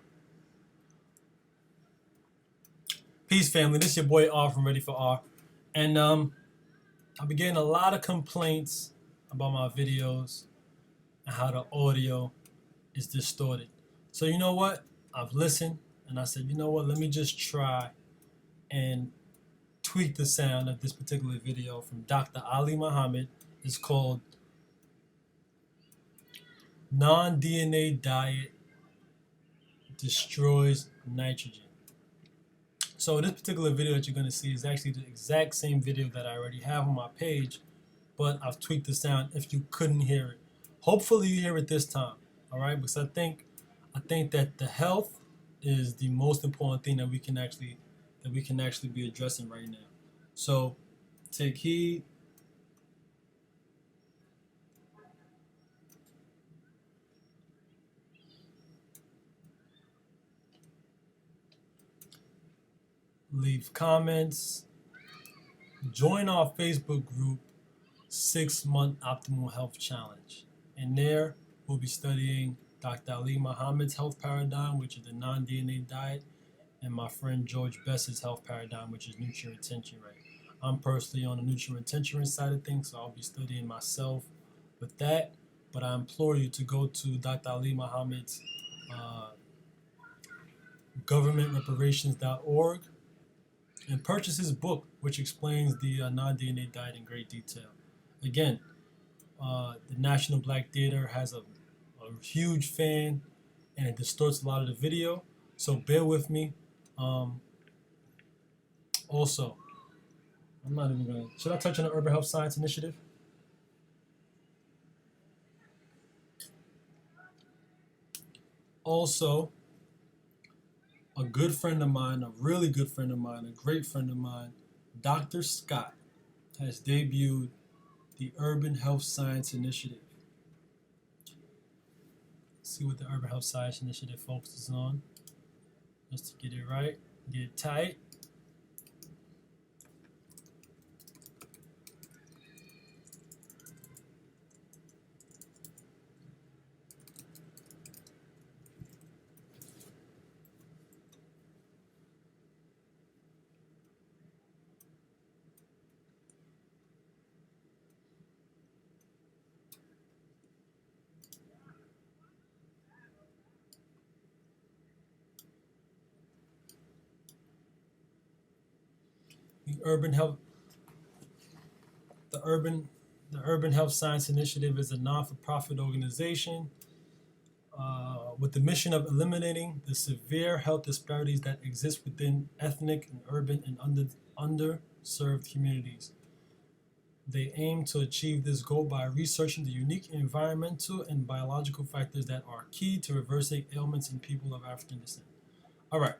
Peace, family. This is your boy R from Ready for R. And I've been getting a lot of complaints about my videos and how the audio is distorted. So you know what? I've listened, and I said, you know what? Let me just try and tweak the sound of this particular video from Dr. Ali Muhammad. It's called Non-DNA Diet Destroys Nitrogen. So this particular video that you're going to see is actually the exact same video that I already have on my page, but I've tweaked the sound if you couldn't hear it. Hopefully you hear it this time, all right? Because I think that the health is the most important thing that we can actually be addressing right now. So take heed. Leave comments. Join our Facebook group, 6-Month Optimal Health Challenge. And there we'll be studying Dr. Ali Muhammad's health paradigm, which is the non-DNA diet, and my friend George Bess's health paradigm, which is nutrient retention rate. I'm personally on the nutrient retention side of things, so I'll be studying myself with that. But I implore you to go to Dr. Ali Muhammad's governmentreparations.org and purchase his book, which explains the non-DNA diet in great detail. Again, the National Black Theater has a huge fan, and it distorts a lot of the video, so bear with me. Also, I'm not even gonna. Should I touch on the Urban Health Science Initiative? Also, a good friend of mine, a really good friend of mine, a great friend of mine, Dr. Scott, has debuted the Urban Health Science Initiative. Let's see what the Urban Health Science Initiative focuses on. Just to get it right, get it tight. The Urban Health Science Initiative is a non-for-profit organization with the mission of eliminating the severe health disparities that exist within ethnic and urban and underserved communities. They aim to achieve this goal by researching the unique environmental and biological factors that are key to reversing ailments in people of African descent. All right.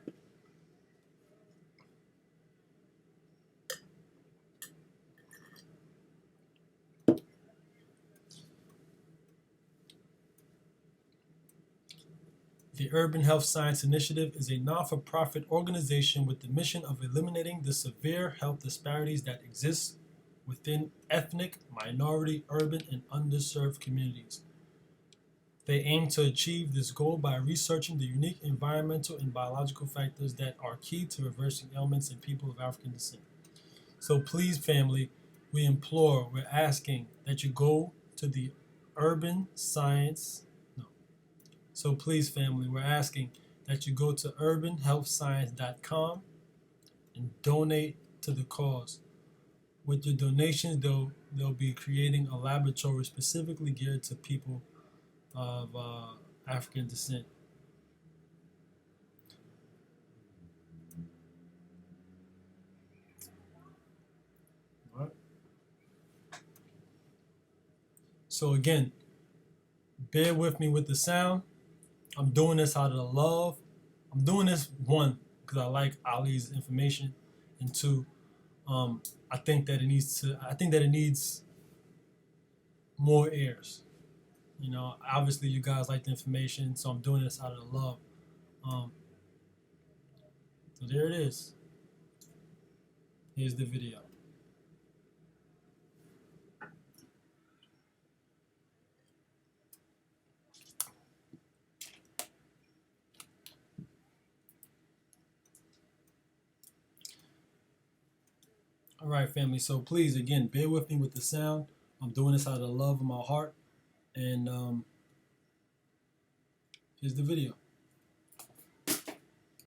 The Urban Health Science Initiative is a non-for-profit organization with the mission of eliminating the severe health disparities that exist within ethnic, minority, urban, and underserved communities. They aim to achieve this goal by researching the unique environmental and biological factors that are key to reversing ailments in people of African descent. So please, family, we're asking that you go to the Urban Science. No. So please, family, we're asking that you go to urbanhealthscience.com and donate to the cause. With your donations, they'll be creating a laboratory specifically geared to people of African descent. All right. So again, bear with me with the sound. I'm doing this out of love. I'm doing this, one, because I like Ali's information, and two, I think that it needs more airs. You know, obviously you guys like the information, so I'm doing this out of love. So there it is. Here's the video. All right, family. So please, again, bear with me with the sound. I'm doing this out of the love of my heart. And here's the video.